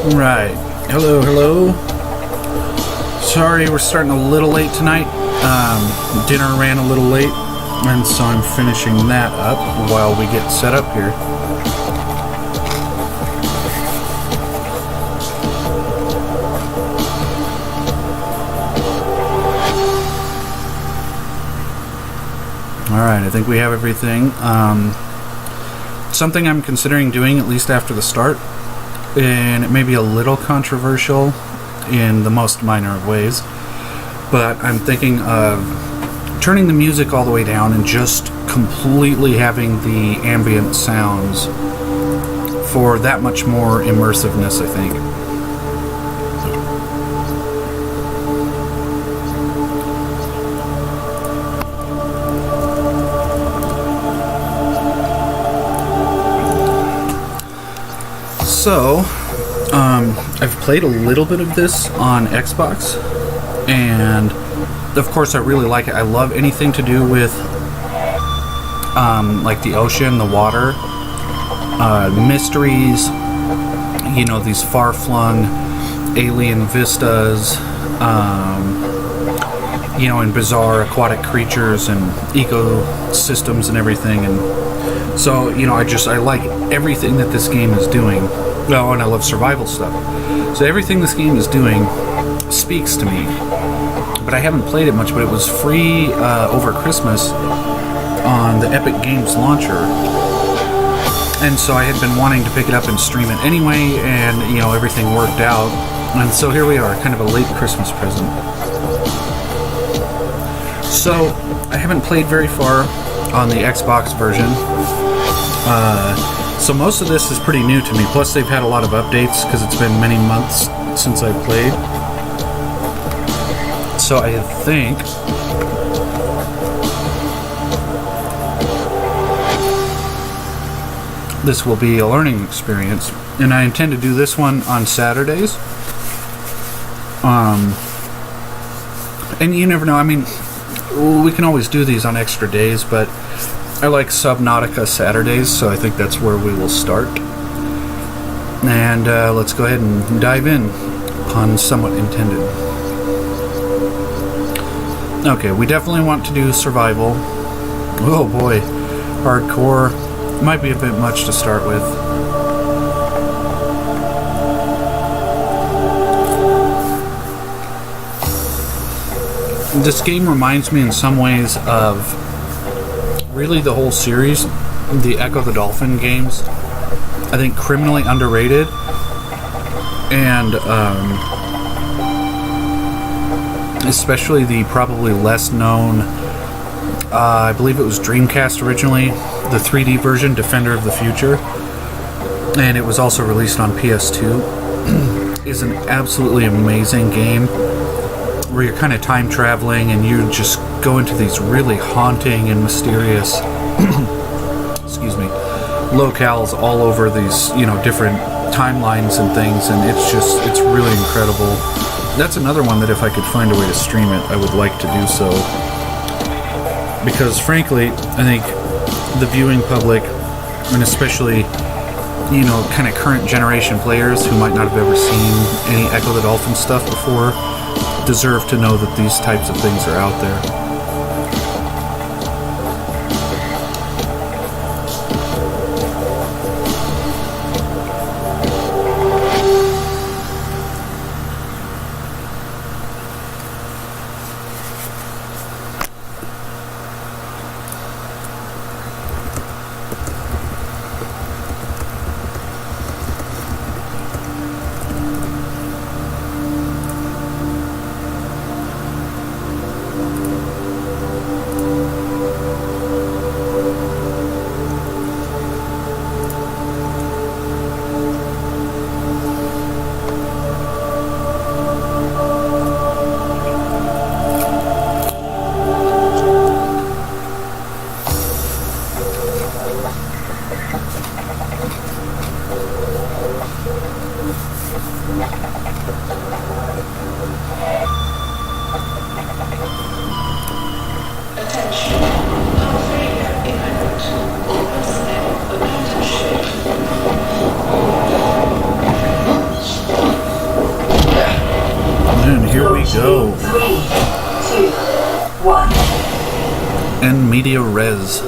Right. Hello, hello. Sorry, we're starting a little late tonight. Dinner ran a little late, and so I'm finishing that up while we get set up here. Alright, I think we have everything. Something I'm considering doing, at least after the start, and it may be a little controversial in the most minor of ways, but I'm thinking of turning the music all the way down and just completely having the ambient sounds for that much more immersiveness, I think. So, I've played a little bit of this on Xbox, and of course I really like it. I love anything to do with like the ocean, the water, mysteries, you know, these far-flung alien vistas, you know, and bizarre aquatic creatures and ecosystems and everything. And so, you know, I like everything that this game is doing. Oh, and I love survival stuff. So everything this game is doing speaks to me. But I haven't played it much, but it was free over Christmas on the Epic Games launcher. And so I had been wanting to pick it up and stream it anyway, and, you know, everything worked out. And so here we are, kind of a late Christmas present. So, I haven't played very far on the Xbox version. So most of this is pretty new to me. Plus they've had a lot of updates because it's been many months since I played. So I think this will be a learning experience. And I intend to do this one on Saturdays. And you never know, I mean, we can always do these on extra days, but I like Subnautica Saturdays, so I think that's where we will start. And let's go ahead and dive in, pun somewhat intended. Okay, we definitely want to do survival. Oh boy, hardcore might be a bit much to start with. This game reminds me in some ways of really the whole series, the Echo the Dolphin games. I think criminally underrated, and especially the probably less known, I believe it was Dreamcast originally, the 3D version, Defender of the Future, and it was also released on PS2, is an absolutely amazing game where you're kind of time traveling and you just go into these really haunting and mysterious excuse me, locales all over these, you know, different timelines and things, and it's really incredible. That's another one that if I could find a way to stream it, I would like to do so, because frankly I think the viewing public, and especially, you know, kind of current generation players who might not have ever seen any Echo the Dolphin stuff before, deserve to know that these types of things are out there. media res.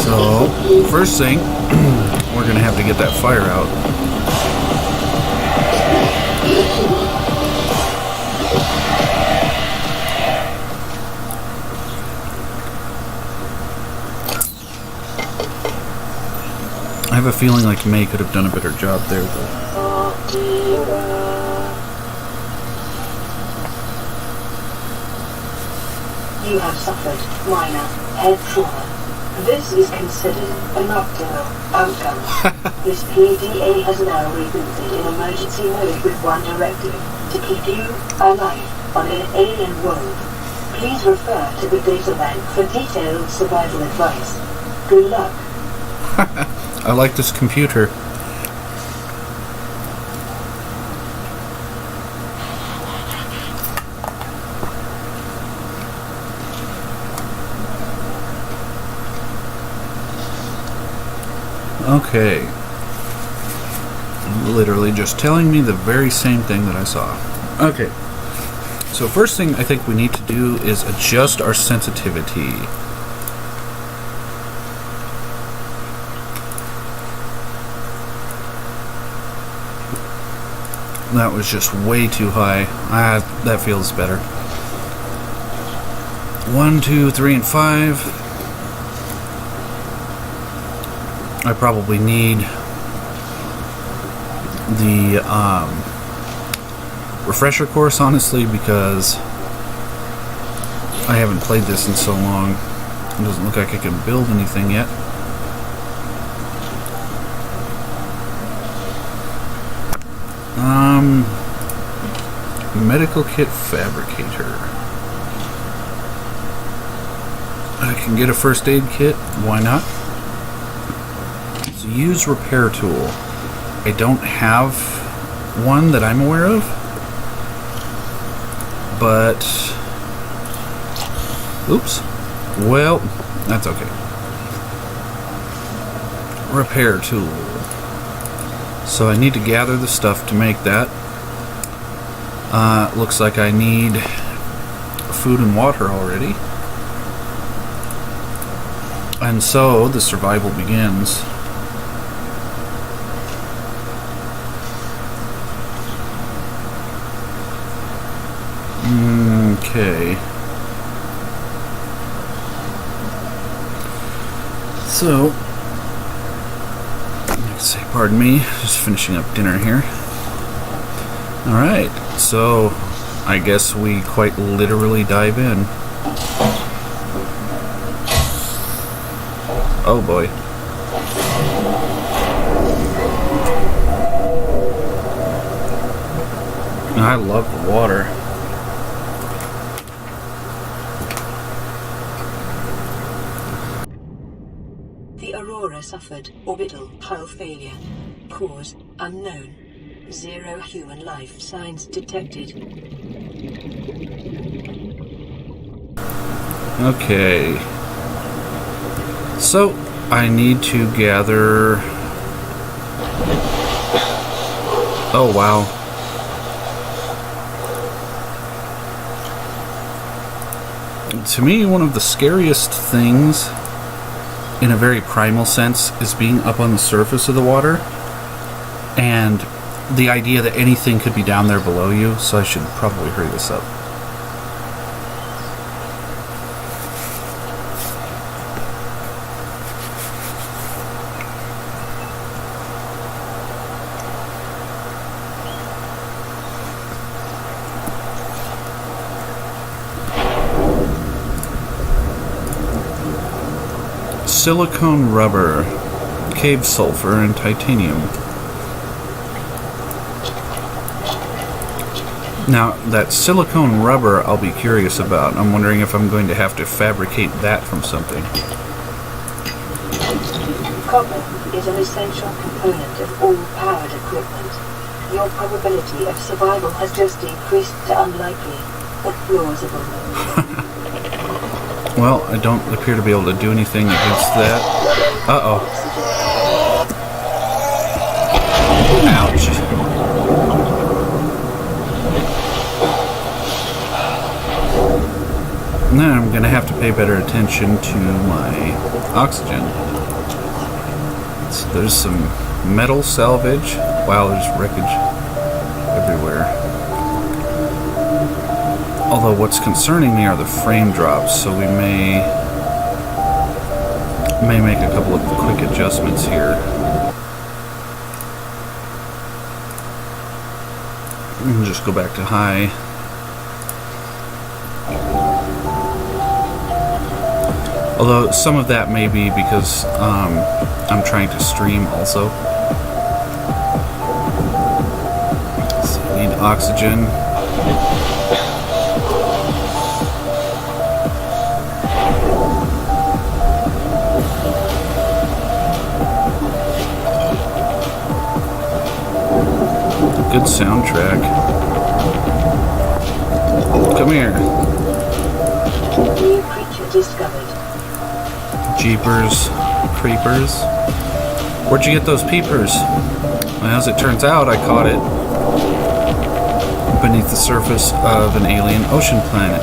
So, first thing, we're going to have to get that fire out. I have a feeling like May could have done a better job there, though. You have suffered minor head trauma. This is considered an optimal outcome. This PDA has now rebooted in emergency mode with one directive: to keep you alive on an alien world. Please refer to the data bank for detailed survival advice. Good luck. I like this computer. Okay. Literally just telling me the very same thing that I saw. Okay. So first thing I think we need to do is adjust our sensitivity. That was just way too high. That feels better. 1, 2, 3, and 5. I probably need the refresher course, honestly, because I haven't played this in so long. It doesn't look like I can build anything yet. Medical kit fabricator. I can get a first aid kit. Why not? So use repair tool. I don't have one that I'm aware of, but oops. Well, that's okay. Repair tool. So I need to gather the stuff to make that. Looks like I need food and water already. And so the survival begins. Okay. So, let's say, pardon me, just finishing up dinner here. Alright, so I guess we quite literally dive in. Oh boy. I love the water. The Aurora suffered orbital hull failure. Cause unknown. 0 human life signs detected. Okay. So, I need to gather... Oh, wow. To me, one of the scariest things, in a very primal sense, is being up on the surface of the water. And the idea that anything could be down there below you, so I should probably hurry this up. Silicone rubber, cave sulfur, and titanium. Now, that silicone rubber I'll be curious about. I'm wondering if I'm going to have to fabricate that from something. Copper is an essential component of all powered equipment. Your probability of survival has just increased to unlikely, but plausible. Well, I don't appear to be able to do anything against that. Uh-oh. Ouch. Now I'm going to have to pay better attention to my oxygen. So there's some metal salvage. Wow, there's wreckage everywhere. Although what's concerning me are the frame drops, so we may make a couple of quick adjustments here. And just go back to high. Although some of that may be because I'm trying to stream also. So I need oxygen. Good soundtrack. Come here. New creature discovered. Jeepers creepers. Where'd you get those peepers? Well, as it turns out, I caught it beneath the surface of an alien ocean planet.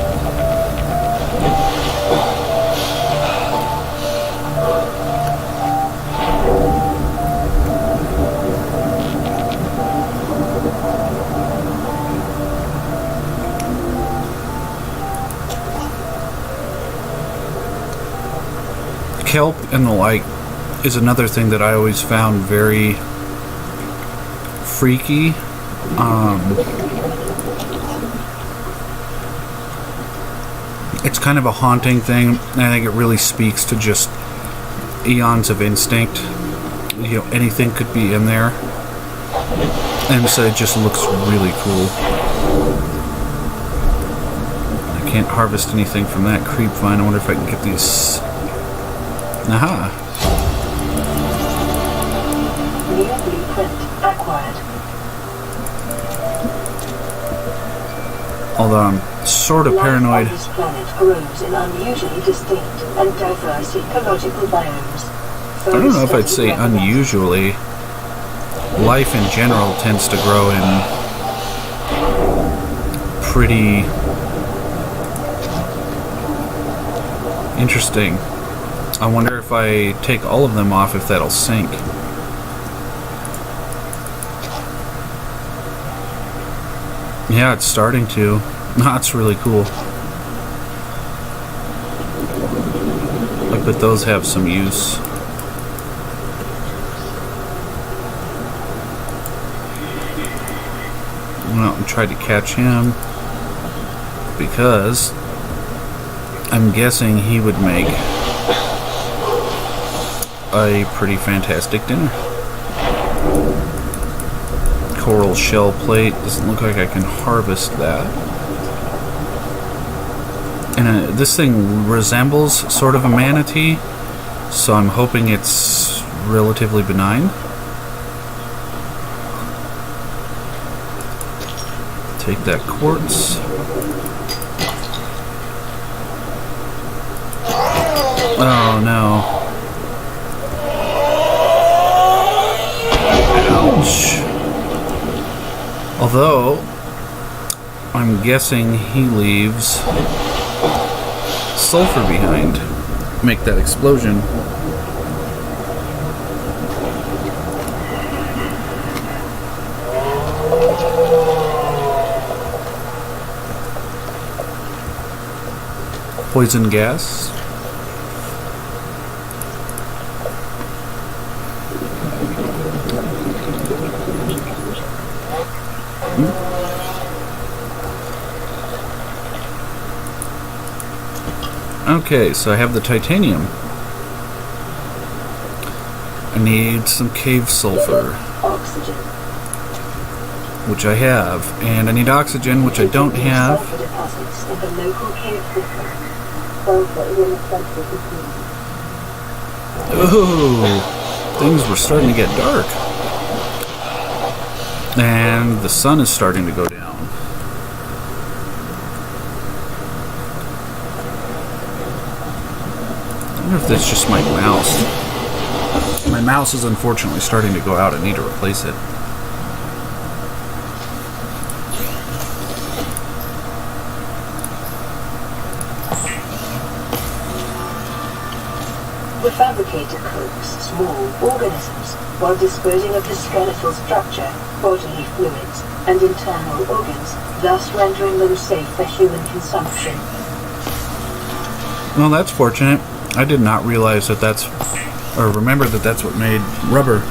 Kelp and the like is another thing that I always found very freaky. It's kind of a haunting thing, and I think it really speaks to just eons of instinct. You know, anything could be in there, and so it just looks really cool. I can't harvest anything from that creep vine. I wonder if I can get these. Aha. New blueprint acquired. Although I'm sort of paranoid. Life on this planet grows in unusually distinct and diverse ecological biomes. I don't know if I'd say unusually. Life in general tends to grow in pretty interesting. I wonder if I take all of them off, if that'll sink. Yeah, it's starting to. That's really cool. I bet those have some use. Went out and tried to catch him because I'm guessing he would make a pretty fantastic dinner. Coral shell plate. Doesn't look like I can harvest that. And this thing resembles sort of a manatee, so I'm hoping it's relatively benign. Take that quartz. Oh no. Ouch. Although, I'm guessing he leaves sulfur behind. Make that explosion. Poison gas. Okay, so I have the titanium. I need some cave sulfur. Oxygen. which I have, and I need oxygen, which I don't have. Sulfur deposits in the local cave system. Sulfur is an essential component. Oh, things were starting to get dark. And the sun is starting to go down. I wonder if that's just my mouse. My mouse is unfortunately starting to go out. I need to replace it. The fabricator cooks small organisms while disposing of the skeletal structure, bodily fluids, and internal organs, thus rendering them safe for human consumption. Well, that's fortunate. I did not realize that that's, or remember that that's what made rubber.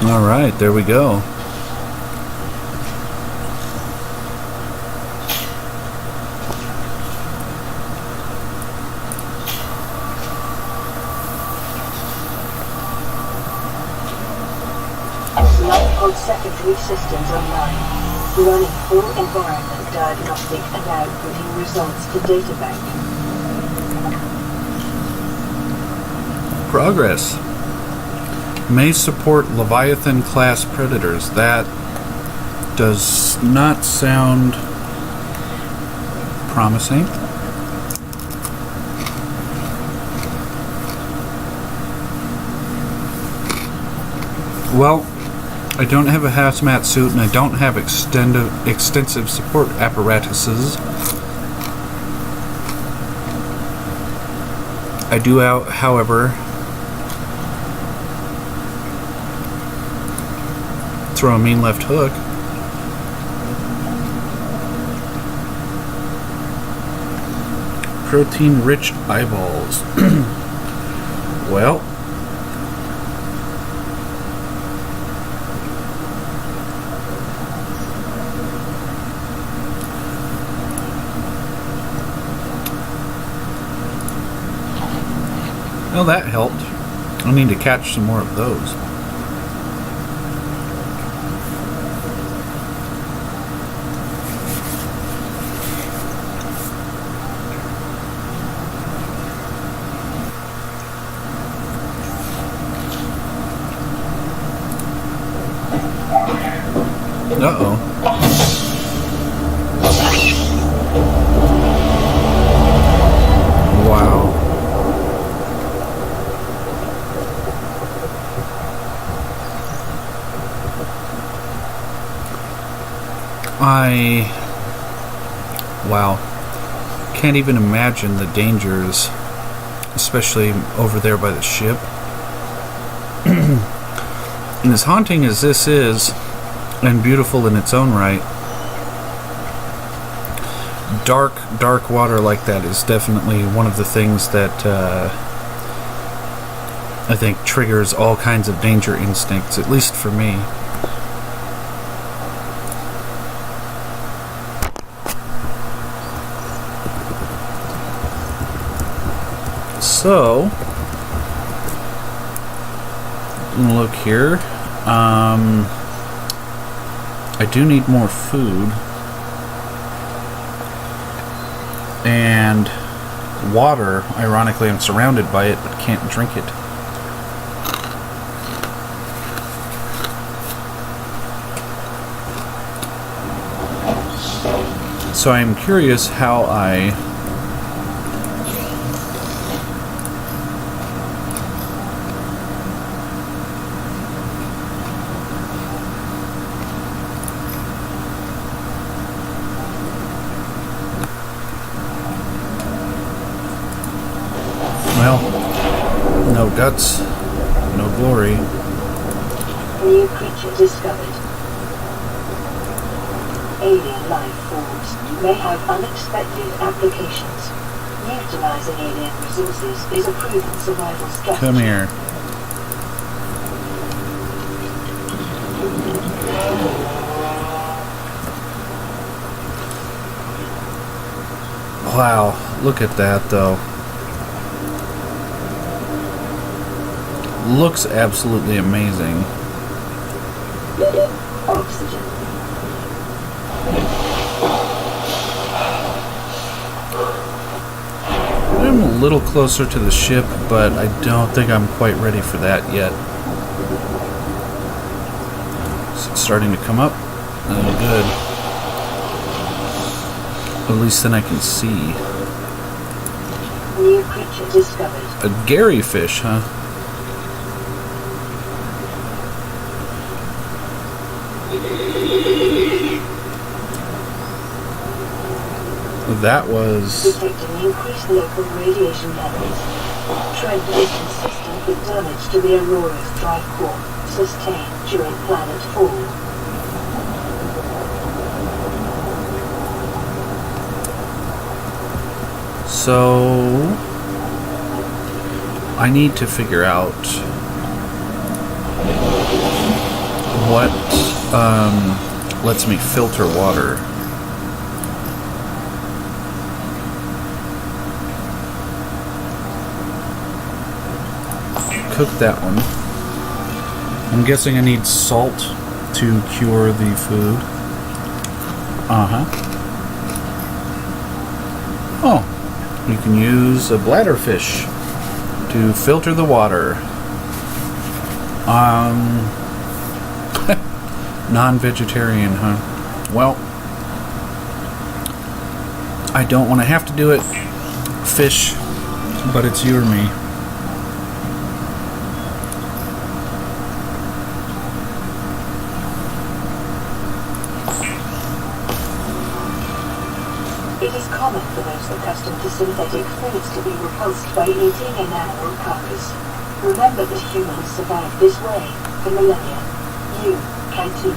All right, there we go. Lifeboat secondary systems online, running full environment diagnostic and outputting results to databank. Progress. May support Leviathan-class predators. That does not sound promising. Well, I don't have a hazmat suit and I don't have extensive support apparatuses. I do, however, throw a mean left hook. Protein-rich eyeballs. Well, that helped. I need to catch some more of those. Uh-oh. Wow. Wow. Can't even imagine the dangers, especially over there by the ship. And as haunting as this is, and beautiful in its own right, dark water like that is definitely one of the things that I think triggers all kinds of danger instincts, at least for me. So, look here. I do need more food and water. Ironically, I'm surrounded by it, but can't drink it. So I'm curious how I no guts, no glory. New creature discovered. Alien life forms may have unexpected applications. Utilizing alien resources is a proven survival strategy. Come here. Wow, look at that though. Looks absolutely amazing. Oxygen. I'm a little closer to the ship, but I don't think I'm quite ready for that yet. It's starting to come up. Good. At least then I can see. New creature discovered. A Gary fish, huh? That was... Detecting increased local radiation levels. Trend is consistent with damage to the Aurora's drive core sustained during planet fall. So... I need to figure out what lets me filter water. Cook that one. I'm guessing I need salt to cure the food. Oh, you can use a bladderfish to filter the water. Non-vegetarian, huh? Well, I don't want to have to do it, fish, but it's you or me. It is common for those accustomed to synthetic foods to be repulsed by eating an animal carcass. Remember that humans survived this way for millennia. You can too.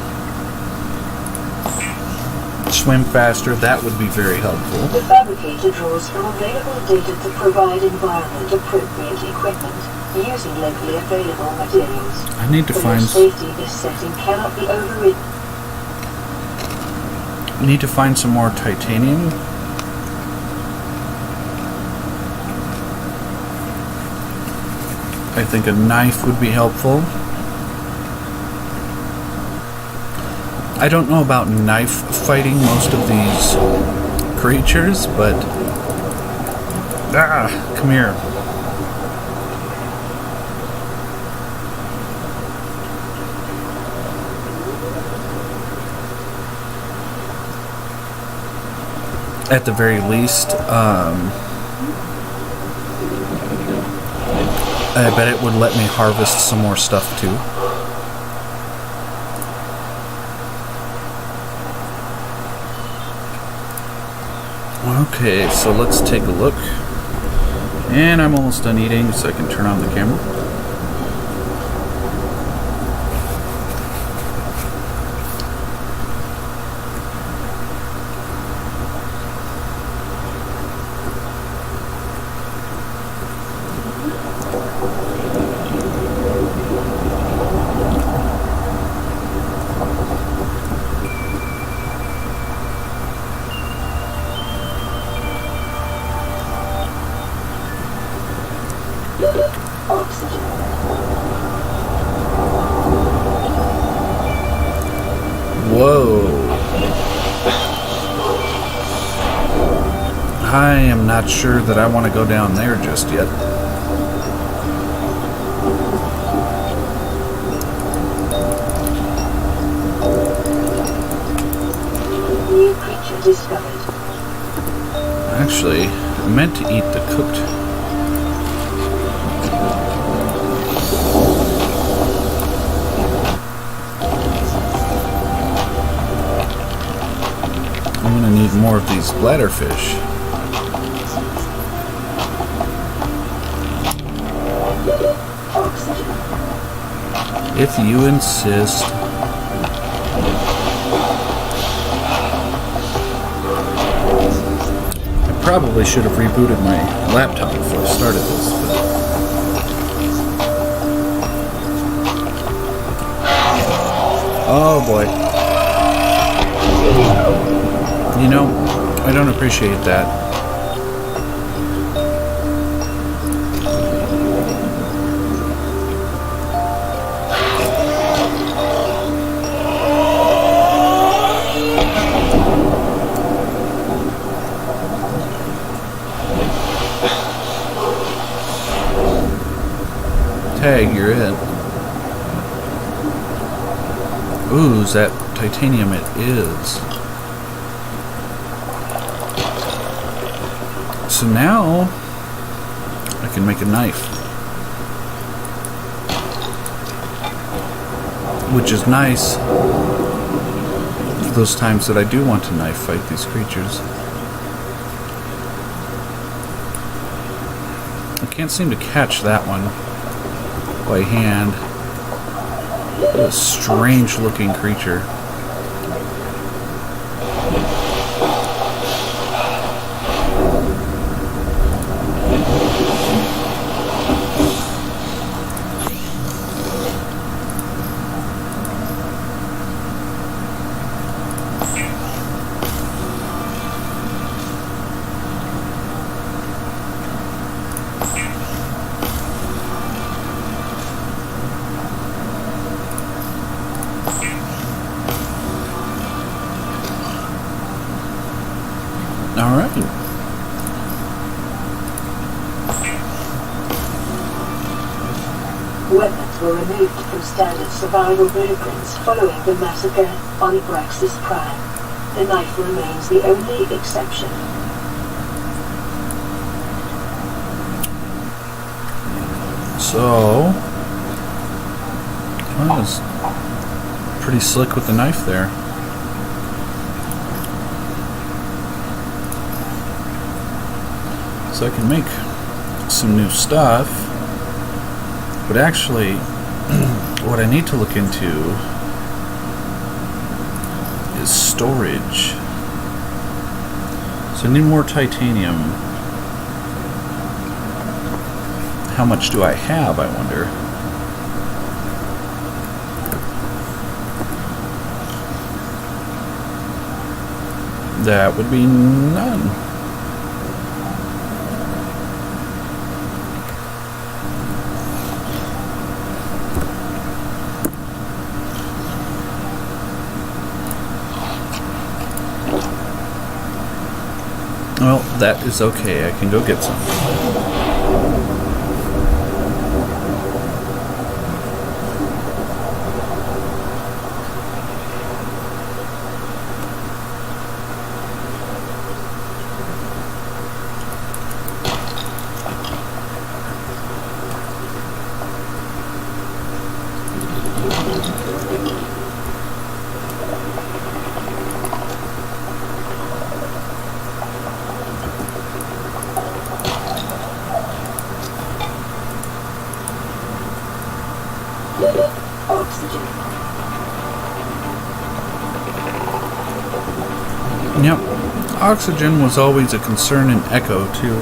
Swim faster, that would be very helpful. The fabricator draws from available data to provide environment-appropriate equipment using locally available materials. I need to For find... your safety, this setting cannot be overridden. I need to find some more titanium. I think a knife would be helpful. I don't know about knife fighting most of these creatures, but... come here. At the very least, I bet it would let me harvest some more stuff too. Okay, so let's take a look. And I'm almost done eating, so I can turn on the camera. Whoa. I am not sure that I want to go down there just yet. New creature discovered. Actually, I meant to eat the cooked. I'm gonna need more of these bladderfish. If you insist. I probably should have rebooted my laptop before I started this, but... Oh boy. You know, I don't appreciate that. Ooh, is that titanium? It is. So now I can make a knife. Which is nice for those times that I do want to knife fight these creatures. I can't seem to catch that one by hand. What a strange looking creature. Alright. Weapons were removed from standard survival blueprints following the massacre on Abraxas Prime. The knife remains the only exception. So, that was pretty slick with the knife there. So I can make some new stuff, but actually what I need to look into is storage. So I need more titanium. How much do I have, I wonder? That would be none. Well, that is okay. I can go get some. Oxygen. Yep. Oxygen was always a concern in Echo, too.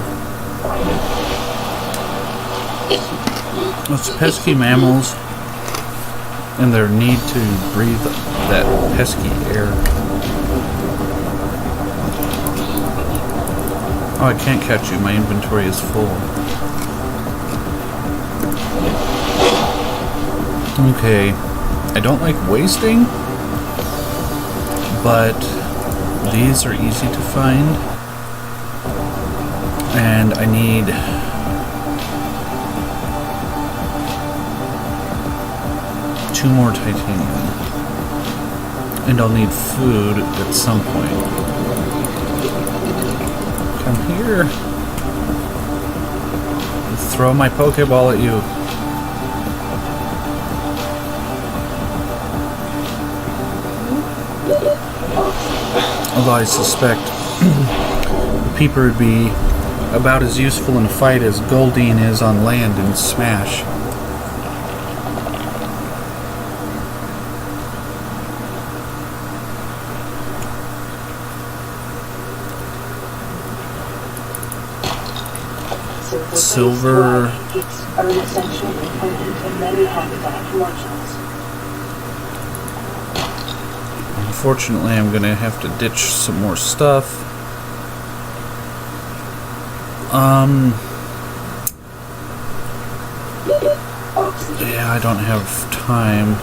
Those pesky mammals and their need to breathe that pesky air. Oh, I can't catch you. My inventory is full. Okay. I don't like wasting, but these are easy to find. And I need two more titanium. And I'll need food at some point. Come here. Throw my Pokeball at you. Although I suspect the Peeper would be about as useful in a fight as Goldeen is on land in Smash. Silver. Kits are an essential component in many habitat modules. Unfortunately, I'm gonna have to ditch some more stuff. Yeah, I don't have time.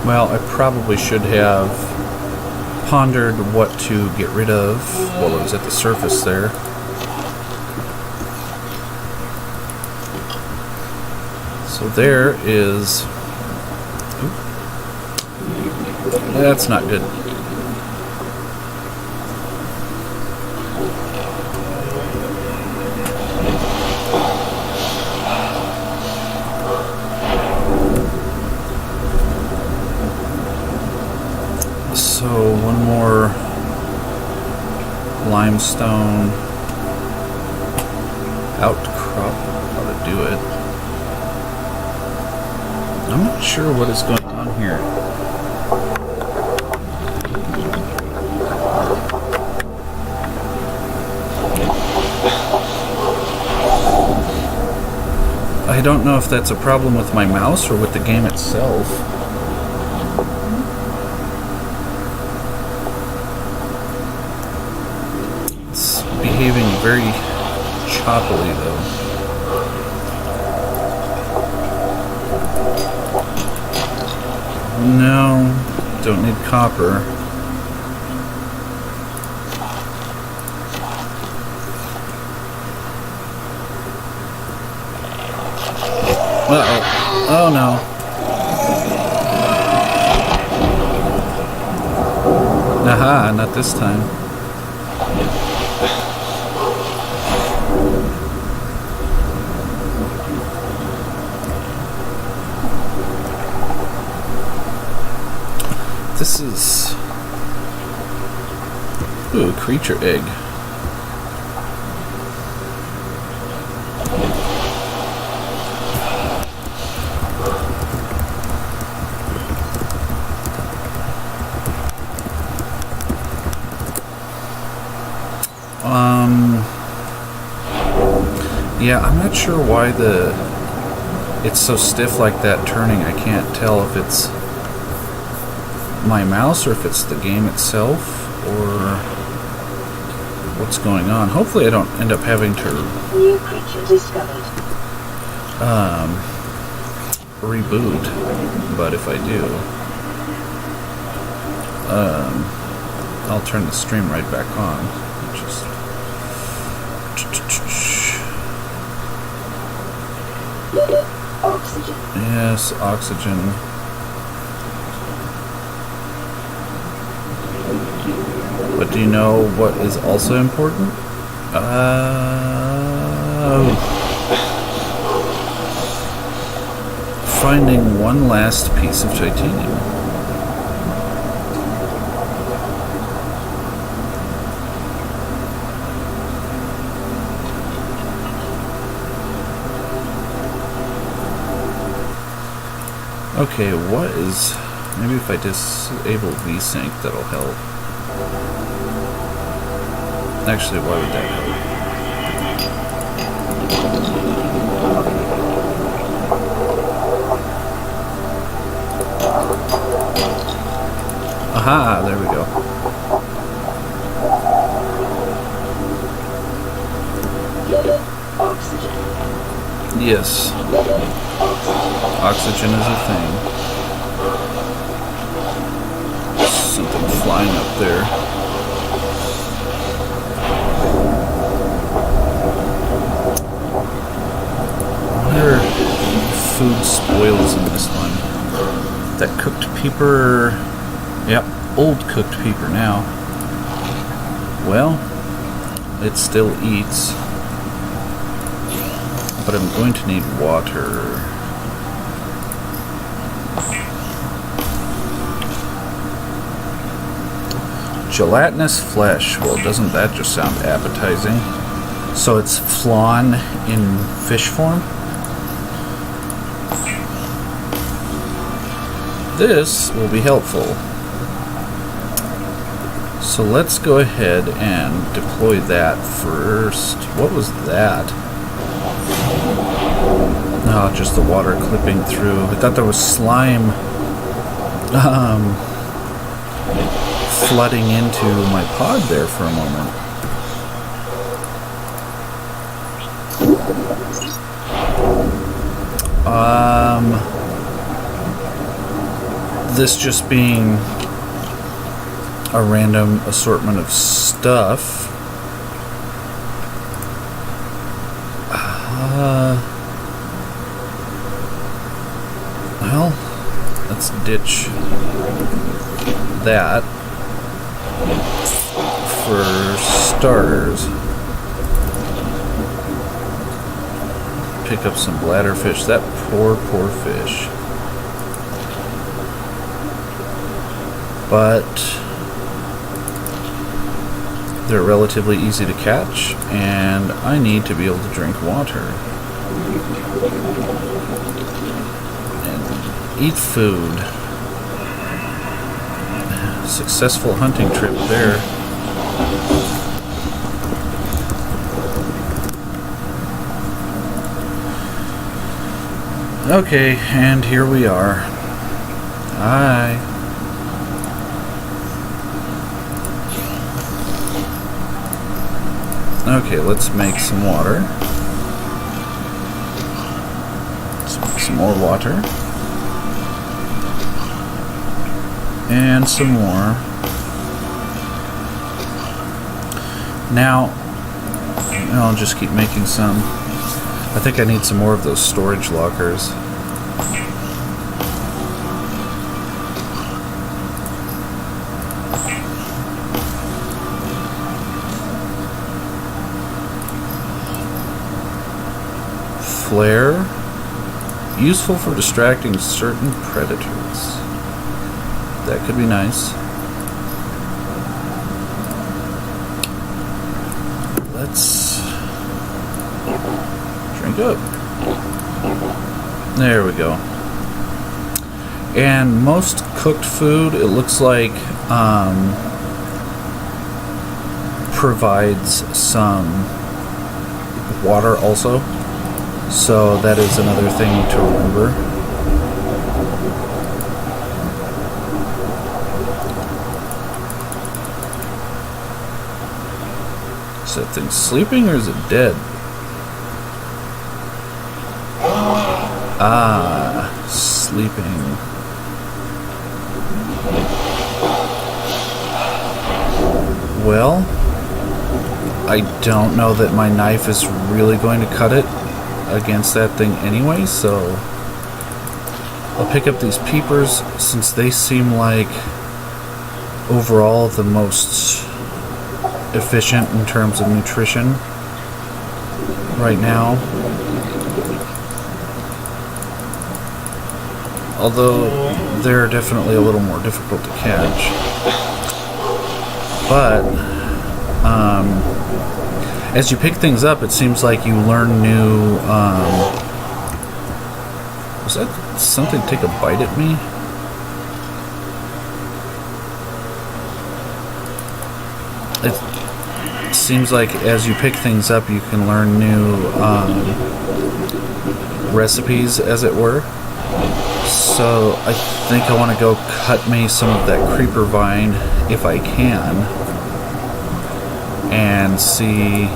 Well, I probably should have pondered what to get rid of while I was at the surface there. So there is... Oop. That's not good. So one more limestone outcrop ought to do it. I'm not sure what is going on here. I don't know if that's a problem with my mouse or with the game itself. It's behaving very choppily though. No, don't need copper. Uh-oh. Oh no. Aha, not this time. This is... Ooh, creature egg. Yeah, I'm not sure why it's so stiff like that turning. I can't tell if it's my mouse or if it's the game itself or what's going on. Hopefully I don't end up having to new creature discovered. Reboot, but if I do, I'll turn the stream right back on. Just Oxygen. yes, oxygen. But do you know what is also important? Finding one last piece of titanium. Okay, what is... Maybe if I disable VSync, that'll help. Actually, why would that help? Aha, there we go. Oxygen. Yes. Oxygen is a thing. Something flying up there. I wonder if food spoils in this one. That cooked peeper... Yep, old cooked peeper now. Well, it still eats. But I'm going to need water. Gelatinous flesh. Well, doesn't that just sound appetizing? So it's flan in fish form? This will be helpful. So let's go ahead and deploy that first. What was that? Oh, just the water clipping through. I thought there was slime flooding into my pod there for a moment. this just being a random assortment of stuff, well, let's ditch that for starters. Pick up some bladderfish. That poor fish. But they're relatively easy to catch, and I need to be able to drink water and eat food. Successful hunting trip there. Okay, and here we are. Hi. Okay, let's make some water. Let's make some more water. And some more. Now, I'll just keep making some. I think I need some more of those storage lockers. Flare. Useful for distracting certain predators. That could be nice. Let's drink up. There we go. And most cooked food, it looks like, provides some water also. So that is another thing to remember. Is that thing sleeping or is it dead? Ah, sleeping. Well, I don't know that my knife is really going to cut it against that thing anyway, so I'll pick up these peepers since they seem like overall the most efficient in terms of nutrition right now. Although they're definitely a little more difficult to catch. But as you pick things up, it seems like you learn new... was that something take a bite at me? It seems like as you pick things up, you can learn new recipes, as it were. So I think I want to go cut me some of that creeper vine, if I can, and see...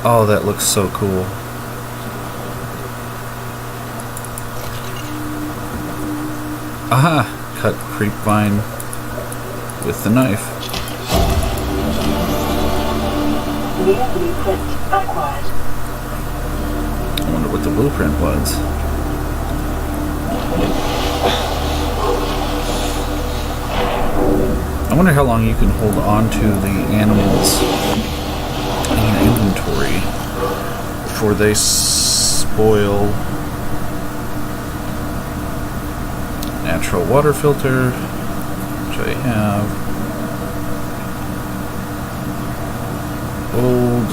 Oh, that looks so cool. Aha! Cut creep vine with the knife. Blueprint acquired. I wonder what the blueprint was. I wonder how long you can hold on to the animals in inventory before they spoil. Natural water filter, which I have. Old.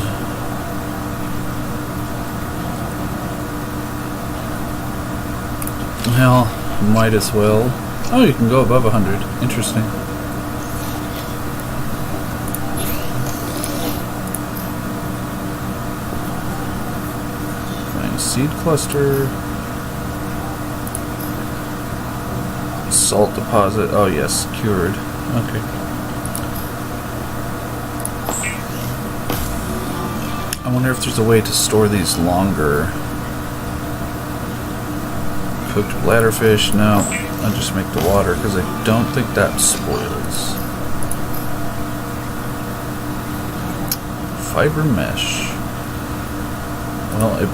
Well, might as well. Oh, you can go above 100. Interesting. Seed cluster. Salt deposit. Oh yes, cured. Okay. I wonder if there's a way to store these longer. Cooked bladderfish, no. I'll just make the water because I don't think that spoils. Fiber mesh. Well, I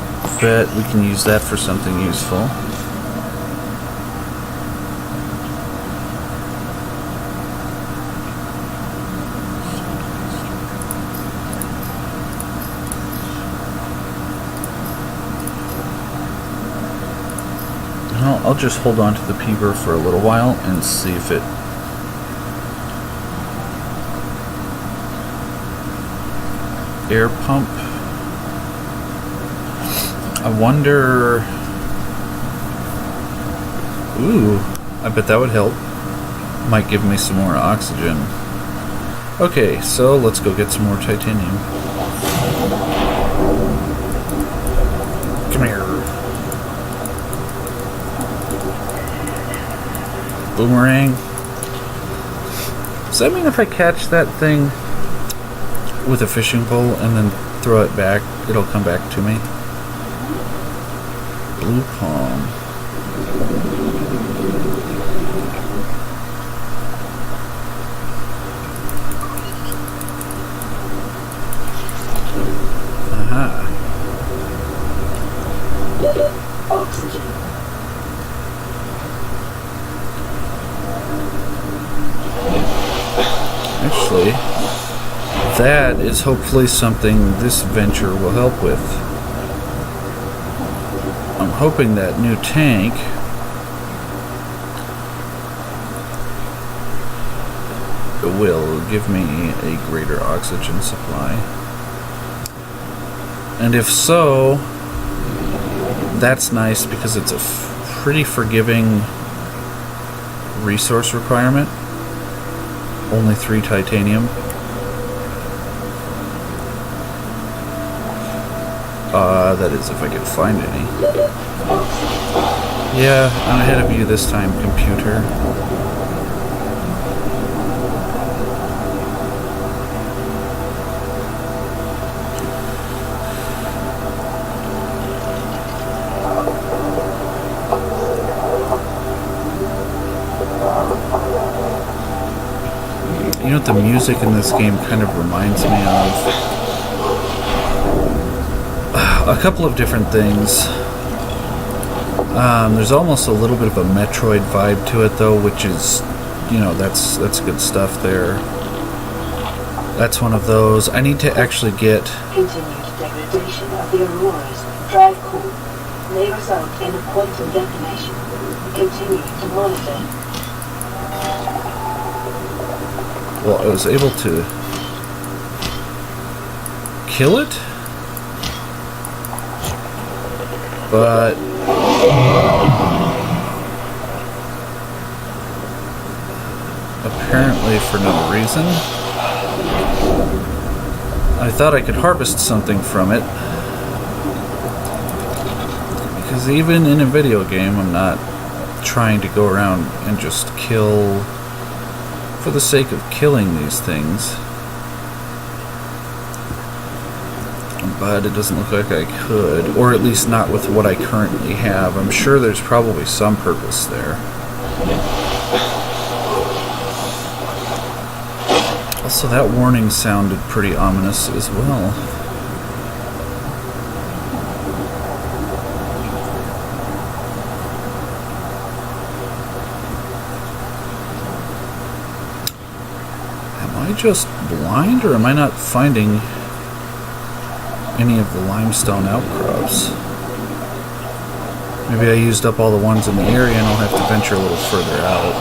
bet we can use that for something useful. I'll just hold on to the peeper for a little while and see if it air pump. I wonder. Ooh, I bet that would help. Might give me some more oxygen. Okay, so let's go get some more titanium. Come here. Boomerang. Does that mean if I catch that thing with a fishing pole and then throw it back, it'll come back to me? Blue palm. Aha. Oxygen. Actually, that is hopefully something this venture will help with. I'm hoping that new tank will give me a greater oxygen supply. And if so, that's nice because it's a pretty forgiving resource requirement. Only 3 titanium. That is if I can find any. Yeah, I'm ahead of you this time, computer. You know what the music in this game kind of reminds me of? A couple of different things. There's almost a little bit of a Metroid vibe to it, though, which is, you know, that's good stuff there. That's one of those. I need to actually get... Continued degradation of the Aurora's drive core may result in a quantum detonation. Continue to monitor. Well, I was able to kill it, but apparently for no reason. I thought I could harvest something from it, because even in a video game, I'm not trying to go around and just kill for the sake of killing these things. But it doesn't look like I could, or at least not with what I currently have. I'm sure there's probably some purpose there. Also, that warning sounded pretty ominous as well. Am I just blind, or am I not finding any of the limestone outcrops? Maybe I used up all the ones in the area and I'll have to venture a little further out.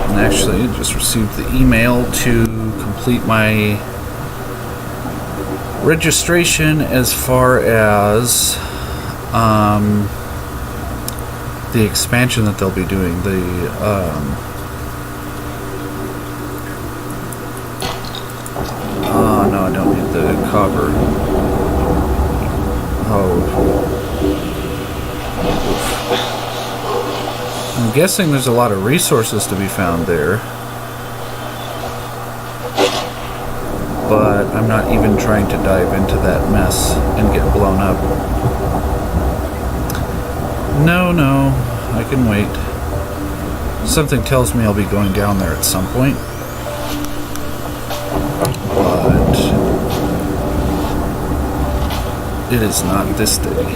And actually, I just received the email to complete my registration as far as the expansion that they'll be doing. Oh no, I don't need the copper. Oh. I'm guessing there's a lot of resources to be found there. But I'm not even trying to dive into that mess and get blown up. No, I can wait. Something tells me I'll be going down there at some point. But it is not this day.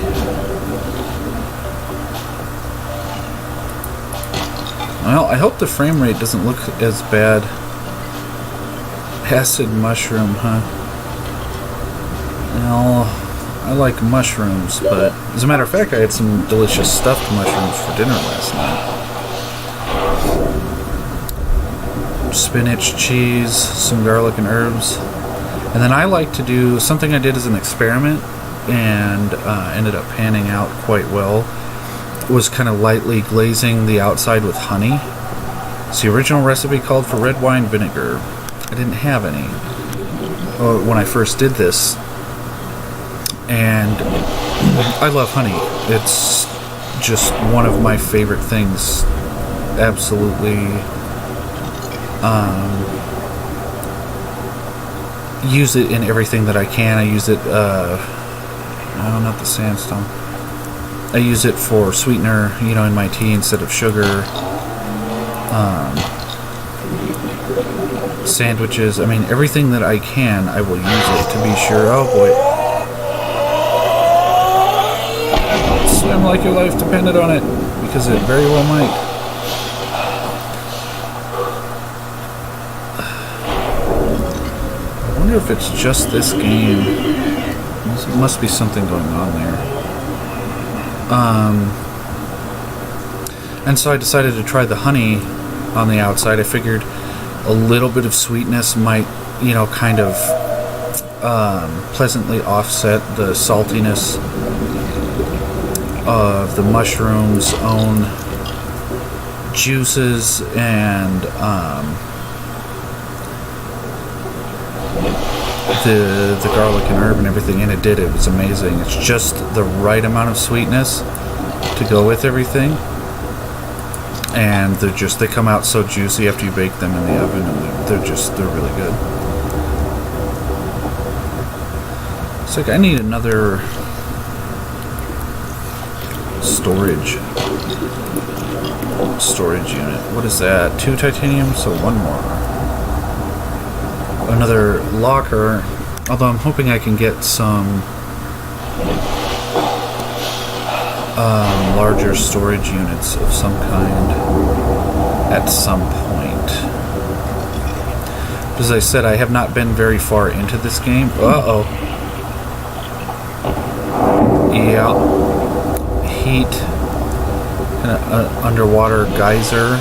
Well, I hope the frame rate doesn't look as bad. Acid mushroom, huh? Well, I like mushrooms, but as a matter of fact, I had some delicious stuffed mushrooms for dinner last night. Spinach, cheese, some garlic and herbs. And then I like to do something I did as an experiment and ended up panning out quite well. Was kind of lightly glazing the outside with honey. So the original recipe called for red wine vinegar. I didn't have any when I first did this, and I love honey. It's just one of my favorite things. Absolutely. Use it in everything that I can. I use it, no, not the sandstone. I use it for sweetener, in my tea instead of sugar. Sandwiches. I mean, everything that I can, I will use it to be sure. Oh boy. Swim like your life depended on it, because it very well might. I wonder if it's just this game. There must be something going on there. And so I decided to try the honey on the outside. I figured a little bit of sweetness might, kind of pleasantly offset the saltiness of the mushroom's own juices and the garlic and herb and everything, and it did. It was amazing. It's just the right amount of sweetness to go with everything. And they come out so juicy after you bake them in the oven, and they're really good. It's like I need another storage unit. What is that? 2 titanium, so 1 more. Another locker, although I'm hoping I can get some larger storage units of some kind at some point. As I said, I have not been very far into this game. Uh-oh. Yeah. Heat. Kind of underwater geyser.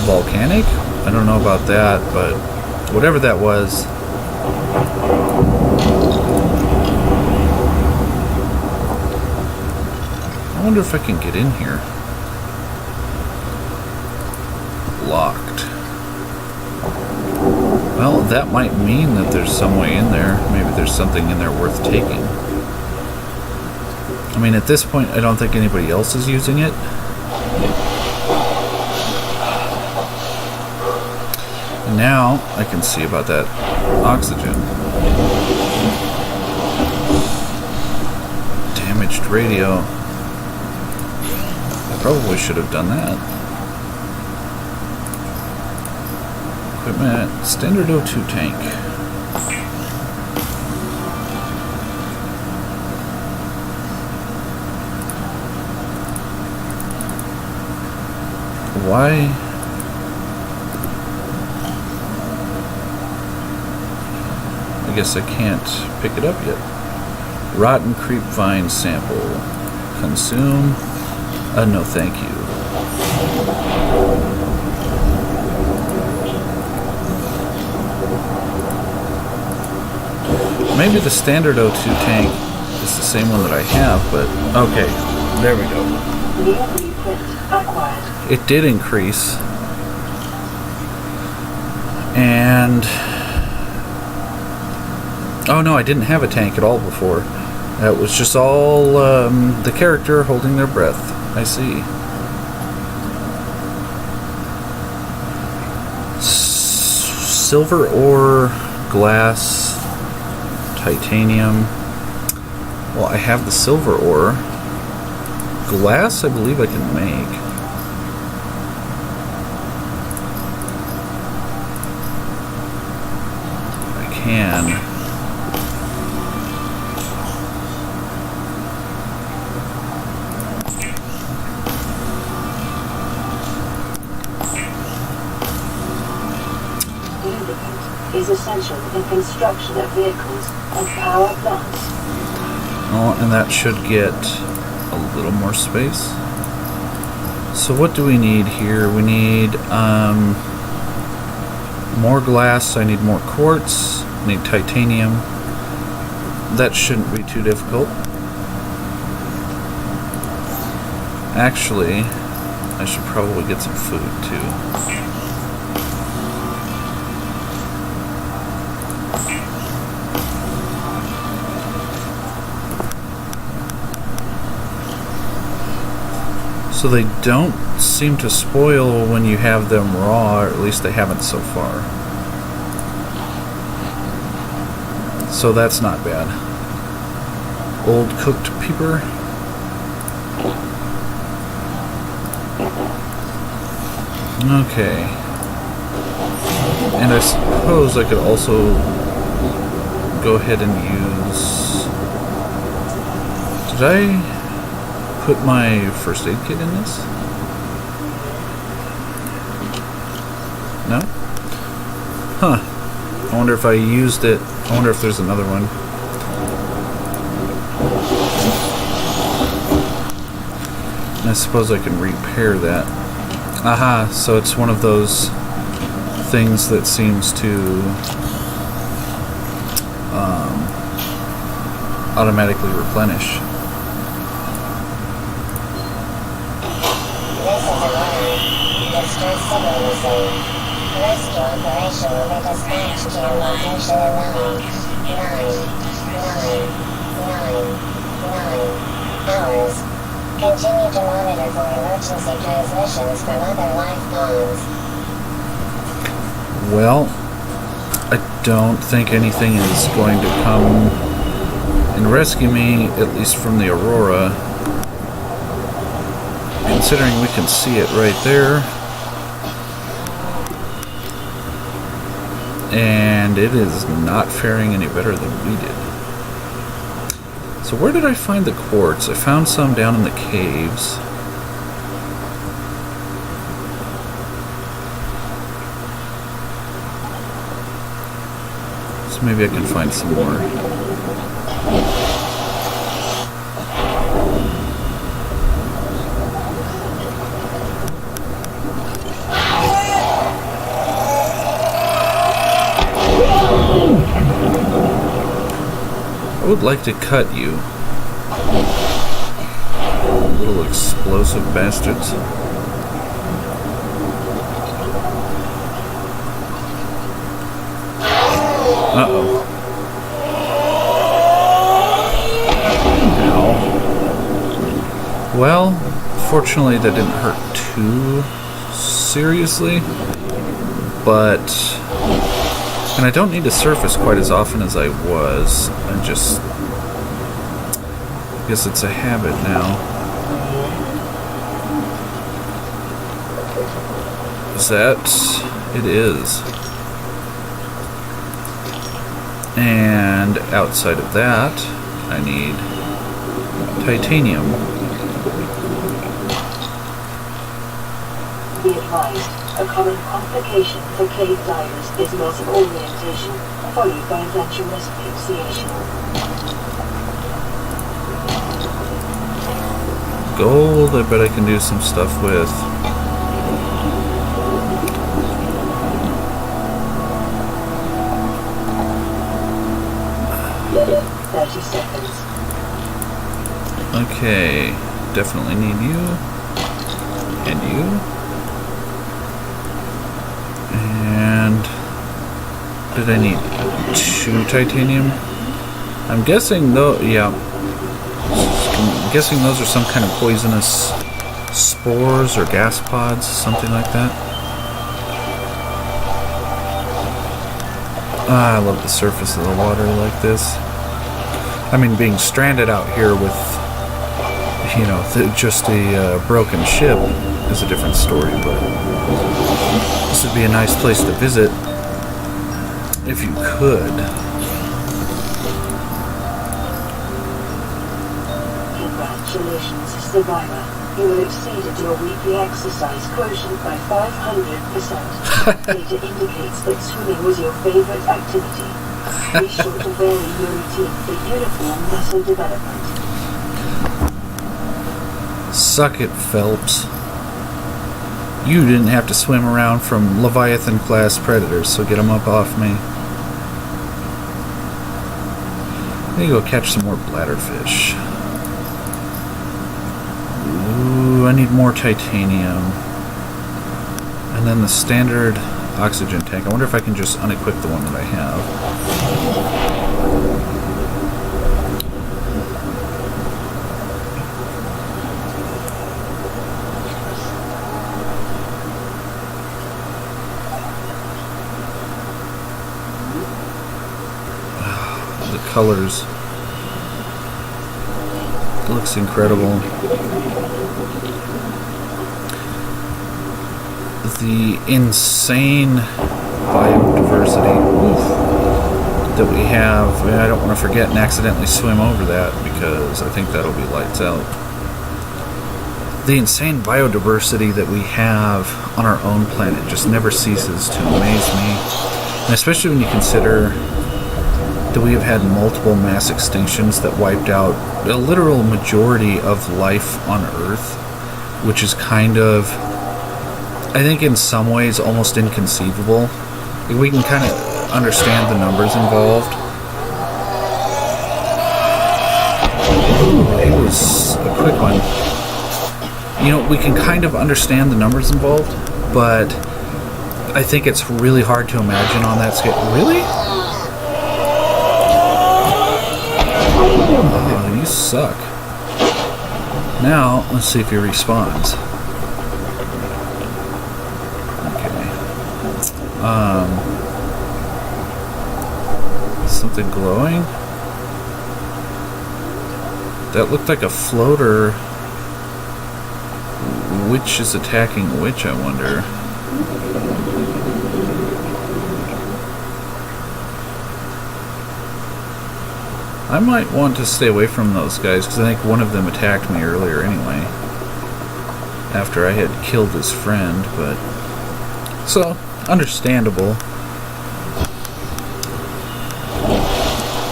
Volcanic? I don't know about that, but whatever that was. I wonder if I can get in here. Locked. Well, that might mean that there's some way in there. Maybe there's something in there worth taking. I mean, at this point, I don't think anybody else is using it. And now, I can see about that oxygen. Damaged radio. Probably should have done that. Equipment, standard O2 tank. Why? I guess I can't pick it up yet. Rotten creep vine sample. Consume. No thank you. Maybe the standard O2 tank is the same one that I have, but okay, there we go. It did increase. And oh no, I didn't have a tank at all before. I That was just all the character holding their breath. I see. Silver ore, glass, titanium. Well, I have the silver ore. Glass, I believe I can make. I can. Is essential in construction of vehicles and power plants. Oh, and that should get a little more space. So what do we need here? We need more glass. I need more quartz. I need titanium. That shouldn't be too difficult. Actually, I should probably get some food too. So they don't seem to spoil when you have them raw, or at least they haven't so far. So that's not bad. Old cooked peeper. Okay. And I suppose I could also go ahead and use... Did I put my first aid kit in this? No? Huh. I wonder if I used it. I wonder if there's another one. And I suppose I can repair that. Aha, so it's one of those things that seems to automatically replenish. Rescue operation will be dispatched to your location in 9 hours. Continue to monitor for emergency transmissions from other life forms. Well, I don't think anything is going to come and rescue me, at least from the Aurora. Considering we can see it right there. And it is not faring any better than we did. So where did I find the quartz? I found some down in the caves. So maybe I can find some more. I would like to cut you. Little explosive bastards. Uh-oh. Ow. Well, fortunately that didn't hurt too seriously, but... And I don't need to surface quite as often as I was. I just... I guess it's a habit now. Is that... It is. And outside of that, I need titanium. Be advised, a common complication for cave divers is loss of orientation, followed by eventual asphyxiation. Gold, I bet I can do some stuff with. Seconds. Okay, definitely need you. And you. And did I need 2 titanium? I'm guessing though, yeah. I'm guessing those are some kind of poisonous spores or gas pods, something like that. I love the surface of the water like this. I mean, being stranded out here with, you know, just a broken ship is a different story, but this would be a nice place to visit if you could. Congratulations, survivor. You have exceeded your weekly exercise quotient by 500%. Data indicates that swimming was your favorite activity. Be sure to vary your routine for uniform muscle development. Suck it, Phelps. You didn't have to swim around from Leviathan-class predators, so get them up off me. Let me go catch some more bladderfish. Ooh, I need more titanium. And then the standard oxygen tank. I wonder if I can just unequip the one that I have. The colors. It looks incredible. The insane biodiversity that we have. I don't want to forget and accidentally swim over that because I think that'll be lights out. The insane biodiversity that we have on our own planet just never ceases to amaze me. And especially when you consider that we have had multiple mass extinctions that wiped out a literal majority of life on Earth, which is kind of, I think in some ways, almost inconceivable. We can kind of understand the numbers involved. Ooh, it was a quick one. You know, we can kind of understand the numbers involved, but I think it's really hard to imagine on that scale. Really? Oh, you suck. Now, let's see if he respawns. Something glowing? That looked like a floater. Which is attacking which, I wonder? I might want to stay away from those guys, because I think one of them attacked me earlier anyway. After I had killed his friend, but... So, understandable.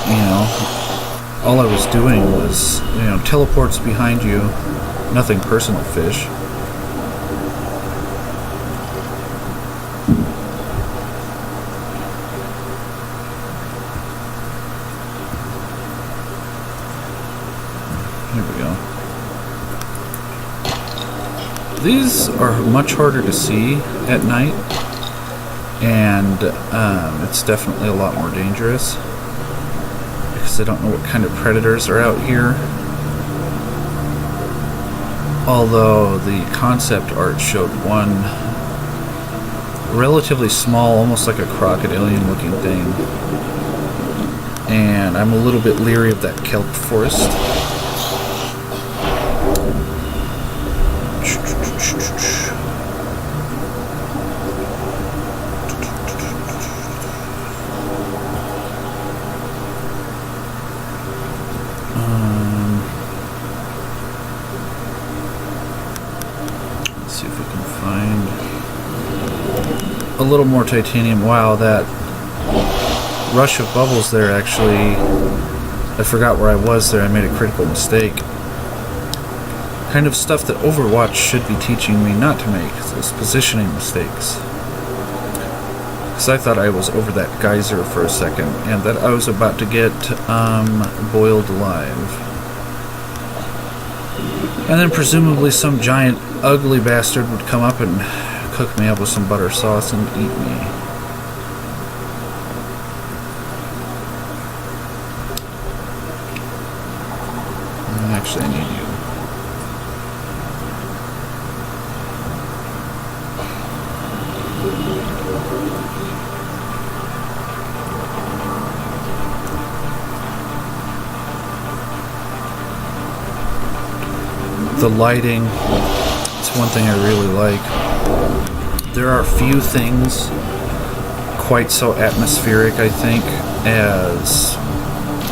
You know, all I was doing was, you know, teleports behind you. Nothing personal, fish. Here we go. These are much harder to see at night, and it's definitely a lot more dangerous because I don't know what kind of predators are out here. Although the concept art showed one relatively small, almost like a crocodilian looking thing, and I'm a little bit leery of that kelp forest. A little more titanium. Wow, that rush of bubbles there actually, I forgot where I was there. I made a critical mistake. Kind of stuff that Overwatch should be teaching me not to make, is positioning mistakes. Because I thought I was over that geyser for a second, and that I was about to get boiled alive. And then presumably some giant ugly bastard would come up and cook me up with some butter sauce and eat me. Actually, I need you. The lighting, it's one thing I really like. There are few things quite so atmospheric, I think, as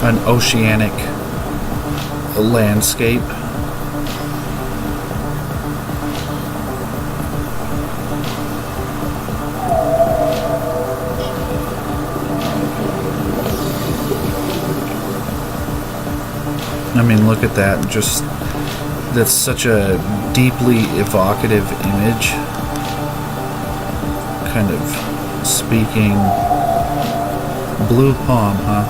an oceanic landscape. I mean, look at that. Just, that's such a deeply evocative image. Kind of speaking. Blue palm, huh?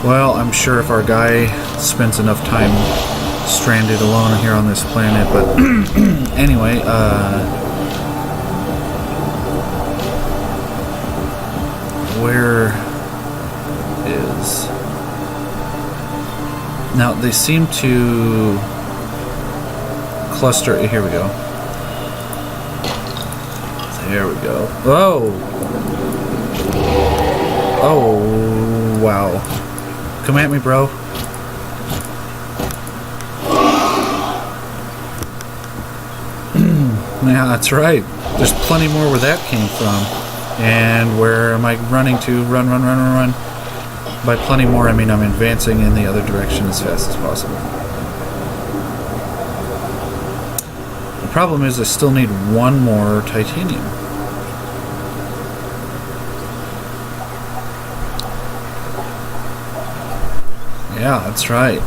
Well, I'm sure if our guy spends enough time stranded alone here on this planet, but anyway, where is... Now, they seem to cluster... Here we go. There we go. Oh! Oh, wow. Come at me, bro. Yeah, that's right. There's plenty more where that came from. And where am I running to? Run, run, run, run, run. By plenty more, I mean I'm advancing in the other direction as fast as possible. The problem is I still need one more titanium. Yeah, that's right.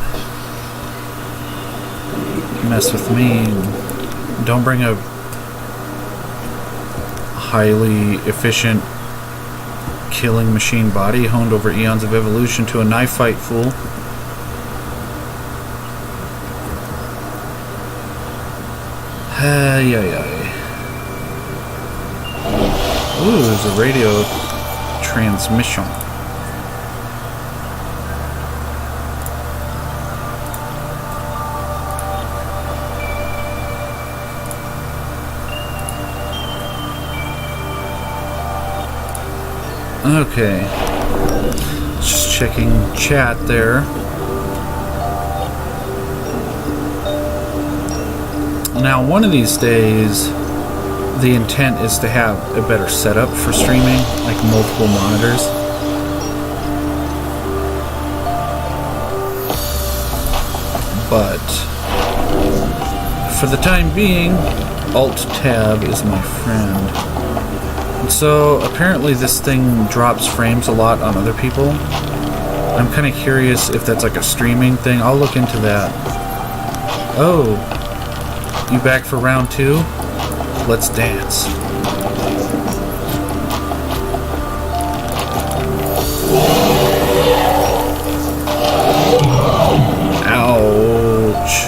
Mess with me. Don't bring a highly efficient killing machine body honed over eons of evolution to a knife fight, fool. Ay, ay, ay. Ooh, there's a radio transmission. Okay, just checking chat there. Now, one of these days, the intent is to have a better setup for streaming, like multiple monitors. But for the time being, Alt-Tab is my friend. So, apparently this thing drops frames a lot on other people. I'm kind of curious if that's like a streaming thing. I'll look into that. Oh, you back for round 2? Let's dance. Ouch.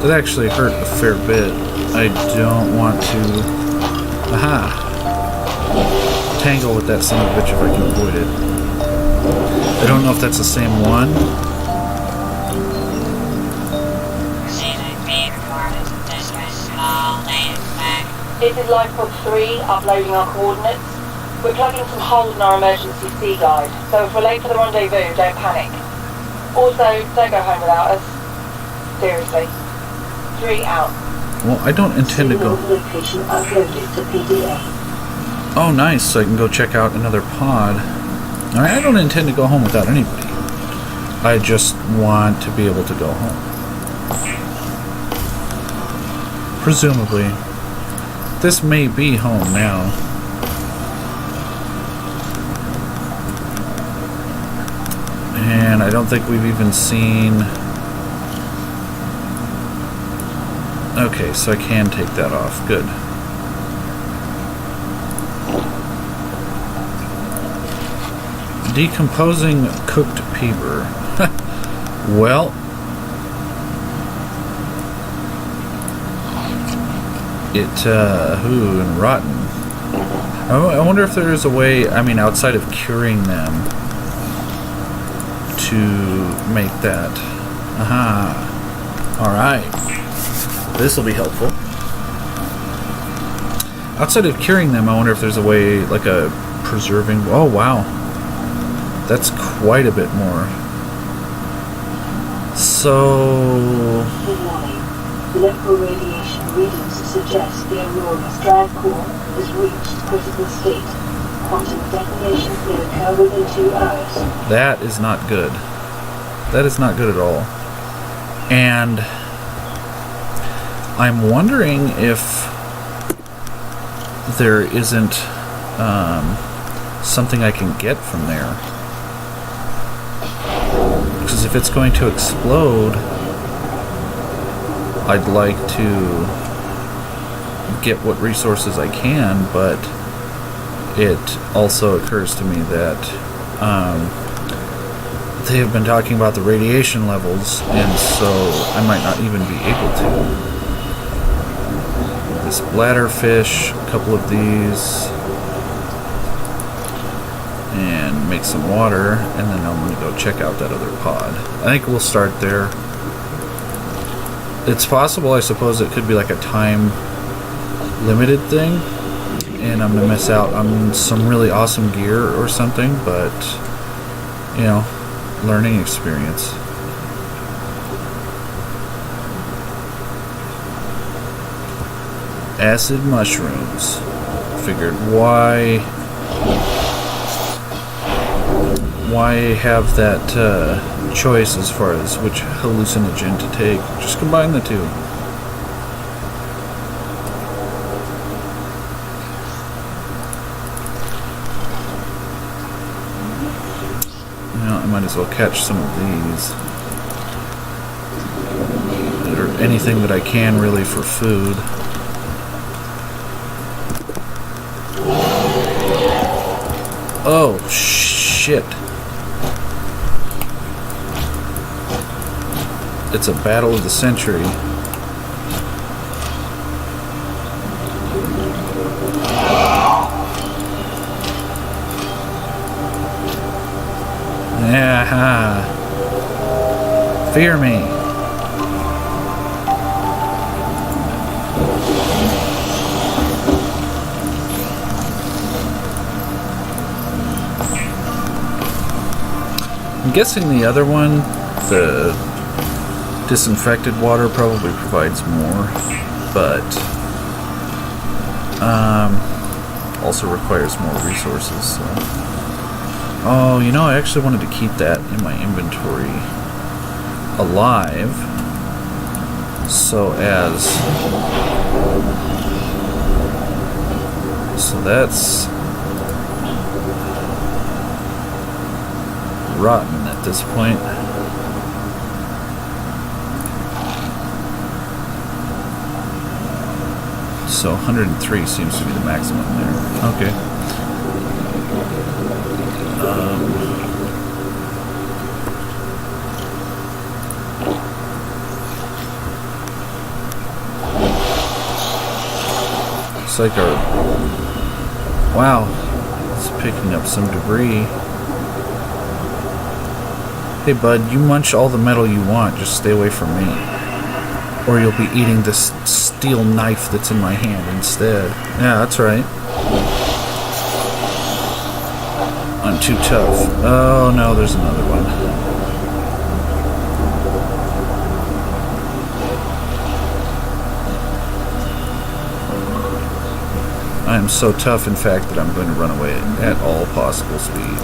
That actually hurt a fair bit. I don't want to... Aha. Tangle with that son of a bitch if I can avoid it. I don't know if that's the same one. This is Life Pod 3, uploading our coordinates. We're plugging some holes in our emergency sea guide, so if we're late for the rendezvous, don't panic. Also, don't go home without us. Seriously. 3 out. Well, I don't intend to go... Location uploaded to PDA. Oh, nice, so I can go check out another pod. I don't intend to go home without anybody. I just want to be able to go home. Presumably. This may be home now. And I don't think we've even seen... Okay, so I can take that off. Good. Decomposing cooked peeper. Well... ooh, and rotten. I wonder if there is a way, I mean, outside of curing them, to make that Aha. Alright. This will be helpful. Outside of curing them, I wonder if there's a way, like a preserving... Oh, wow. That's quite a bit more. So... Local radiation readings suggest the Aurora's drive core has reached critical state. Quantum detonation may occur within 2 hours. That is not good. That is not good at all. And I'm wondering if there isn't something I can get from there. Because if it's going to explode, I'd like to get what resources I can, but it also occurs to me that they have been talking about the radiation levels, and so I might not even be able to. This bladderfish, a couple of these, and make some water, and then I'm going to go check out that other pod. I think we'll start there. It's possible, I suppose, it could be like a time limited thing, and I'm gonna miss out on some really awesome gear or something, but you know, learning experience. Acid mushrooms. Figured why have that choice as far as which hallucinogen to take? Just combine the two. Well, I might as well catch some of these. Or anything that I can really for food. Oh, shit. It's a battle of the century. Yeah. Fear me. I'm guessing the other one, the disinfected water, probably provides more, but also requires more resources. So. Oh, you know, I actually wanted to keep that in my inventory alive, so that's rotten at this point. So 103 seems to be the maximum there. Okay. It's like our... Wow. It's picking up some debris. Hey bud, you munch all the metal you want, just stay away from me. Or you'll be eating this steel knife that's in my hand instead. Yeah, that's right. I'm too tough. Oh no, there's another one. I am so tough, in fact, that I'm going to run away at all possible speed.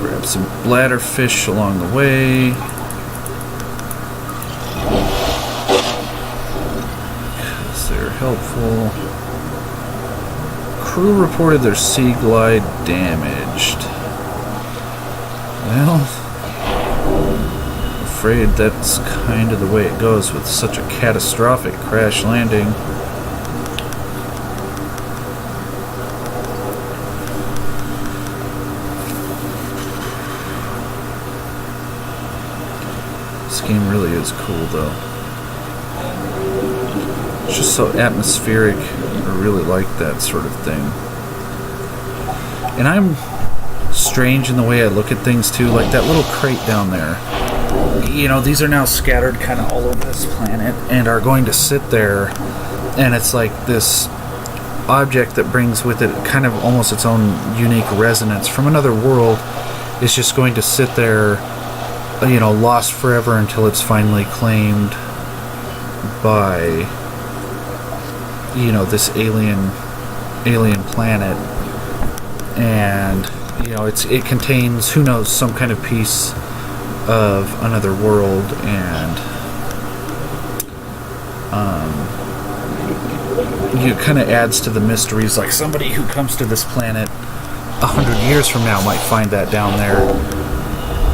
Grab some bladderfish along the way. Because they're helpful. Crew reported their sea glide damaged. Well, I'm afraid that's kind of the way it goes with such a catastrophic crash landing. This game really is cool, though. It's just so atmospheric. I really like that sort of thing. And I'm strange in the way I look at things too, like that little crate down there. You know, these are now scattered kind of all over this planet and are going to sit there, and it's like this object that brings with it kind of almost its own unique resonance from another world is just going to sit there, you know, lost forever until it's finally claimed by, you know, this alien planet. And you know, it contains, who knows, some kind of piece of another world, and it kind of adds to the mysteries. Like somebody who comes to this planet 100 years from now might find that down there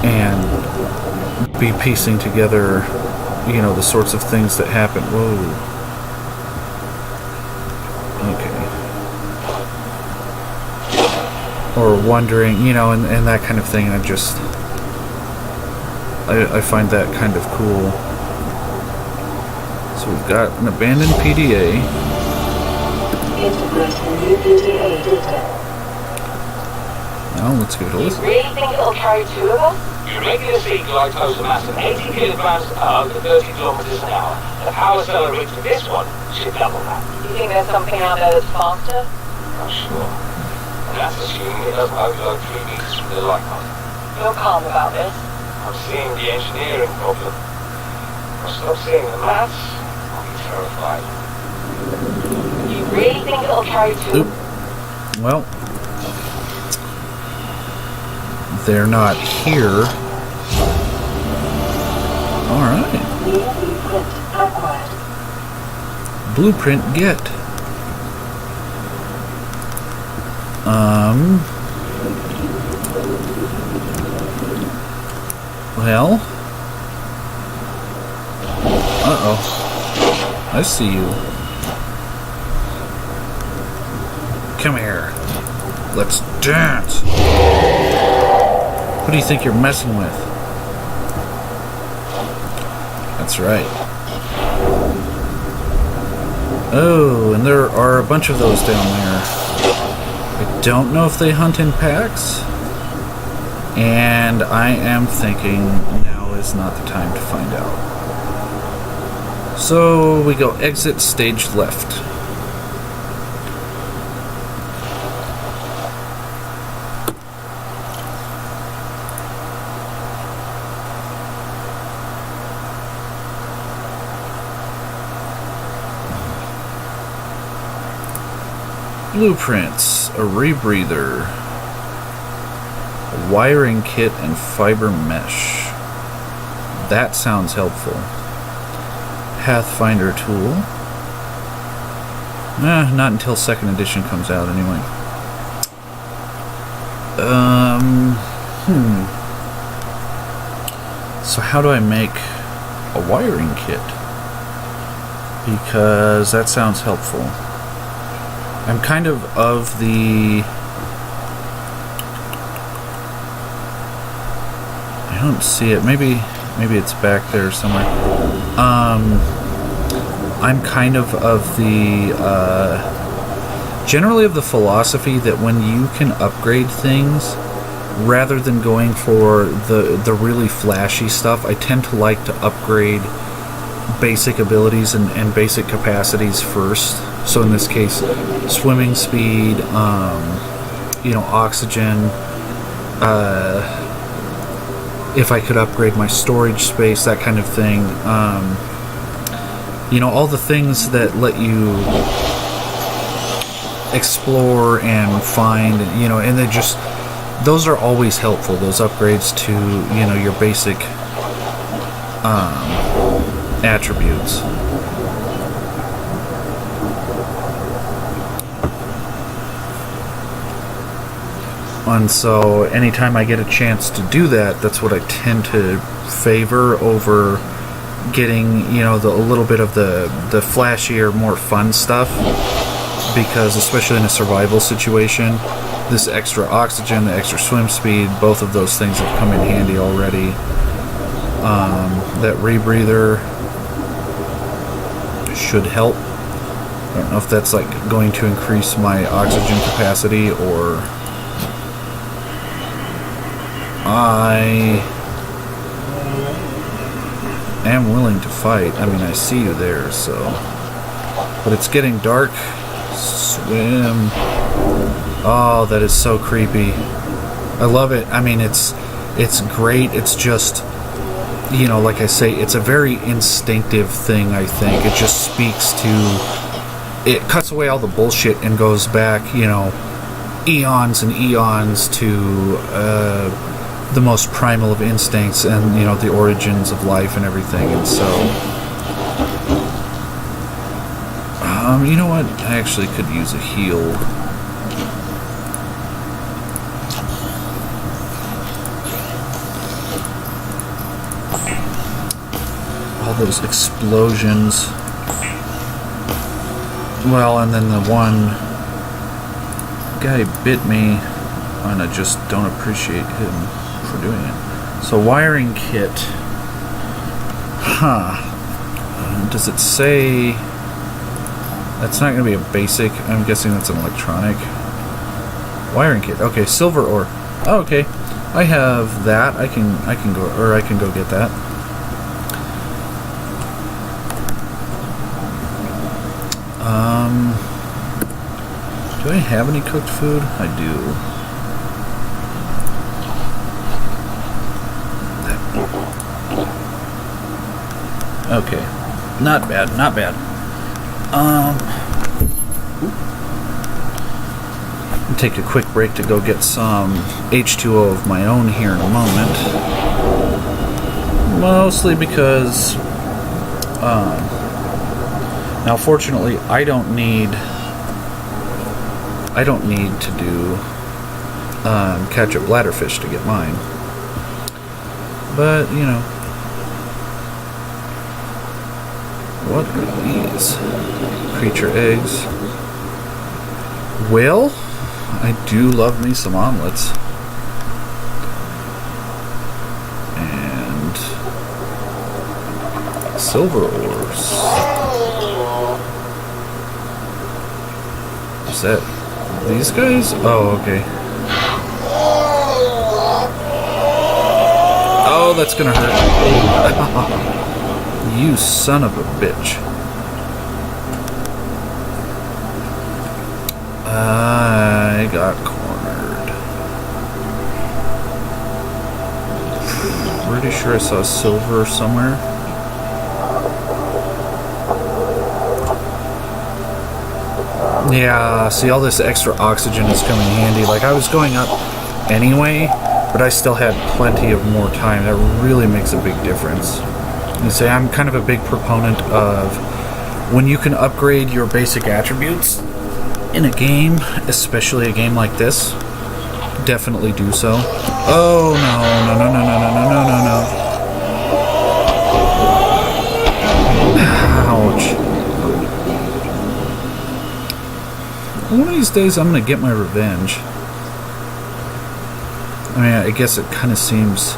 and be piecing together, you know, the sorts of things that happen. Whoa. Okay. Or wondering, you know, and that kind of thing. And I find that kind of cool. So we've got an abandoned PDA. Integrating new PDA data. Now let's give it a listen. You really think it'll carry two of us? Your regular sea glide tows a mass of 80 kilograms per hour at 30 kilometers an hour. The power cell rig to this one should double that. You think there's something out there that's faster? Not sure. And that's assuming it doesn't overload 3 meters from the light path. You're calm about this. I'm seeing the engineering problem. I'll stop seeing the maths. I'll be terrified. You really think it'll carry two? Oop. Well, they're not here. Alright. New blueprint acquired. Blueprint get. Well. Uh-oh. I see you. Come here. Let's dance. Who do you think you're messing with? That's right. Oh, and there are a bunch of those down there. I don't know if they hunt in packs. And I am thinking now is not the time to find out. So we go exit stage left. Blueprints, a rebreather, a wiring kit, and fiber mesh. That sounds helpful. Pathfinder tool. Not until 2nd edition comes out anyway. So how do I make a wiring kit? Because that sounds helpful. I'm kind of the... I don't see it. Maybe it's back there somewhere. I'm kind of the... generally of the philosophy that when you can upgrade things, rather than going for the really flashy stuff, I tend to like to upgrade basic abilities and basic capacities first. So in this case, swimming speed, oxygen. If I could upgrade my storage space, that kind of thing. All the things that let you explore and find, and they just, those are always helpful. Those upgrades to, your basic attributes. And so anytime I get a chance to do that, that's what I tend to favor over getting, a little bit of the flashier, more fun stuff. Because especially in a survival situation, this extra oxygen, the extra swim speed, both of those things have come in handy already. That rebreather should help. I don't know if that's like going to increase my oxygen capacity, or I am willing to fight. I mean, I see you there, so. But it's getting dark. Swim. Oh, that is so creepy. I love it. I mean, it's great. It's just, you know, like I say, it's a very instinctive thing, I think. It just speaks to... It cuts away all the bullshit and goes back, you know, eons and eons to the most primal of instincts and, you know, the origins of life and everything. And so, you know what? I actually could use a heal. All those explosions. Well, and then the one guy bit me, and I just don't appreciate him for doing it. So, wiring kit. Does it say... That's not going to be a basic. I'm guessing that's an electronic. Wiring kit. Okay, silver ore. Oh, okay. I have that. I can go get that. Do I have any cooked food? I do. Okay. Not bad, not bad. I'll take a quick break to go get some H2O of my own here in a moment. Mostly because, now fortunately I don't need to do catch a bladderfish to get mine. But, you know, what are these? Creature eggs. Well, I do love me some omelets. And silver ores. Is that these guys? Oh, okay. Oh, that's gonna hurt. You son of a bitch. I got cornered. Pretty sure I saw silver somewhere. Yeah, see, all this extra oxygen is coming handy. Like, I was going up anyway, but I still had plenty of more time. That really makes a big difference. And say, I'm kind of a big proponent of when you can upgrade your basic attributes in a game, especially a game like this, definitely do so. Oh, no, no, no, no, no, no, no, no, no. Ouch. One of these days, I'm going to get my revenge. I mean, I guess it kind of seems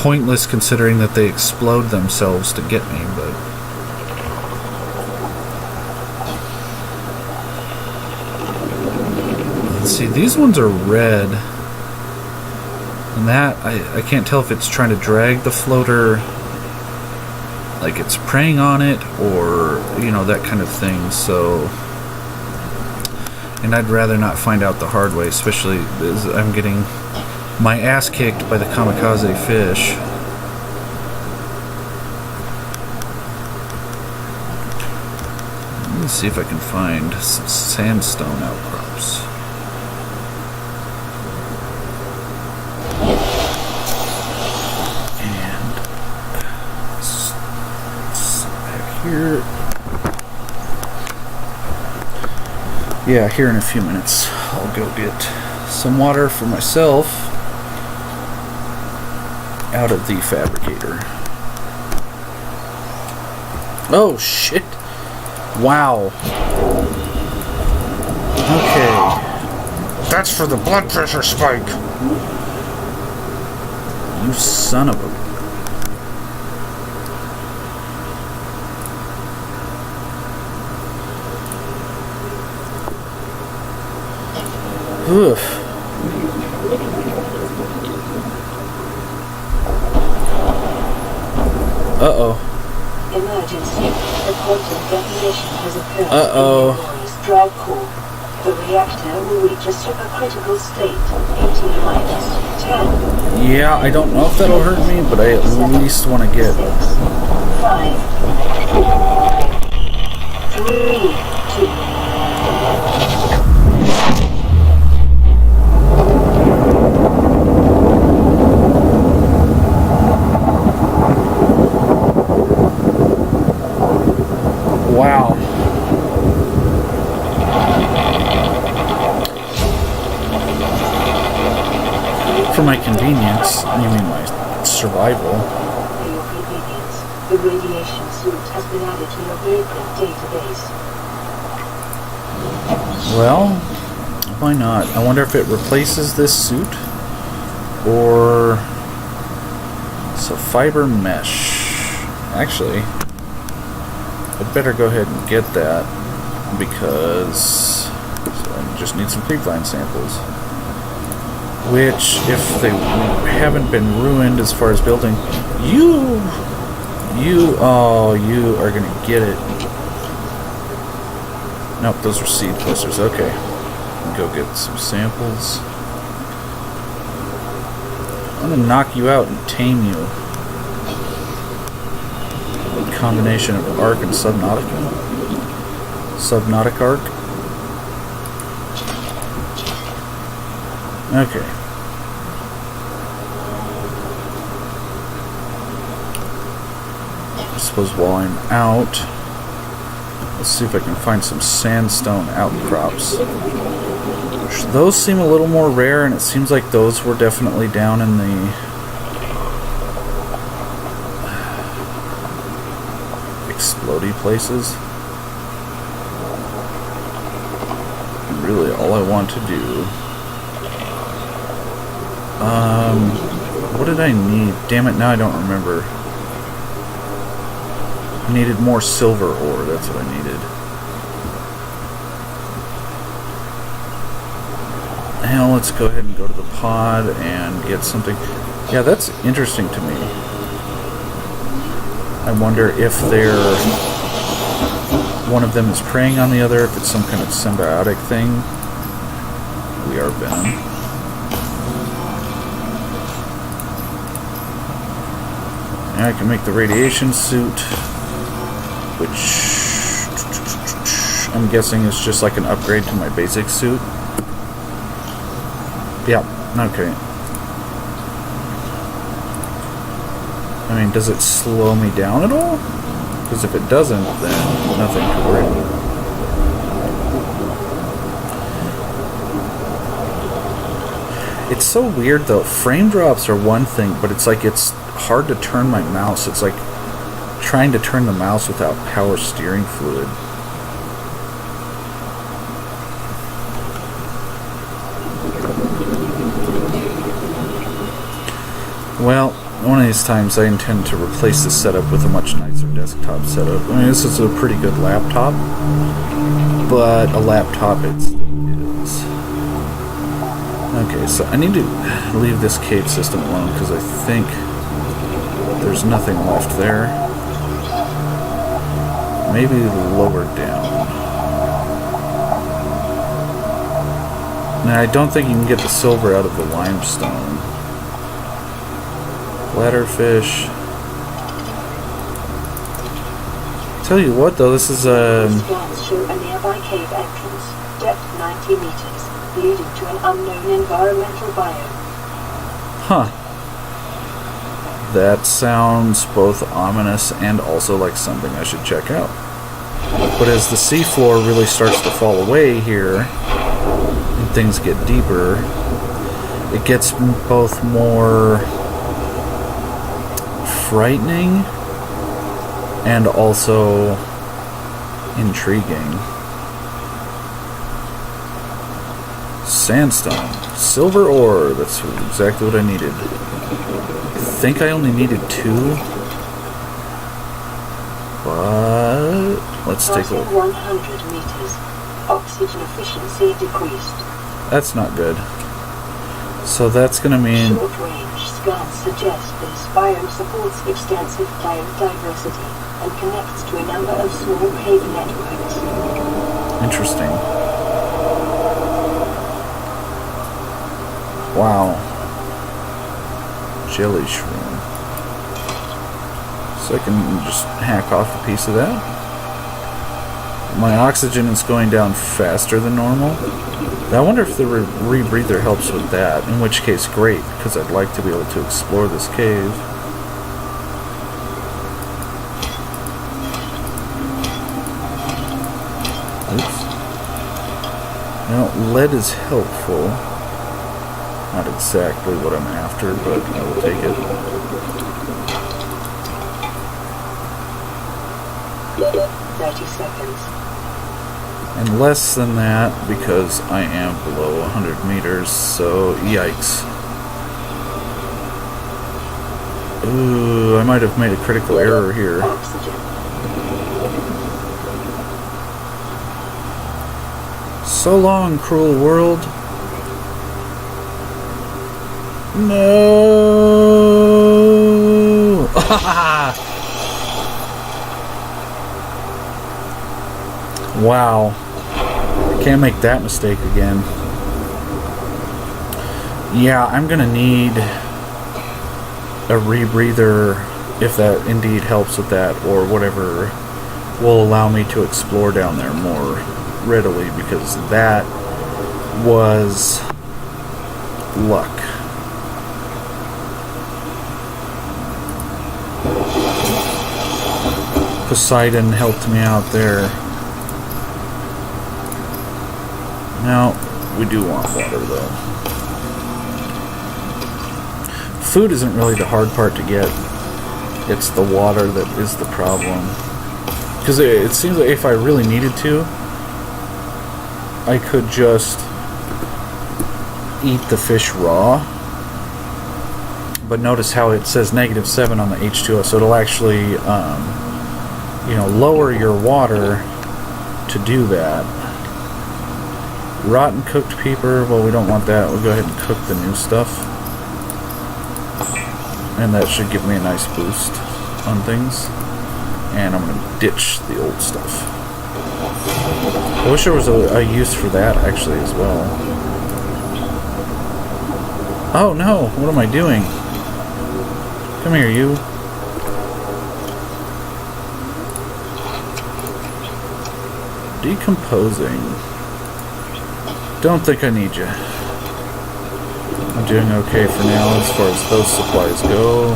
pointless considering that they explode themselves to get me, but... Let's see, these ones are red. And that, I can't tell if it's trying to drag the floater, like it's preying on it, or, you know, that kind of thing, so... And I'd rather not find out the hard way, especially as I'm getting my ass kicked by the kamikaze fish. Let's see if I can find some sandstone outcrops. And back here. Yeah, here in a few minutes, I'll go get some water for myself out of the fabricator. Oh, shit. Wow. Okay. That's for the blood pressure spike. You son of a... Oof. Uh-oh. Emergency. A quantum detonation has occurred. Uh-oh. In Illinois drive core. The reactor will reach a supercritical state in T-10. Yeah, I don't know if that'll hurt me, but I at least want to get... 6, 5, 4, 3, 2. Wow. For my convenience, you mean my survival. For your convenience, the radiation suit has been added to your vehicle database. Well, why not? I wonder if it replaces this suit or... So fiber mesh. Actually, I'd better go ahead and get that because I just need some creepvine samples. Which, if they haven't been ruined as far as building, you are gonna get it. Nope, those are seed clusters. Okay, go get some samples. I'm gonna knock you out and tame you. A combination of Arc and Subnautica. Subnautic Arc. Okay. I suppose while I'm out, let's see if I can find some sandstone outcrops. Those seem a little more rare, and it seems like those were definitely down in the explodey places. And really, all I want to do... what did I need? Damn it, now I don't remember. I needed more silver ore, that's what I needed. Now let's go ahead and go to the pod and get something. Yeah, that's interesting to me. I wonder if they're... one of them is preying on the other, if it's some kind of symbiotic thing. We are venom. Now I can make the radiation suit, which I'm guessing is just like an upgrade to my basic suit. Yeah, okay. I mean, does it slow me down at all? Because if it doesn't, then nothing to worry about. It's so weird though. Frame drops are one thing, but it's like it's hard to turn my mouse. It's like trying to turn the mouse without power steering fluid. Well, one of these times I intend to replace this setup with a much nicer desktop setup. I mean, this is a pretty good laptop, but a laptop it still is. Okay, so I need to leave this cave system alone because I think there's nothing left there. Maybe lower down. Now, I don't think you can get the silver out of the limestone. Bladderfish. Tell you what, though, this is Scans show a nearby cave entrance, depth 90 meters, leading to an unknown environmental biome. Huh. That sounds both ominous and also like something I should check out. But as the seafloor really starts to fall away here, and things get deeper, it gets both more frightening and also intriguing. Sandstone. Silver ore. That's exactly what I needed. I think I only needed 2. But let's take a look. 100 meters. Oxygen efficiency decreased. That's not good. So that's going to mean... Short-range scans suggest this biome supports extensive biodiversity and connects to a number of small cave networks. Interesting. Wow. Jelly shroom. So I can just hack off a piece of that. My oxygen is going down faster than normal. Now, I wonder if the rebreather helps with that, in which case great, because I'd like to be able to explore this cave. Oops. Now, lead is helpful. Not exactly what I'm after, but I will take it. 30 seconds. And less than that because I am below 100 meters, so yikes. Ooh, I might have made a critical error here. Oxygen. So long, cruel world. No! Wow. Can't make that mistake again. Yeah, I'm gonna need a rebreather if that indeed helps with that, or whatever will allow me to explore down there more readily, because that was luck. Poseidon helped me out there. Now, we do want water though. Food isn't really the hard part to get. It's the water that is the problem. Because it seems like if I really needed to, I could just eat the fish raw. But notice how it says -7 on the H2O, so it'll actually, lower your water to do that. Rotten cooked peeper, well, we don't want that. We'll go ahead and cook the new stuff. And that should give me a nice boost on things. And I'm going to ditch the old stuff. I wish there was a use for that, actually, as well. Oh, no! What am I doing? Come here, you. Decomposing. Don't think I need you. I'm doing okay for now as far as those supplies go.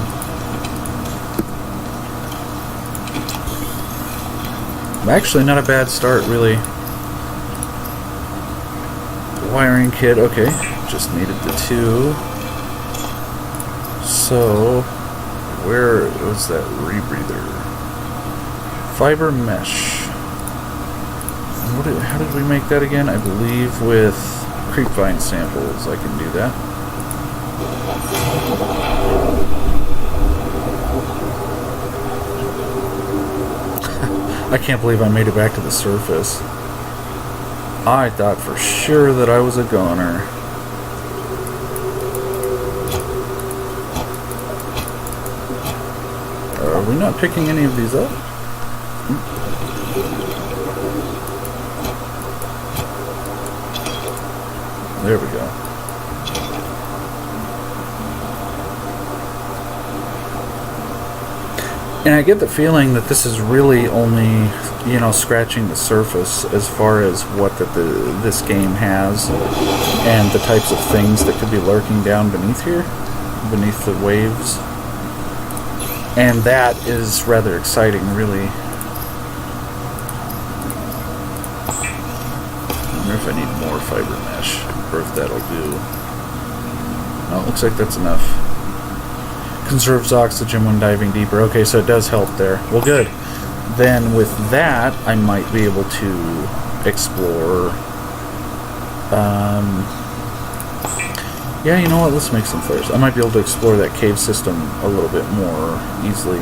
Actually, not a bad start, really. Wiring kit, okay. Just needed the 2. So, where was that rebreather? Fiber mesh. How did we make that again? I believe with creepvine samples I can do that. I can't believe I made it back to the surface. I thought for sure that I was a goner. Are we not picking any of these up? There we go. And I get the feeling that this is really only, scratching the surface as far as what this game has and the types of things that could be lurking down beneath here, beneath the waves. And that is rather exciting, really. I wonder if I need more fiber mesh, or if that'll do. No, it looks like that's enough. Conserves oxygen when diving deeper. Okay, so it does help there. Well, good. Then with that, I might be able to explore. Yeah, you know what? Let's make some flares. I might be able to explore that cave system a little bit more easily.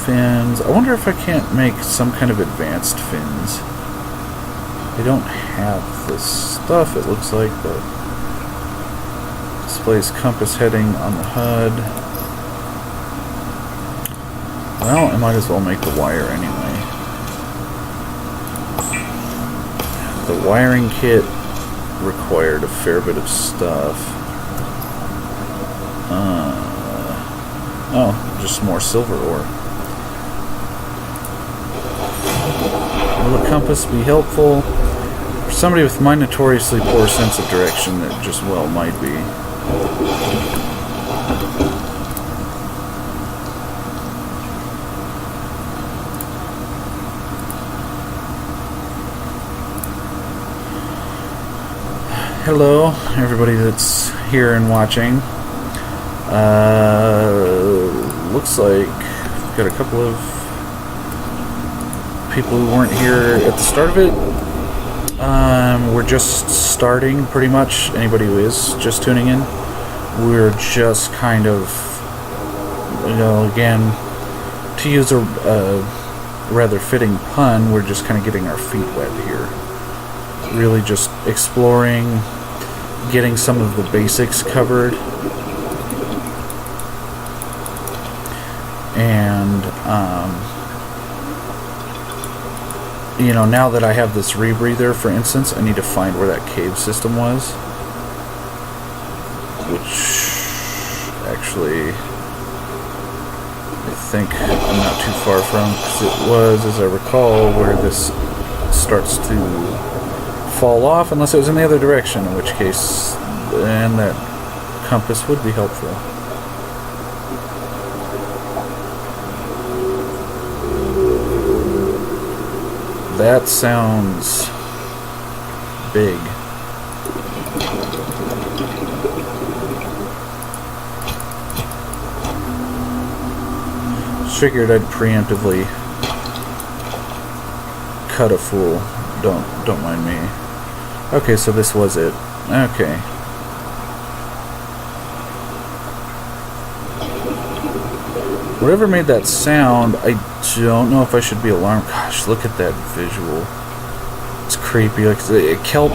Fins. I wonder if I can't make some kind of advanced fins. They don't have this stuff, it looks like, but displays compass heading on the HUD. Well, I might as well make the wire anyway. The wiring kit required a fair bit of stuff. Oh, just more silver ore. Will a compass be helpful? For somebody with my notoriously poor sense of direction, it just well might be. Hello, everybody that's here and watching. Looks like we've got a couple of people who weren't here at the start of it. We're just starting, pretty much. Anybody who is just tuning in, we're just kind of, again, to use a rather fitting pun, we're just kind of getting our feet wet here. Really just exploring, getting some of the basics covered. And, now that I have this rebreather, for instance, I need to find where that cave system was. Which, actually, I think I'm not too far from, because it was, as I recall, where this starts to fall off, unless it was in the other direction, in which case, then that compass would be helpful. That sounds big. Figured I'd preemptively cut a fool. Don't mind me. Okay, so this was it. Okay. Whatever made that sound, I don't know if I should be alarmed. Gosh, look at that visual. It's creepy. Like the kelp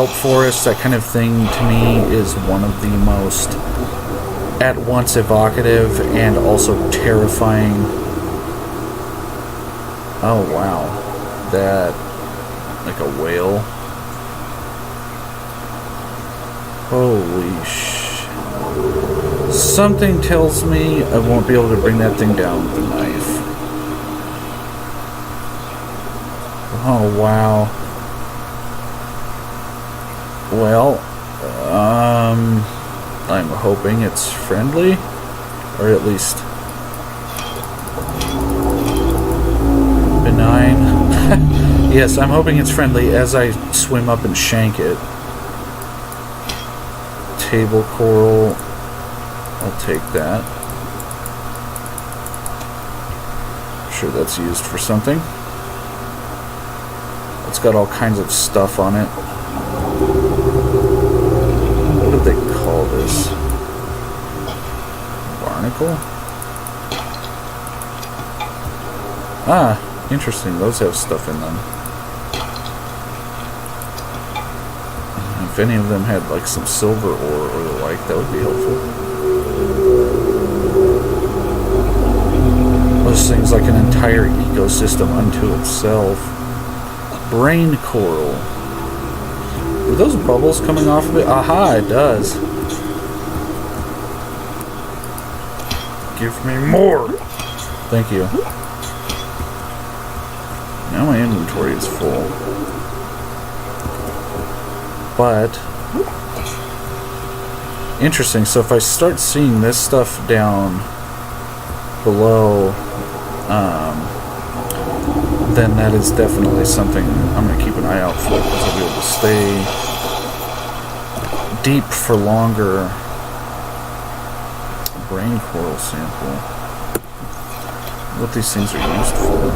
forest, that kind of thing, to me is one of the most at once evocative and also terrifying. Oh wow, that, like a whale. Holy sh! Something tells me I won't be able to bring that thing down with a knife. Oh wow. Well, I'm hoping it's friendly, or at least benign. Yes, I'm hoping it's friendly as I swim up and shank it. Table coral, I'll take that. I'm sure that's used for something. It's got all kinds of stuff on it. What do they call this? Barnacle? Ah, interesting. Those have stuff in them. If any of them had like some silver ore or the like, that would be helpful. This thing's like an entire ecosystem unto itself. Brain coral. Are those bubbles coming off of it? Aha, it does. Give me more. Thank you. Now my inventory is full. But interesting, so if I start seeing this stuff down below, then that is definitely something I'm going to keep an eye out for, because I'll be able to stay deep for longer. Brain coral sample. What these things are used for.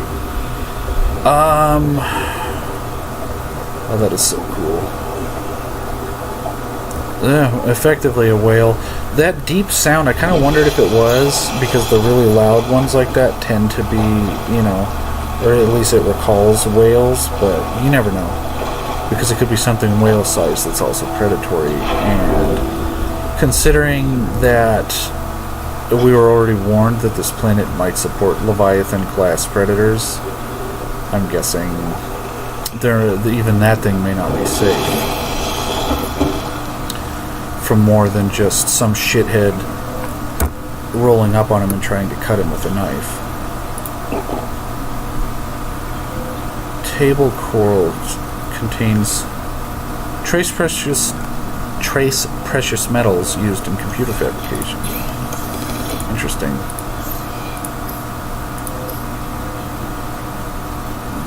Oh, that is so cool. Yeah, effectively a whale. That deep sound, I kind of wondered if it was, because the really loud ones like that tend to be, Or at least it recalls whales, but you never know. Because it could be something whale-sized that's also predatory. And considering that we were already warned that this planet might support Leviathan-class predators, I'm guessing even that thing may not be safe from more than just some shithead rolling up on him and trying to cut him with a knife. Table coral contains trace precious metals used in computer fabrication. Interesting.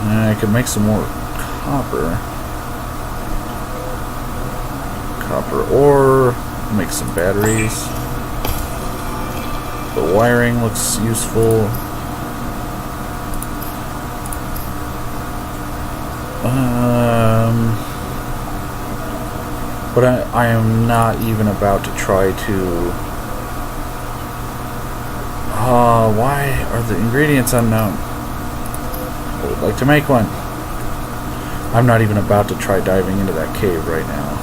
I could make some more copper ore, make some batteries. The wiring looks useful. But I am not even about to try to... why are the ingredients unknown? I would like to make one. I'm not even about to try diving into that cave right now.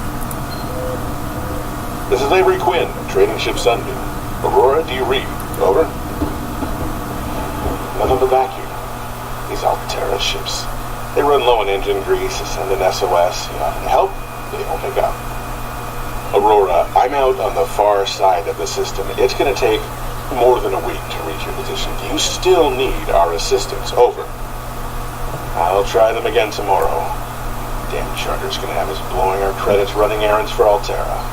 This is Avery Quinn, Trading Ship Sunbeam. Aurora, do you read? Over. None of the vacuum. These Altera ships. They run low on engine grease, send an SOS. Help? They don't pick up. Aurora, I'm out on the far side of the system. It's going to take more than a week to reach your position. Do you still need our assistance? Over. I'll try them again tomorrow. Damn charter's going to have us blowing our credits running errands for Altera.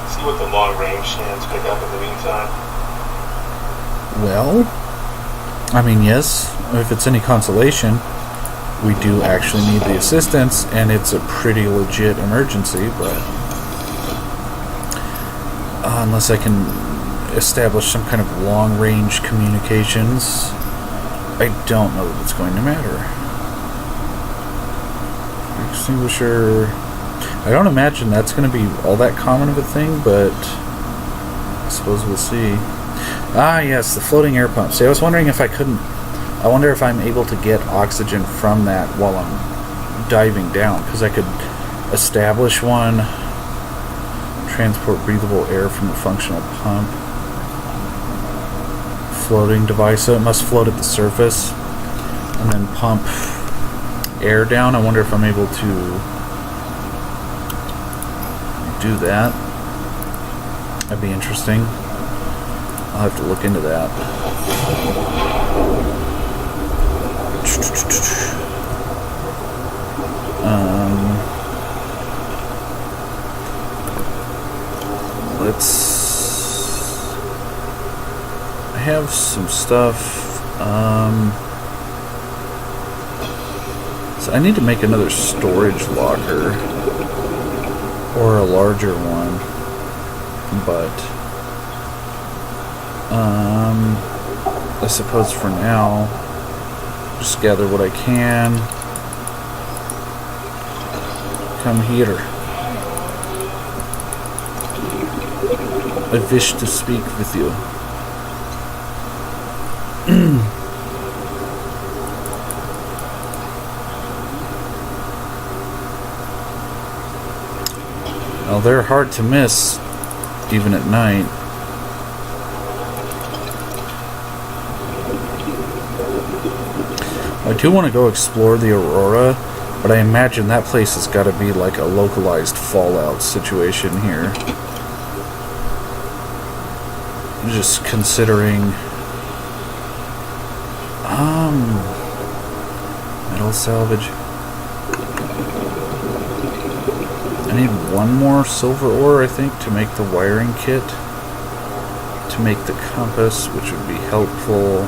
See what the long-range scans pick up in the meantime? Well, I mean, yes, if it's any consolation, we do actually need the assistance, and it's a pretty legit emergency, but unless I can establish some kind of long-range communications, I don't know that it's going to matter. Extinguisher... I don't imagine that's going to be all that common of a thing, but I suppose we'll see. Ah, yes, the floating air pump. See, I was wondering if I couldn't... I wonder if I'm able to get oxygen from that while I'm diving down, because I could establish one, transport breathable air from a functional pump, floating device, so it must float at the surface, and then pump air down. I wonder if I'm able to do that. That'd be interesting. I'll have to look into that. I have some stuff. So I need to make another storage locker, or a larger one, but I suppose for now, just gather what I can. Come here. I wish to speak with you. Well, they're hard to miss, even at night. I do want to go explore the Aurora, but I imagine that place has got to be like a localized Fallout situation here. Just considering... metal salvage. I need one more silver ore, I think, to make the wiring kit. To make the compass, which would be helpful.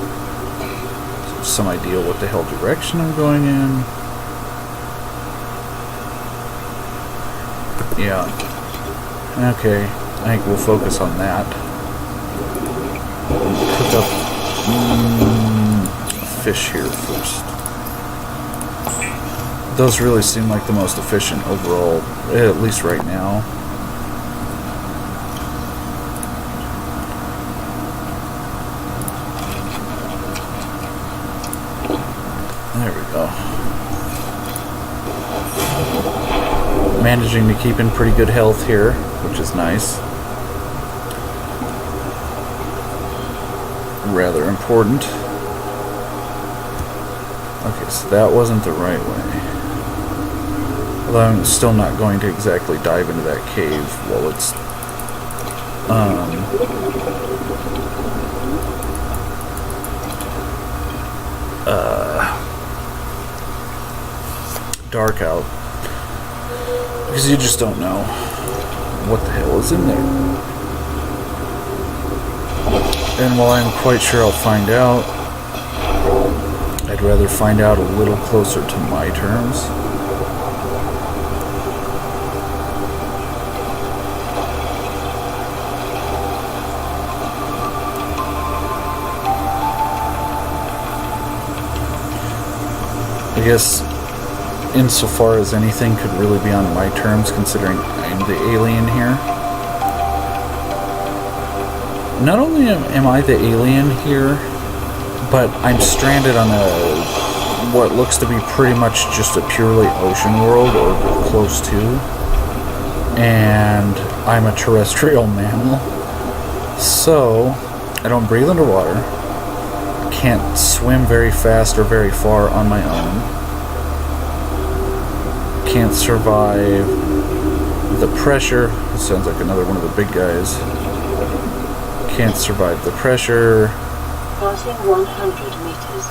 Some idea what the hell direction I'm going in. Yeah. Okay, I think we'll focus on that. Cook up fish here first. Those really seem like the most efficient overall, at least right now. managing to keep in pretty good health here, which is nice. Rather important. Okay, so that wasn't the right way. Although I'm still not going to exactly dive into that cave while it's dark out, because you just don't know what the hell is in there. And while I'm quite sure I'll find out, I'd rather find out a little closer to my terms. I guess insofar as anything could really be on my terms, considering I'm the alien here. Not only am I the alien here, but I'm stranded on what looks to be pretty much just a purely ocean world, or close to. And I'm a terrestrial mammal. So, I don't breathe underwater. Can't swim very fast or very far on my own. Can't survive the pressure. It sounds like another one of the big guys. Can't survive the pressure. Passing 100 meters.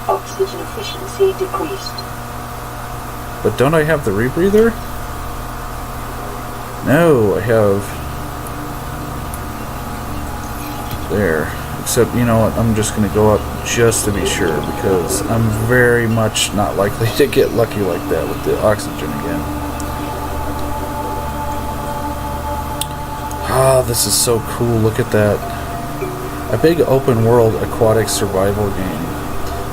Oxygen efficiency decreased. But don't I have the rebreather? No, I have... There. Except, you know what, I'm just going to go up just to be sure, because I'm very much not likely to get lucky like that with the oxygen again. Ah, this is so cool. Look at that. A big open world aquatic survival game.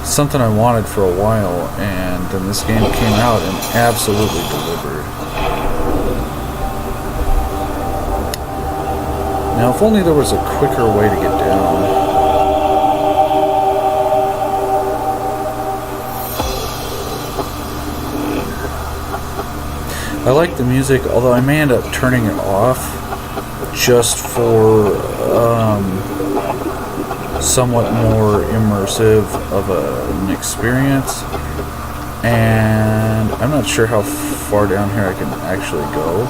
Something I wanted for a while, and then this game came out and absolutely delivered. Now, if only there was a quicker way to get down. I like the music, although I may end up turning it off just for somewhat more immersive of an experience. And I'm not sure how far down here I can actually go.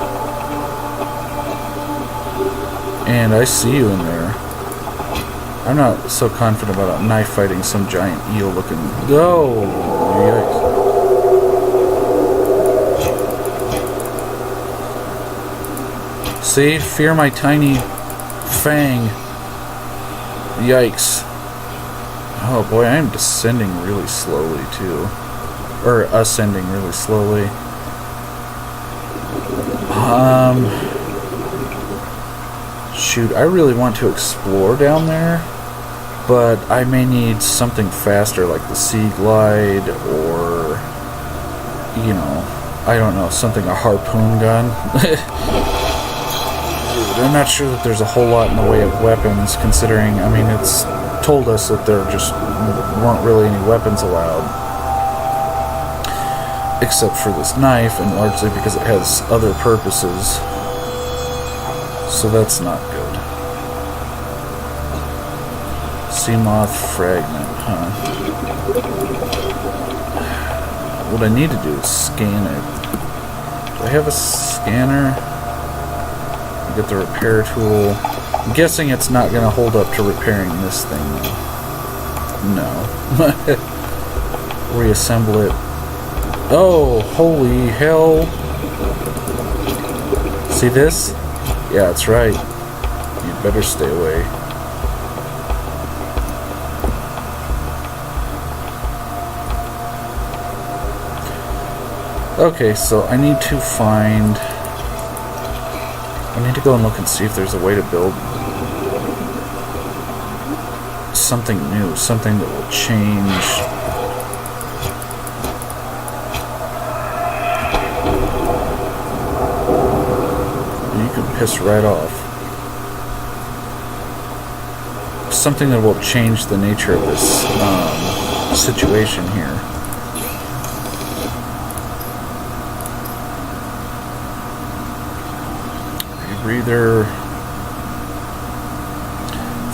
And I see you in there. I'm not so confident about knife fighting some giant eel looking... Oh! Yikes. See? Fear my tiny fang. Yikes. Oh boy, I am descending really slowly too. Or ascending really slowly. Shoot, I really want to explore down there, but I may need something faster like the Sea Glide, or, you know, I don't know, something, a harpoon gun. I'm not sure that there's a whole lot in the way of weapons, considering, I mean, it's told us that there just weren't really any weapons allowed. Except for this knife, and largely because it has other purposes. So that's not good. Sea moth fragment, huh? What I need to do is scan it. Do I have a scanner? Get the repair tool. I'm guessing it's not going to hold up to repairing this thing, though. No. Reassemble it. Oh, holy hell. See this? Yeah, that's right. You'd better stay away. Okay, so I need to find... I need to go and look and see if there's a way to build something new, something that will change. You can piss right off. Something that will change the nature of this situation here. breather,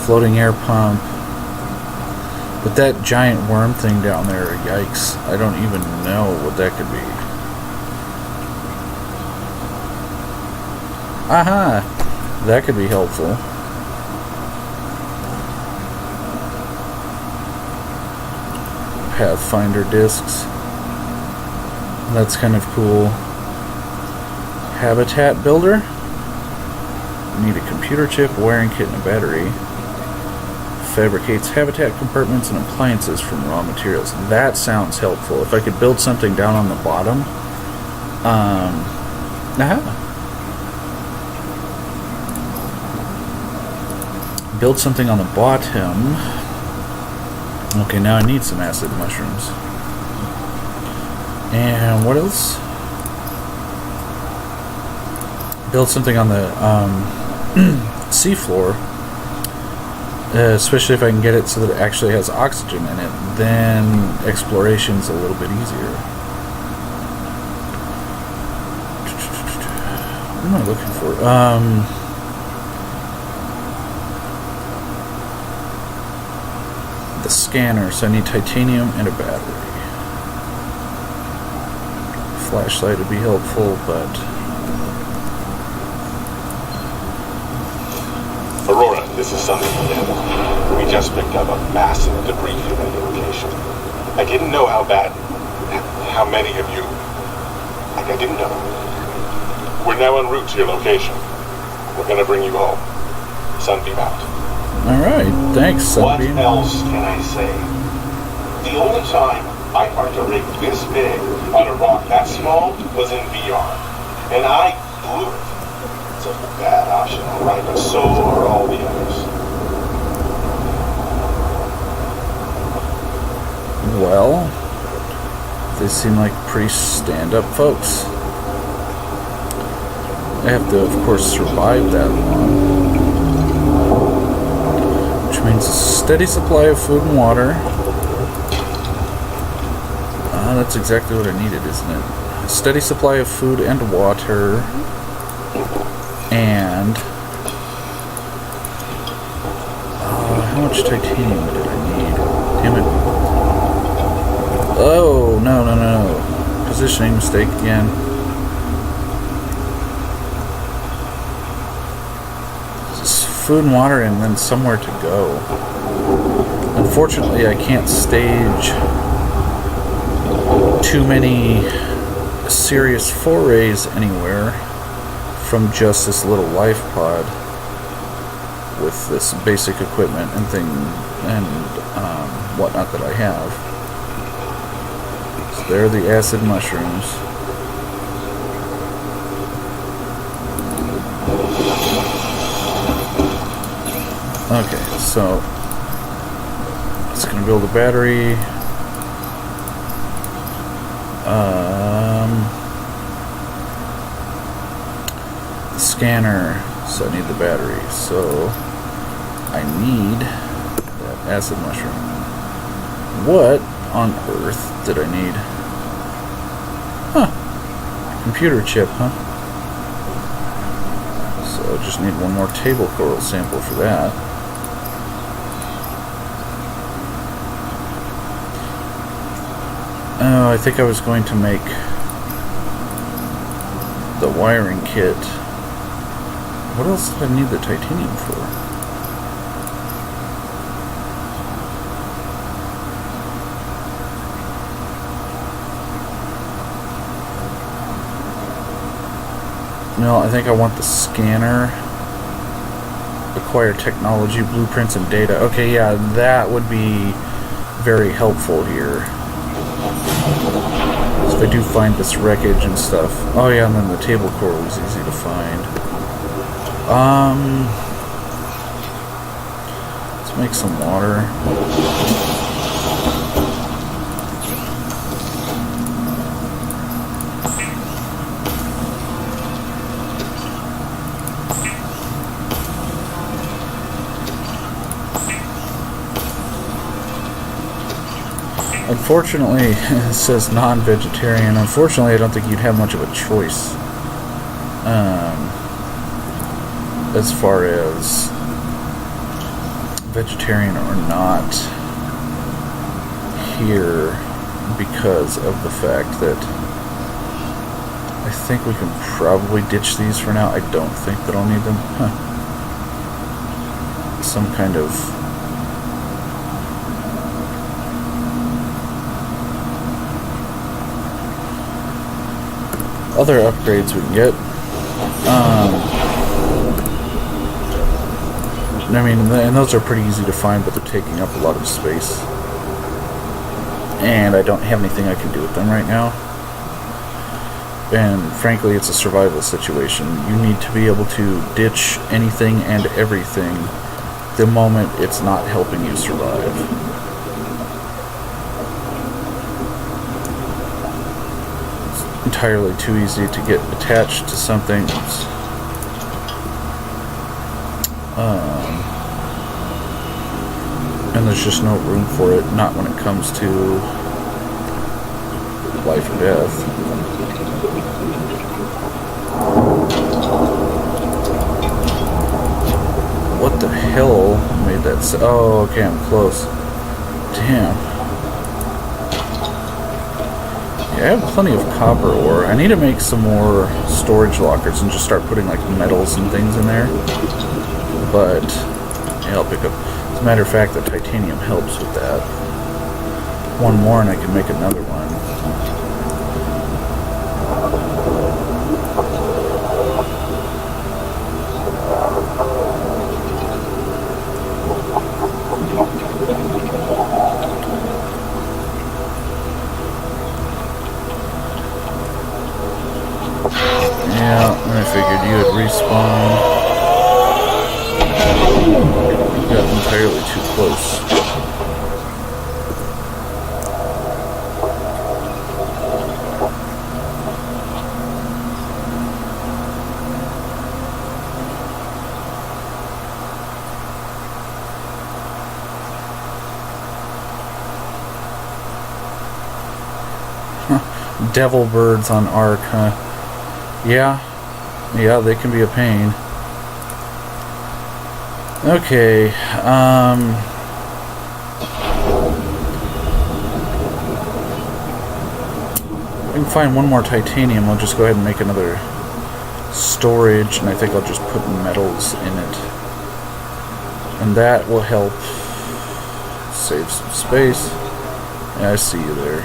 floating air pump. But that giant worm thing down there, yikes. I don't even know what that could be. Aha! That could be helpful. Pathfinder discs. That's kind of cool. Habitat builder. Need a computer chip, wiring kit, and a battery. Fabricates habitat compartments and appliances from raw materials. That sounds helpful. If I could build something down on the bottom. Build something on the bottom. Okay, now I need some acid mushrooms. And what else? Build something on the seafloor. Especially if I can get it so that it actually has oxygen in it, then exploration's a little bit easier. What am I looking for? The scanner, so I need titanium and a battery. Flashlight would be helpful, but... Aurora, this is something again. We just picked up a massive debris field at your location. I didn't know how many of you... I didn't know. We're now en route to your location. We're gonna bring you home. Sunbeam out. Alright, thanks, Sunbeam. What else can I say? The only time I parked a rig this big on a rock that small was in VR. And I blew it. It's a bad option, alright, but so are all the others. Well, they seem like pretty stand-up folks. I have to, of course, survive that long. Which means a steady supply of food and water. That's exactly what I needed, isn't it? A steady supply of food and water. And... how much titanium did I need? Damn it. Oh, no. Positioning mistake again. Just food and water and then somewhere to go. Unfortunately, I can't stage too many serious forays anywhere from just this little life pod with this basic equipment and thing and whatnot that I have. So there are the acid mushrooms. Okay, so it's gonna build a battery. The scanner, so I need the battery. So I need that acid mushroom. What on earth did I need? Computer chip, huh? So I just need one more table coral sample for that. Oh, I think I was going to make the wiring kit. What else did I need the titanium for? No, I think I want the scanner. Acquire technology, blueprints, and data. Okay, yeah, that would be very helpful here. So if I do find this wreckage and stuff. Oh yeah, and then the table coral was easy to find. Let's make some water. Unfortunately, it says non-vegetarian. Unfortunately, I don't think you'd have much of a choice. as far as vegetarian or not here, because of the fact that I think we can probably ditch these for now. I don't think that I'll need them. Some kind of other upgrades we can get. I mean, and those are pretty easy to find, but they're taking up a lot of space. And I don't have anything I can do with them right now. And frankly, it's a survival situation. You need to be able to ditch anything and everything the moment it's not helping you survive. It's entirely too easy to get attached to something. And there's just no room for it, not when it comes to life or death. What the hell made that oh, okay, I'm close. Damn. Yeah, I have plenty of copper ore. I need to make some more storage lockers and just start putting like metals and things in there. But yeah, I'll pick up. As a matter of fact, the titanium helps with that. One more and I can make another one. Yeah, and I figured you would respawn. Got entirely too close. Devil birds on Ark, huh? Yeah, they can be a pain. Okay, if I can find one more titanium, I'll just go ahead and make another storage, and I think I'll just put metals in it. And that will help save some space. Yeah, I see you there.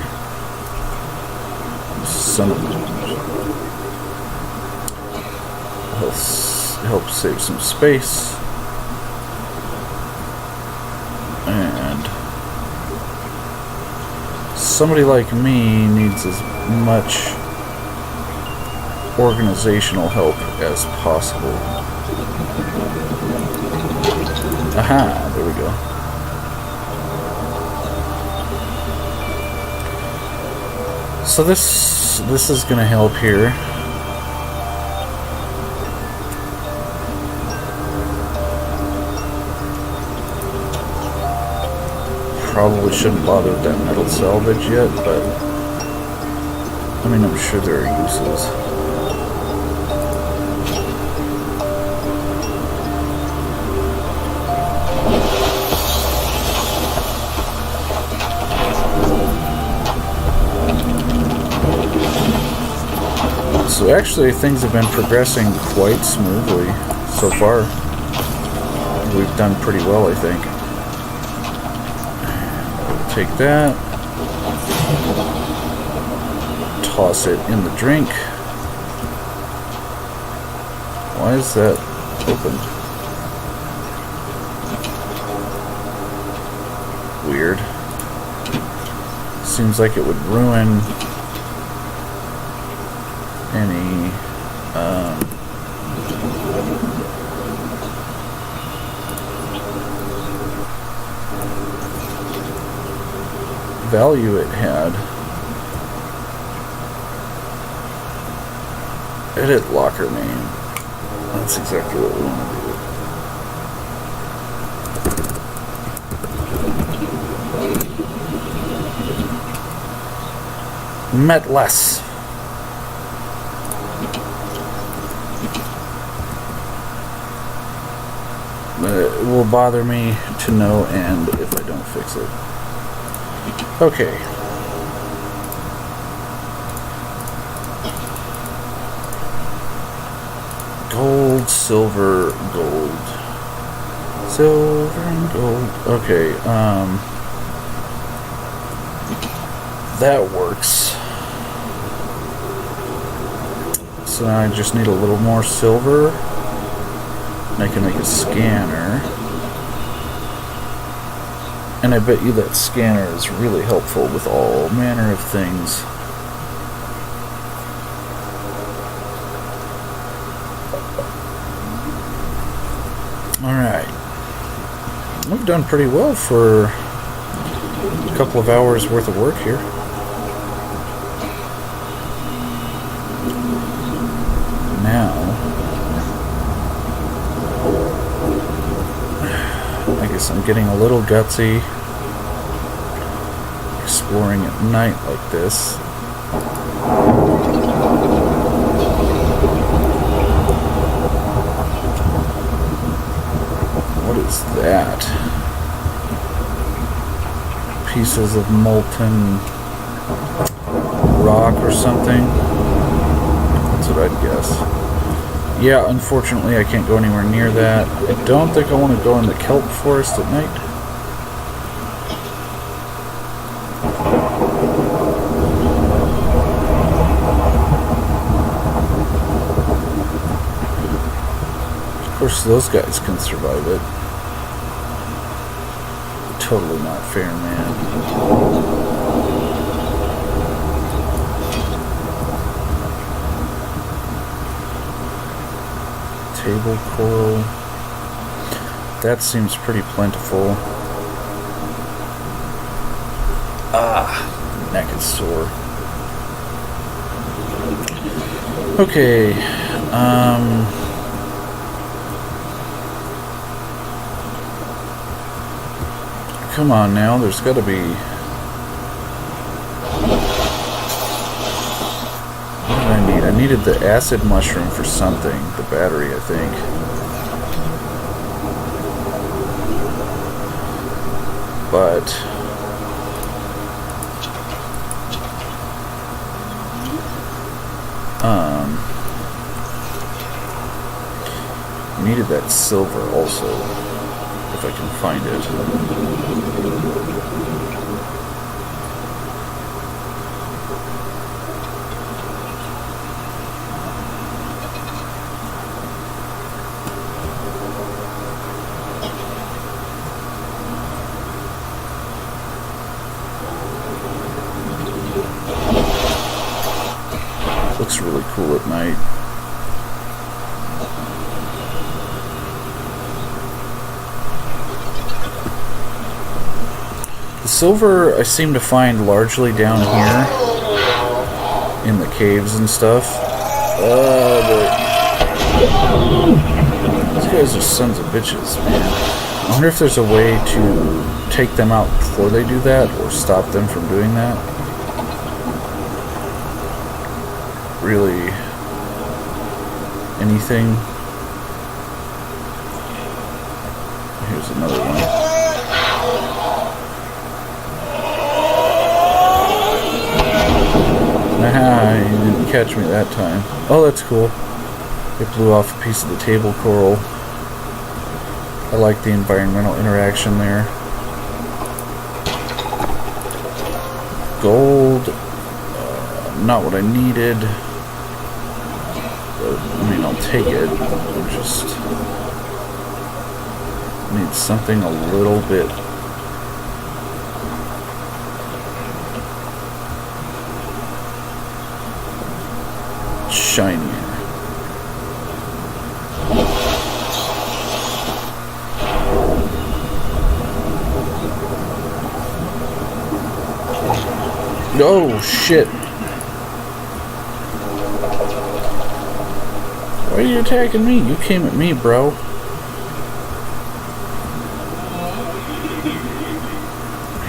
Son of a... help save some space. And somebody like me needs as much organizational help as possible. Aha, there we go. So this is gonna help here. Probably shouldn't bother with that metal salvage yet, but I mean, I'm sure there are uses. So actually, things have been progressing quite smoothly so far. We've done pretty well, I think. Take that, toss it in the drink. Why is that opened? Weird. Seems like it would ruin any value it had. Edit locker name. That's exactly what we want to do. Met less. will bother me to no end if I don't fix it. Okay. Gold, silver, gold. Silver and gold. Okay, that works. So now I just need a little more silver. And I can make a scanner. And I bet you that scanner is really helpful with all manner of things. Alright. We've done pretty well for a couple of hours worth of work here. Now, I guess I'm getting a little gutsy exploring at night like this. What is that? Pieces of molten rock or something? That's what I'd guess. Yeah, unfortunately I can't go anywhere near that. I don't think I want to go in the kelp forest at night. Of course those guys can survive it. Totally not fair, man. Table coral. That seems pretty plentiful. Ah, neck is sore. Okay, come on now, there's gotta be... What did I need? I needed the acid mushroom for something. The battery, I think. But... needed that silver also, if I can find it. Looks really cool at night. The silver I seem to find largely down here in the caves and stuff. These guys are sons of bitches, man. I wonder if there's a way to take them out before they do that, or stop them from doing that. Really, anything? Here's another one. Nah, you didn't catch me that time. Oh, that's cool. It blew off a piece of the table coral. I like the environmental interaction there. Gold. Not what I needed. But, I mean, I'll take it. I just need something a little bit shinier. Oh shit. Why are you attacking me? You came at me, bro.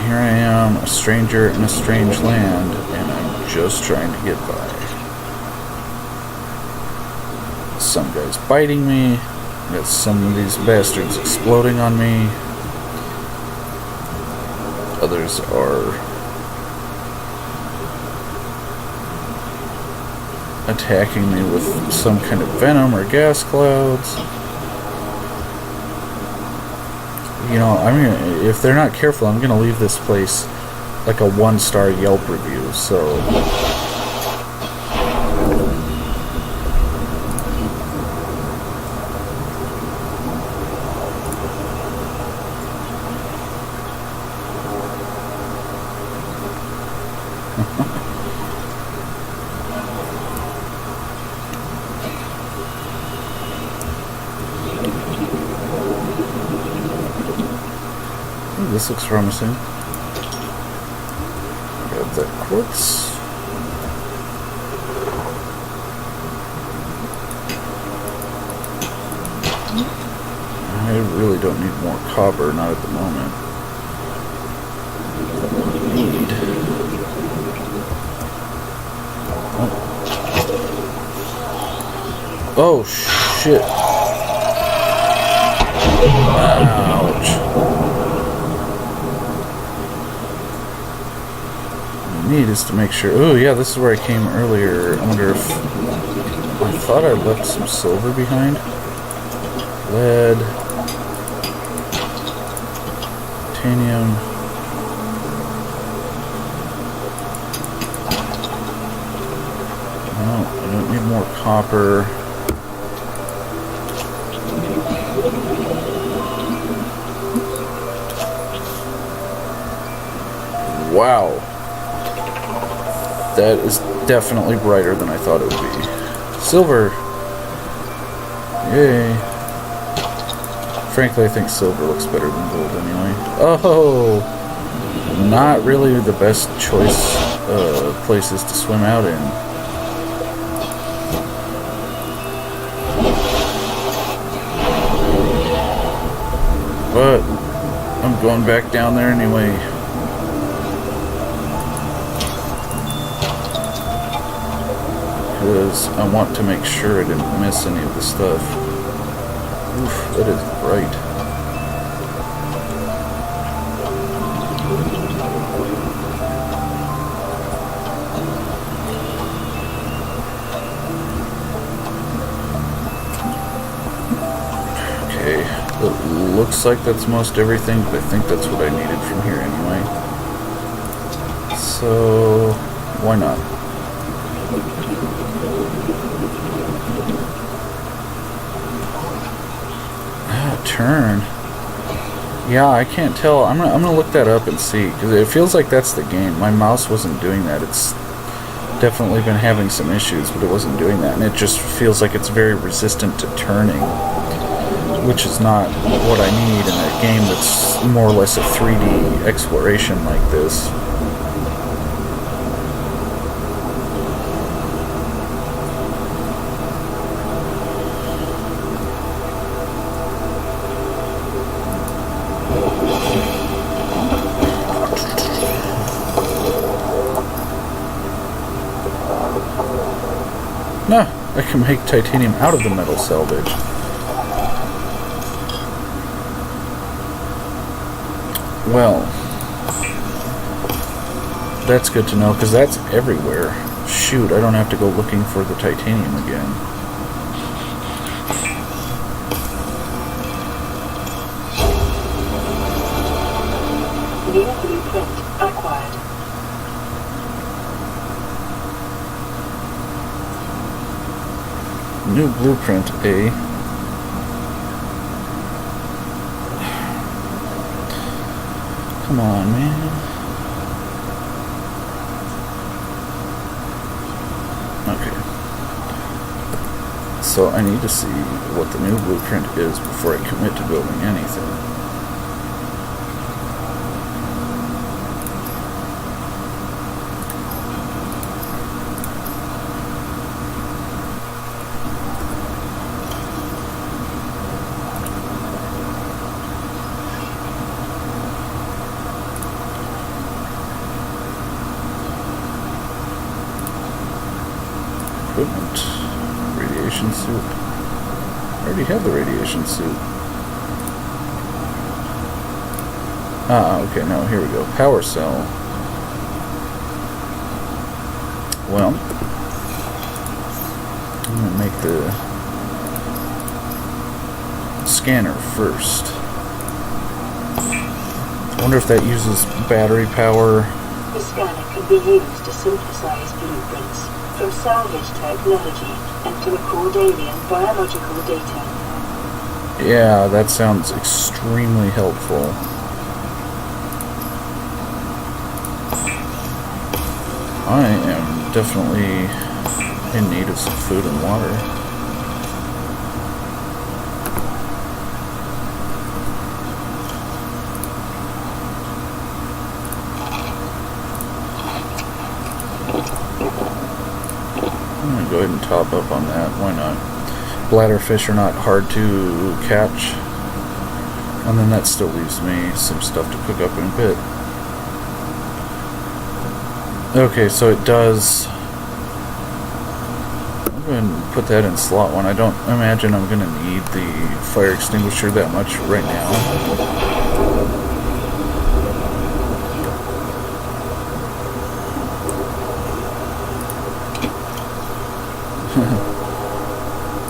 Here I am, a stranger in a strange land, and I'm just trying to get by. Some guy's biting me. Got some of these bastards exploding on me. Others are attacking me with some kind of venom or gas clouds. You know, if they're not careful, I'm gonna leave this place like a 1-star Yelp review, so. Ooh, this looks promising. Grab that quartz. I really don't need more copper, not at the moment. What I need. Oh shit. Ouch. What I need is to make sure. Oh yeah, this is where I came earlier. I wonder if I thought I left some silver behind. Lead. Titanium. No, I don't need more copper. Wow. That is definitely brighter than I thought it would be. Silver. Yay. Frankly, I think silver looks better than gold anyway. Oh! Not really the best choice places to swim out in. But I'm going back down there anyway. Because I want to make sure I didn't miss any of the stuff. Oof, that is bright. Okay, it looks like that's most everything, but I think that's what I needed from here anyway. So, why not? Turn. Yeah, I can't tell. I'm gonna look that up and see, because it feels like that's the game. My mouse wasn't doing that. It's definitely been having some issues, but it wasn't doing that, and it just feels like it's very resistant to turning, which is not what I need in a game that's more or less a 3D exploration like this. No, I can make titanium out of the metal salvage. Well, that's good to know, because that's everywhere. Shoot, I don't have to go looking for the titanium again. New blueprint acquired. New blueprint, eh? Come on, man. Okay. So I need to see what the new blueprint is before I commit to building anything. Equipment, radiation suit. I already have the radiation suit. Okay, no, here we go. Power cell. Well, I'm going to make the scanner first. I wonder if that uses battery power. The scanner can be used to synthesize blueprints from salvage technology and to record alien biological data. Yeah, that sounds extremely helpful. I am definitely in need of some food and water. I'm gonna go ahead and top up on that. Why not? Bladderfish are not hard to catch. And then that still leaves me some stuff to cook up in a bit. Okay, so it does. I'm going to put that in slot 1. I don't imagine I'm going to need the fire extinguisher that much right now.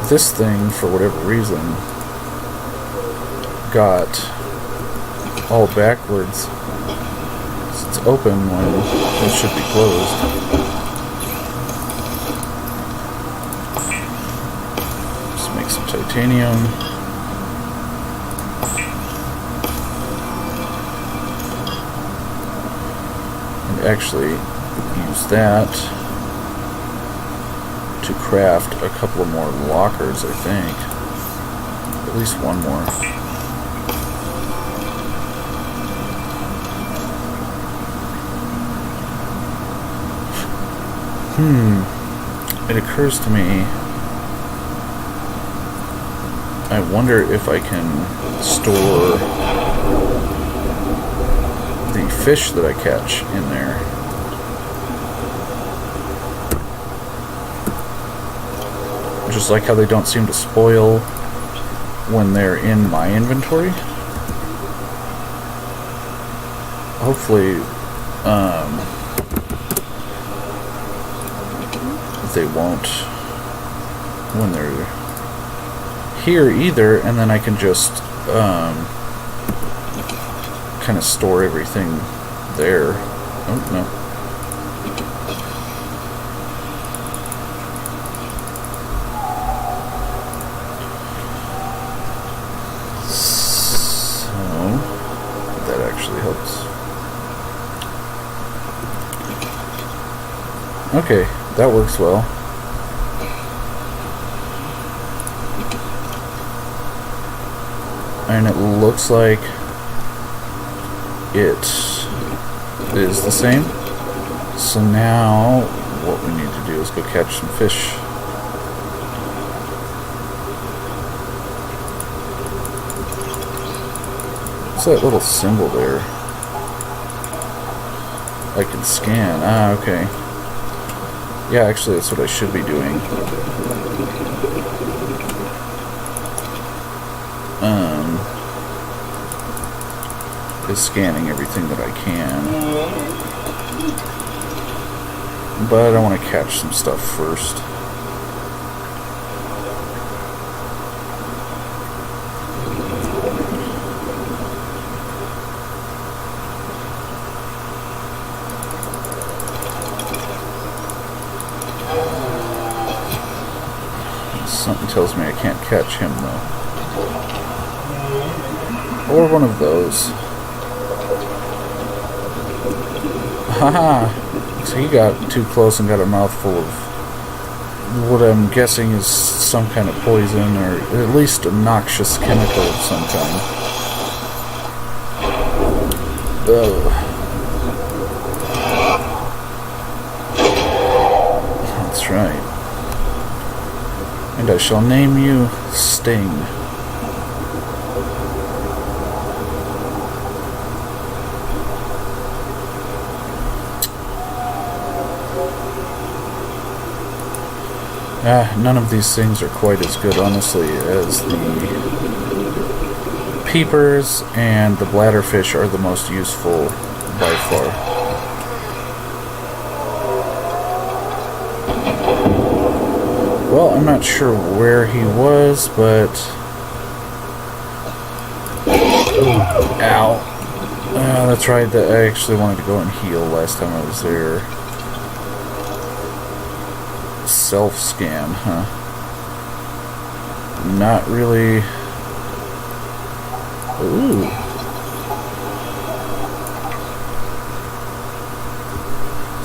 This thing, for whatever reason, got all backwards. It's open when it should be closed. Just make some titanium. And actually use that to craft a couple of more lockers, I think. At least one more. It occurs to me, I wonder if I can store the fish that I catch in there. Just like how they don't seem to spoil when they're in my inventory. Hopefully, they won't when they're here either, and then I can just kind of store everything there. Oh no. So that actually helps. Okay, that works well. And it looks like it is the same. So now what we need to do is go catch some fish. What's that little symbol there? I can scan. Ah, okay. Yeah, actually that's what I should be doing. Is scanning everything that I can. But I want to catch some stuff first. Something tells me I can't catch him though. Or one of those. Haha! So he got too close and got a mouthful of what I'm guessing is some kind of poison, or at least a noxious chemical of some kind. Ugh. That's right. And I shall name you Sting. None of these things are quite as good, honestly, as the peepers, and the bladderfish are the most useful by far. Well, I'm not sure where he was, but... Ow. That's right, that I actually wanted to go and heal last time I was there. Self-scan, huh? Not really... Ooh.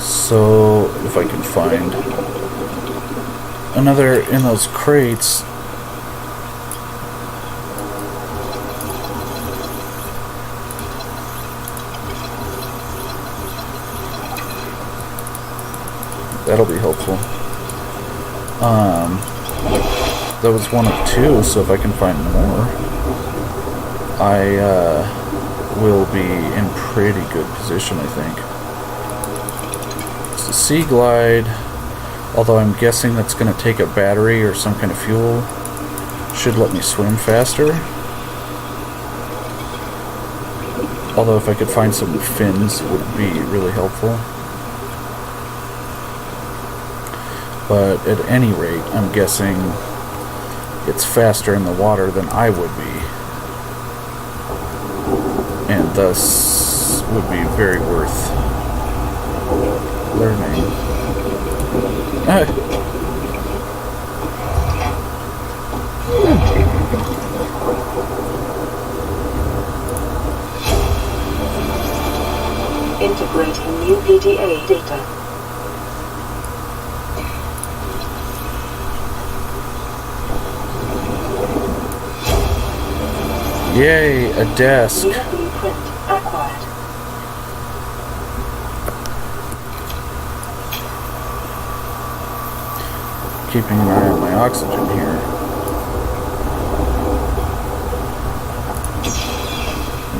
So, if I can find another in those crates. That'll be helpful. That was one of two, so if I can find more, I will be in pretty good position, I think. It's the Sea Glide, although I'm guessing that's going to take a battery or some kind of fuel. Should let me swim faster. Although if I could find some fins, it would be really helpful. But at any rate, I'm guessing it's faster in the water than I would be. And thus would be very worth learning. Integrating new PDA data. Yay, a desk. New blueprint acquired. Keeping an eye on my oxygen here.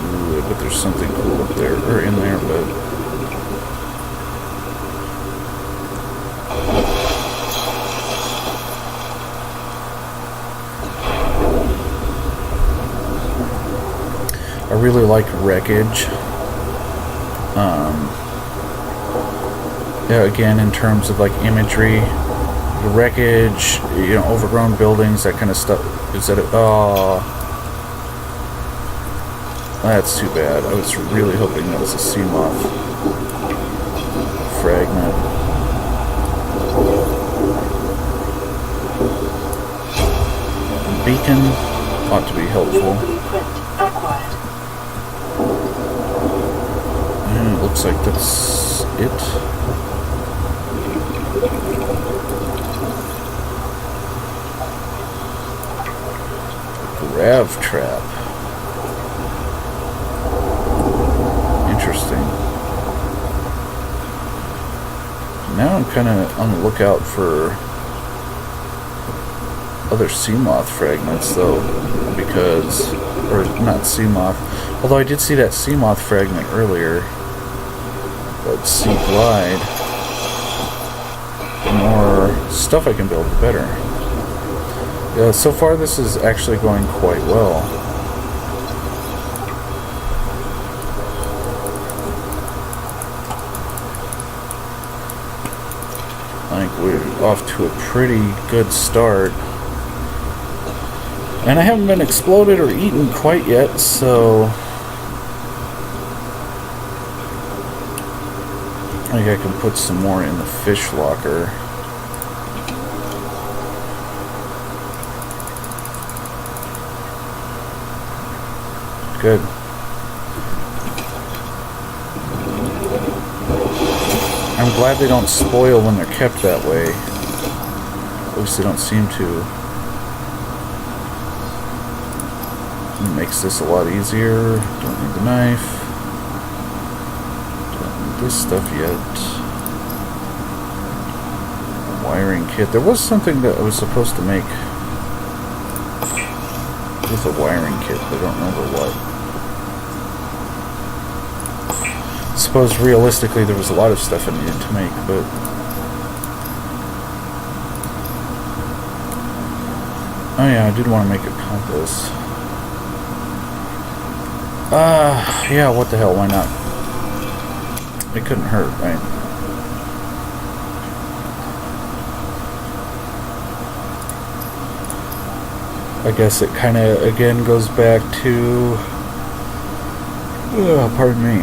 Ooh, I bet there's something cool up there, or in there, but... I really like wreckage. Yeah, again, in terms of like imagery, the wreckage, you know, overgrown buildings, that kind of stuff. Is that oh, that's too bad. I was really hoping that was a sea moth fragment. Beacon ought to be helpful. And it looks like that's it. Grav trap. Interesting. Now I'm kind of on the lookout for other sea moth fragments, though, because, or not sea moth, although I did see that sea moth fragment earlier. But Sea Glide, the more stuff I can build, the better. Yeah, so far this is actually going quite well. I think we're off to a pretty good start. And I haven't been exploded or eaten quite yet, so I think I can put some more in the fish locker. Good. I'm glad they don't spoil when they're kept that way. At least they don't seem to. It makes this a lot easier. Don't need the knife. Don't need this stuff yet. Wiring kit. There was something that I was supposed to make with a wiring kit, but I don't remember what. I suppose realistically there was a lot of stuff I needed to make, but Oh yeah, I did want to make a compass. Yeah, what the hell, why not? It couldn't hurt, right? I guess it kind of, again, goes back to... pardon me.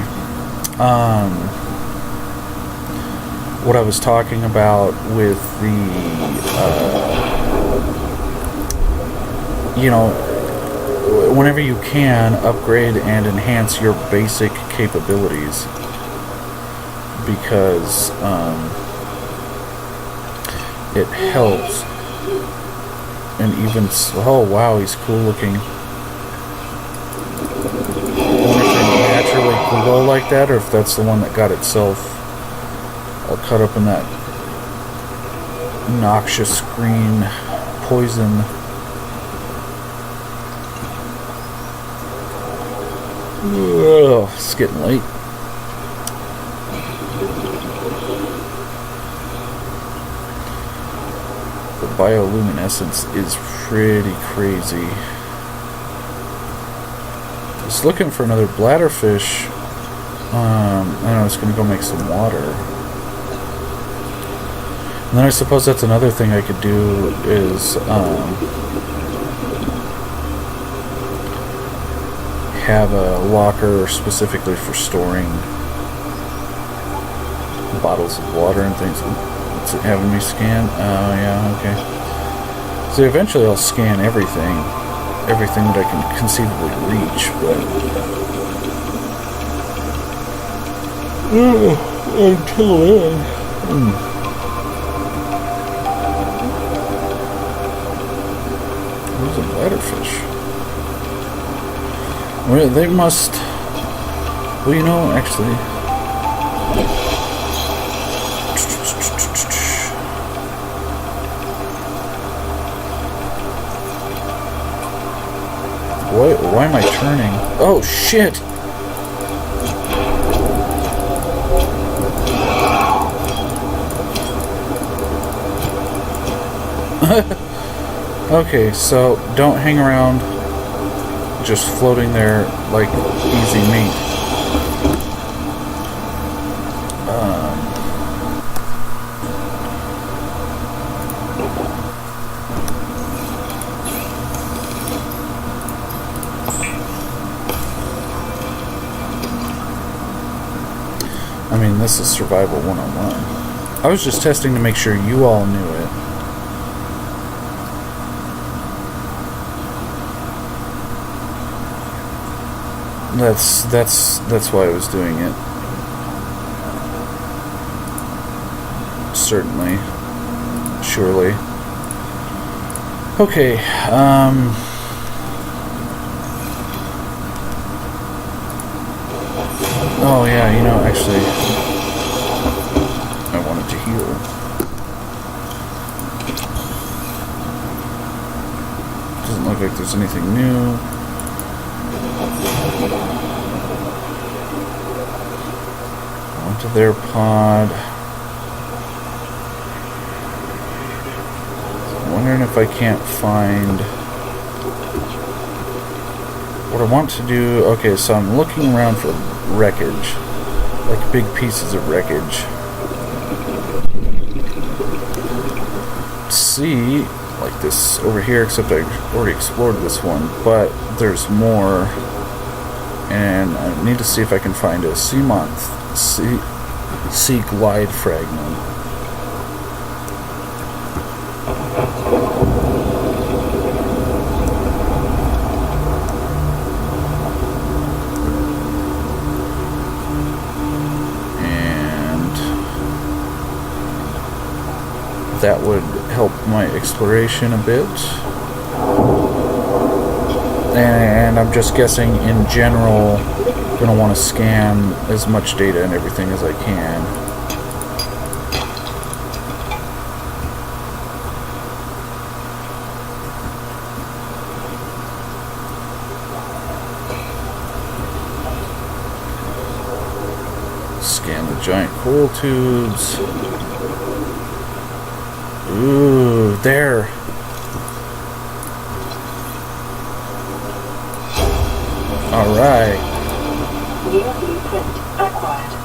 What I was talking about with the... you know, whenever you can, upgrade and enhance your basic capabilities. Because it helps. And even oh wow, he's cool looking. I wonder if they naturally glow like that, or if that's the one that got itself all cut up in that noxious green poison. Ugh, it's getting late. Bioluminescence is pretty crazy. Just looking for another bladderfish. I know, it's gonna go make some water. And then I suppose that's another thing I could do is have a locker specifically for storing bottles of water and things. What's it having me scan? Oh yeah, okay. So eventually I'll scan everything that I can conceivably reach, but until then, there's a bladderfish. Well, they must. Well, you know, actually. Why am I turning? Oh, shit! Okay, so don't hang around just floating there like easy meat. I mean, this is survival 101. I was just testing to make sure you all knew it. That's why I was doing it. Certainly. Surely. Okay, oh yeah, you know, actually, I wanted to heal. Doesn't look like there's anything new. Onto their pod. I'm wondering if I can't find what I want to do. Okay, so I'm looking around for wreckage, like big pieces of wreckage. See, like this over here, except I already explored this one, but there's more, and I need to see if I can find a sea glide fragment. That would help my exploration a bit. And I'm just guessing in general, gonna want to scan as much data and everything as I can. Scan the giant coral tubes. Ooh, there. Alright. New blueprint acquired.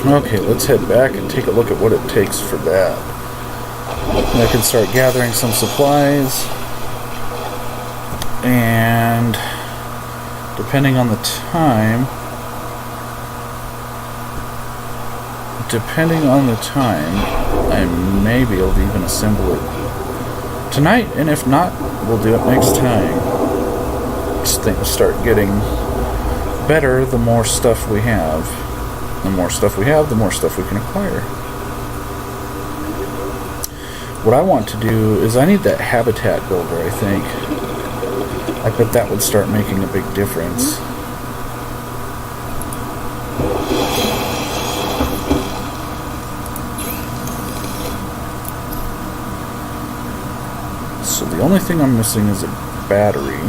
Okay, let's head back and take a look at what it takes for that. And I can start gathering some supplies. And depending on the time, I may be able to even assemble it tonight, and if not, we'll do it next time. These things start getting better the more stuff we have. The more stuff we have, the more stuff we can acquire. What I want to do is I need that habitat builder, I think. I bet that would start making a big difference. So the only thing I'm missing is a battery.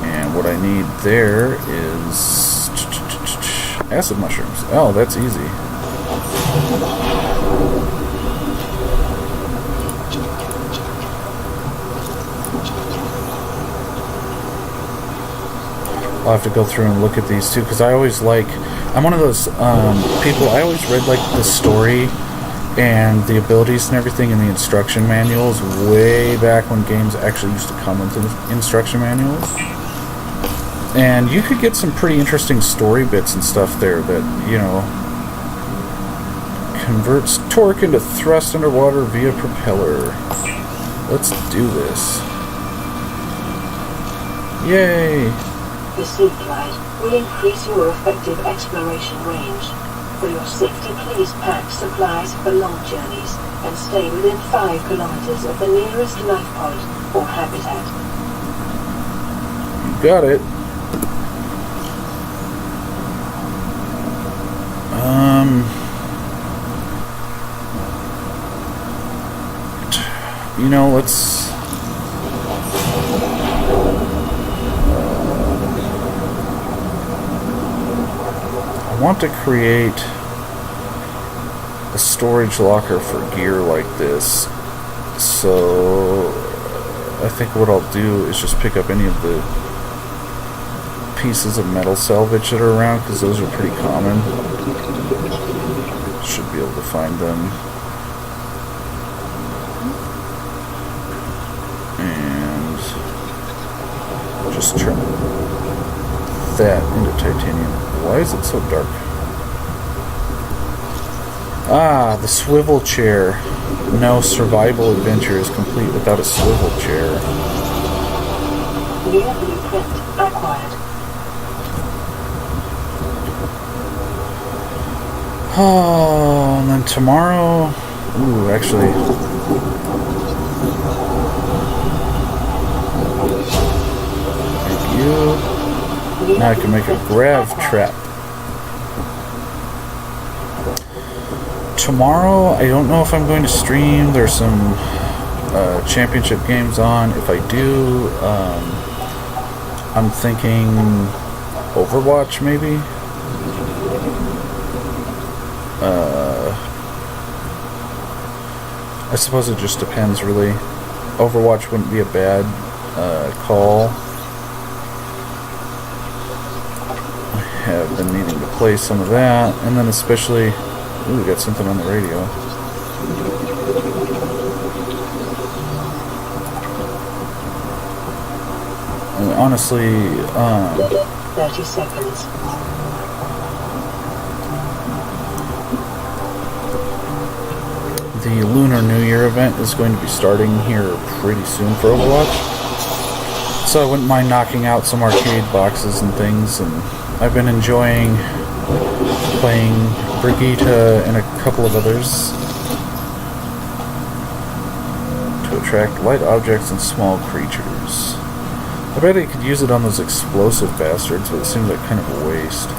And what I need there is acid mushrooms. Oh, that's easy. I'll have to go through and look at these too, because I always like, I'm one of those people, I always read like the story and the abilities and everything in the instruction manuals way back when games actually used to come with instruction manuals. And you could get some pretty interesting story bits and stuff there that, you know, converts torque into thrust underwater via propeller. Let's do this. Yay! The Sea Glide will increase your effective exploration range. For your safety, please pack supplies for long journeys and stay within 5 kilometers of the nearest life pod or habitat. You got it. You know, let's... I want to create a storage locker for gear like this. So I think what I'll do is just pick up any of the pieces of metal salvage that are around, because those are pretty common. Should be able to find them. And just turn that into titanium. Why is it so dark? Ah, the swivel chair. No survival adventure is complete without a swivel chair. New blueprint acquired. Oh, and then tomorrow... Ooh, actually... Thank you. Now I can make a grav trap. Tomorrow, I don't know if I'm going to stream. There's some championship games on. If I do, I'm thinking Overwatch, maybe? I suppose it just depends, really. Overwatch wouldn't be a bad call. I have been needing to play some of that, and then especially... Ooh, we got something on the radio. And honestly, 30 seconds. the Lunar New Year event is going to be starting here pretty soon for Overwatch. So I wouldn't mind knocking out some arcade boxes and things, and I've been enjoying playing Brigitte and a couple of others to attract light objects and small creatures. I bet I could use it on those explosive bastards, but it seems like kind of a waste.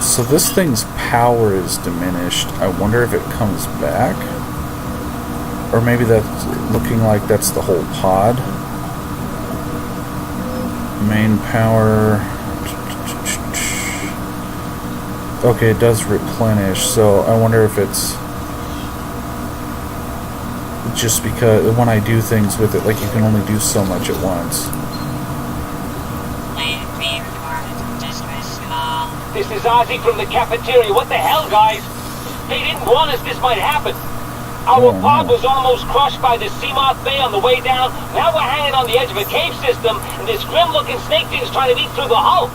So this thing's power is diminished. I wonder if it comes back? Or maybe that's looking like that's the whole pod. Main power. Okay, it does replenish, so I wonder if it's just because when I do things with it, like you can only do so much at once. This is Ozzy from the cafeteria. What the hell, guys? They didn't warn us this might happen. Our pod was almost crushed by the Seamoth Bay on the way down. Now we're hanging on the edge of a cave system, and this grim-looking snake thing's trying to eat through the hull.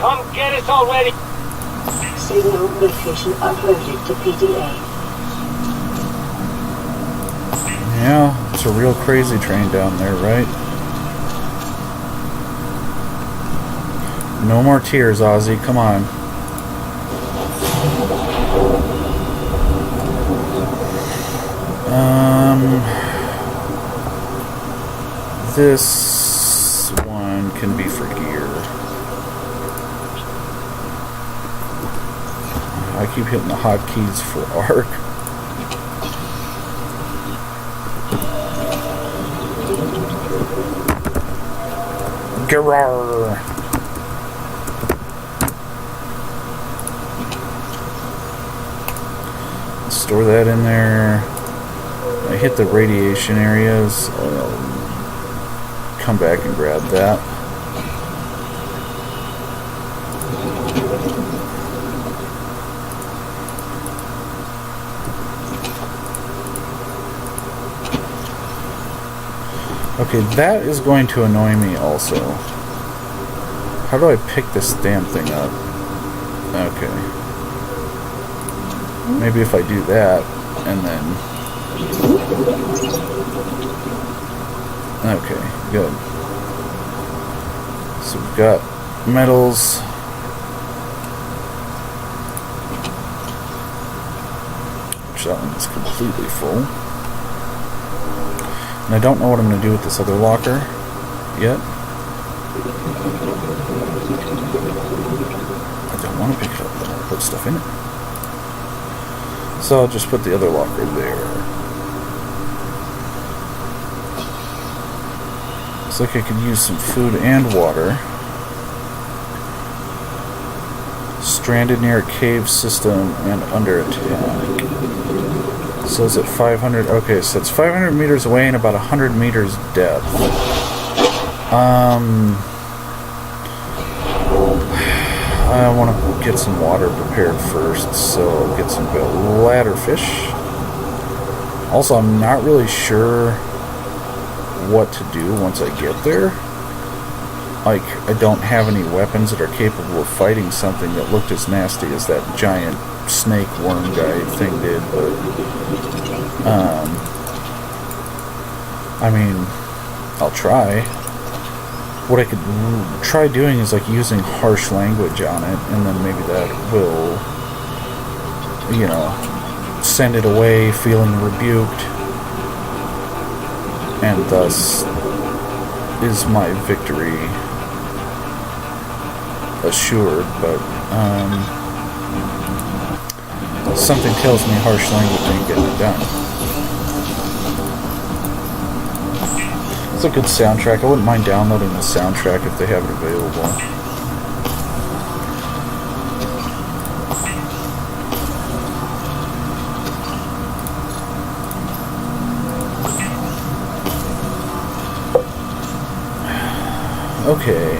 Come get us already. Signal location uploaded to PDA. Yeah, it's a real crazy train down there, right? No more tears, Ozzy. Come on. This one can be for gear. I keep hitting the hotkeys for arc. Gerrar. Store that in there. I hit the radiation areas. I'll come back and grab that. Okay, that is going to annoy me also. How do I pick this damn thing up? Okay. Maybe if I do that, and then... Okay, good. So we've got metals. Which that one is completely full. And I don't know what I'm going to do with this other locker yet. I don't want to pick it up, but I'll put stuff in it. So I'll just put the other locker there. Looks like I could use some food and water. Stranded near a cave system and under attack. So is it 500? Okay, so it's 500 meters away and about 100 meters depth. I want to get some water prepared first, so I'll get some ladderfish. Also, I'm not really sure what to do once I get there. Like, I don't have any weapons that are capable of fighting something that looked as nasty as that giant snake worm guy thing did, but I mean, I'll try. What I could try doing is like using harsh language on it, and then maybe that will, you know, send it away feeling rebuked, and thus is my victory assured. But something tells me harsh language ain't getting it done. It's a good soundtrack. I wouldn't mind downloading the soundtrack if they have it available. Okay.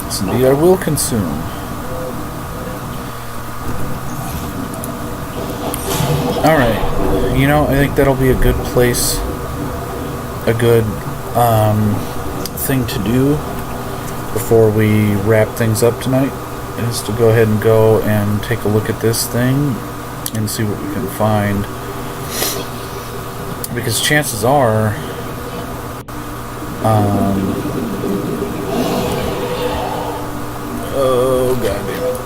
Yes, indeed, I will consume. Alright, you know, I think that'll be a good place, a good thing to do before we wrap things up tonight, is to go ahead and go and take a look at this thing and see what we can find. Because chances are, oh god damn it.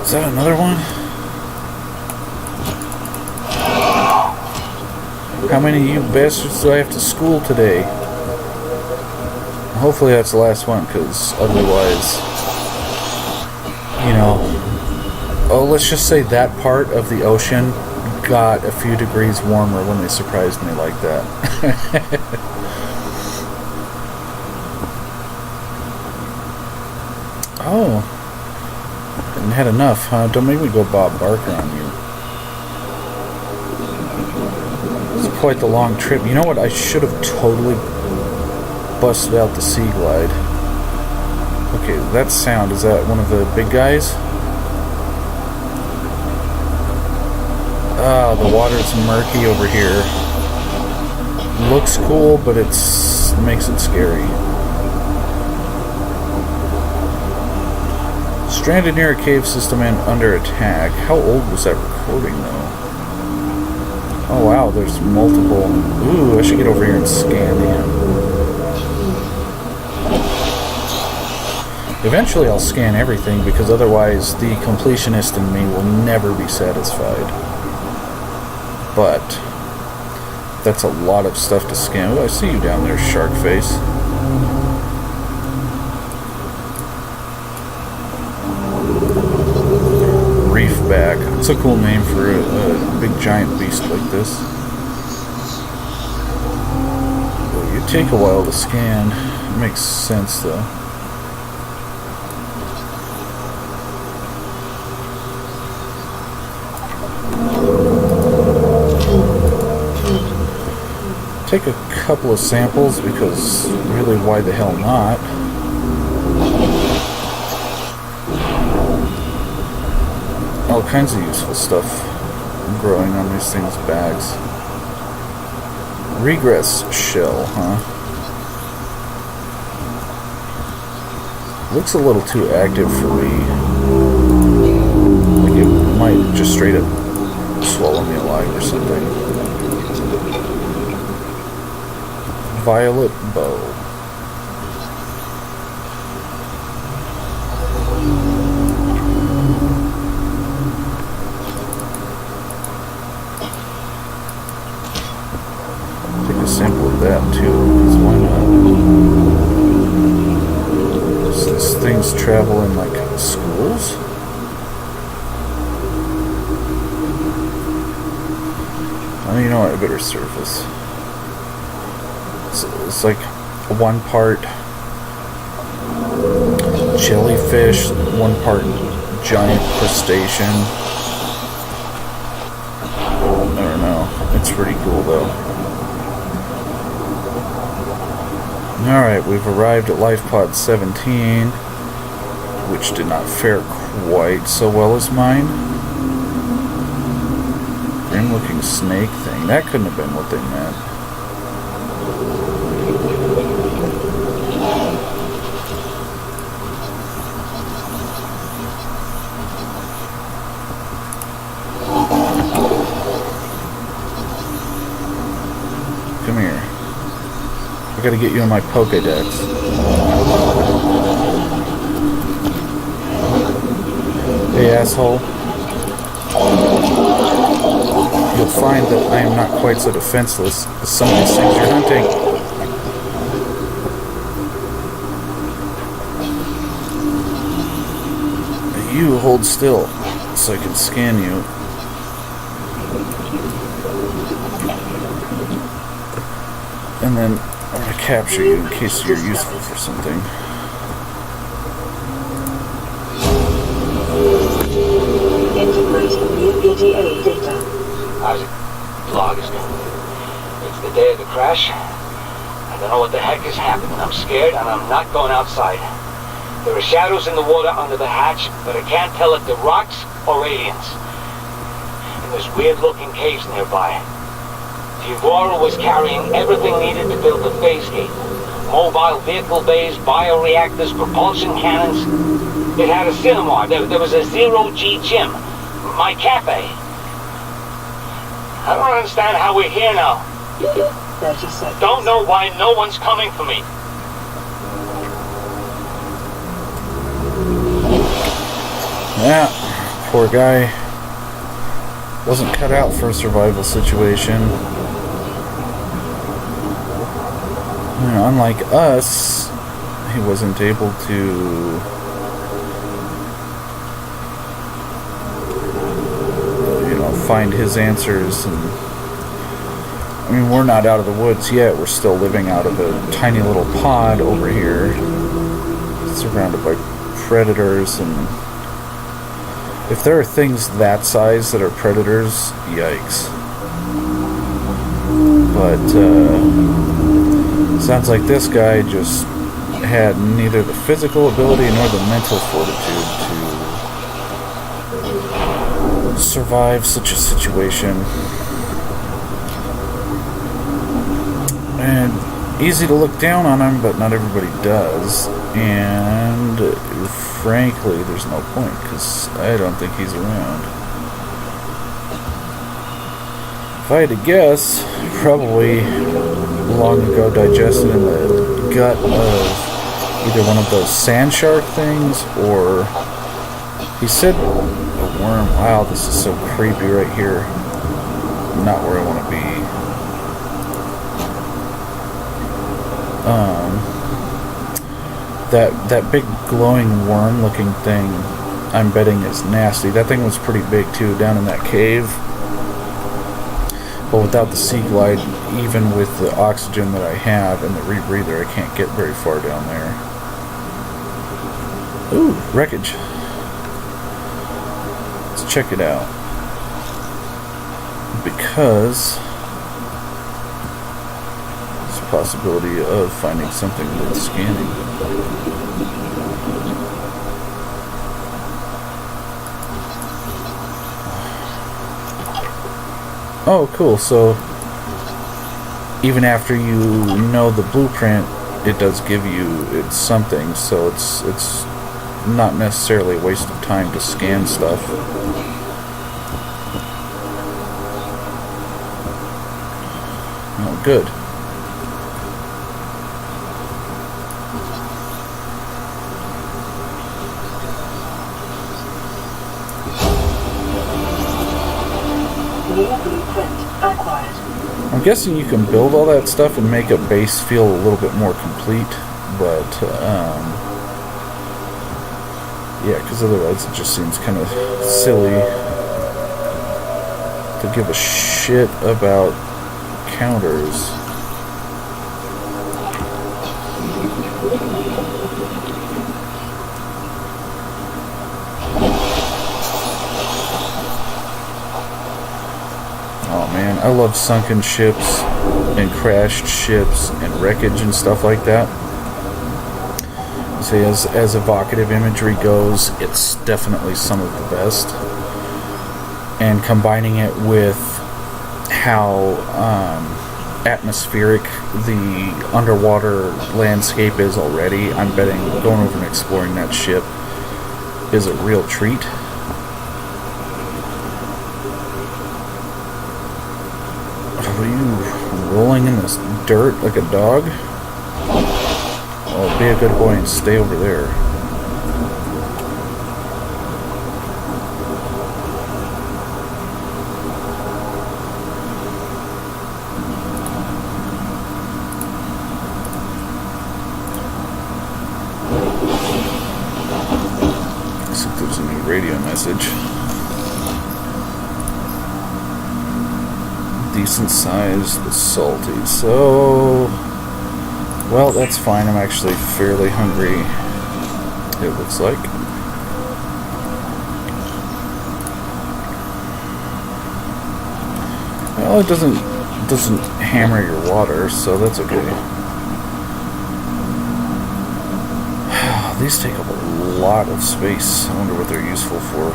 Is that another one? How many of you bastards do I have to school today? Hopefully that's the last one, because otherwise, you know, Oh, let's just say that part of the ocean got a few degrees warmer when they surprised me like that. Oh. Hadn't had enough, huh? Don't make me go Bob Barker on you. It's quite the long trip. You know what? I should have totally busted out the Sea Glide. Okay, that sound, is that one of the big guys? Ah, the water's murky over here. Looks cool, but it makes it scary. Stranded near a cave system and under attack. How old was that recording, though? Oh wow, there's multiple. Ooh, I should get over here and scan him. Eventually I'll scan everything, because otherwise the completionist in me will never be satisfied. But that's a lot of stuff to scan. Oh, I see you down there, shark face. Reefback. It's a cool name for a big giant beast like this. Well, you take a while to scan. It makes sense though. Take a couple of samples, because really, why the hell not? All kinds of useful stuff growing on these things' bags. Regress shell, huh? Looks a little too active for me. Like it might just straight up swallow me alive or something. Violet bow. Take a sample of that too, because why not? Does these things travel in like schools? Oh, you know what? I better surface. It's like one part jellyfish, one part giant crustacean. I don't know. It's pretty cool though. Alright, we've arrived at Life Pod 17, which did not fare quite so well as mine. Grim looking snake thing. That couldn't have been what they meant. Come here. I gotta get you in my Pokédex. Hey, asshole. You'll find that I am not quite so defenseless as some of these things you're hunting. You hold still so I can scan you. And then I'm going to capture you in case you're useful for something. Integrating new PDA data. How's it? Log is going. It's the day of the crash. I don't know what the heck is happening. I'm scared and I'm not going outside. There are shadows in the water under the hatch, but I can't tell if they're rocks or aliens. And there's weird-looking caves nearby. The Aurora was carrying everything needed to build the phase gate. Mobile vehicle bays, bioreactors, propulsion cannons. It had a cinema. There was a zero-G gym. My cafe. I don't understand how we're here now. 30 seconds. Don't know why no one's coming for me. Yeah, poor guy. Wasn't cut out for a survival situation. Unlike us, he wasn't able to find his answers. And I mean, we're not out of the woods yet. We're still living out of a tiny little pod over here, surrounded by predators. And if there are things that size that are predators, yikes. But sounds like this guy just had neither the physical ability nor the mental fortitude to survive such a situation. And easy to look down on him, but not everybody does. And frankly, there's no point, because I don't think he's around. If I had to guess, probably long ago digested in the gut of either one of those sand shark things, or he said a worm. Wow, this is so creepy right here. Not where I want to be. That big glowing worm looking thing, I'm betting is nasty. That thing was pretty big too, down in that cave. But without the sea glide, even with the oxygen that I have and the rebreather, I can't get very far down there. Ooh, wreckage. Let's check it out. Because there's a possibility of finding something worth scanning. Oh, cool. So even after you know the blueprint, it does give you it's something. So it's not necessarily a waste of time to scan stuff. Oh, good. I'm guessing you can build all that stuff and make a base feel a little bit more complete, but yeah, because otherwise it just seems kind of silly to give a shit about counters. Oh man, I love sunken ships and crashed ships and wreckage and stuff like that. See, as evocative imagery goes, it's definitely some of the best. And combining it with how atmospheric the underwater landscape is already, I'm betting going over and exploring that ship is a real treat. Are you rolling in this dirt like a dog? Oh, be a good boy and stay over there. Looks like there's a new radio message. Decent size but salty. So, well, that's fine. I'm actually fairly hungry, it looks like. Well, it doesn't hammer your water, so that's okay. These take up a lot of space. I wonder what they're useful for.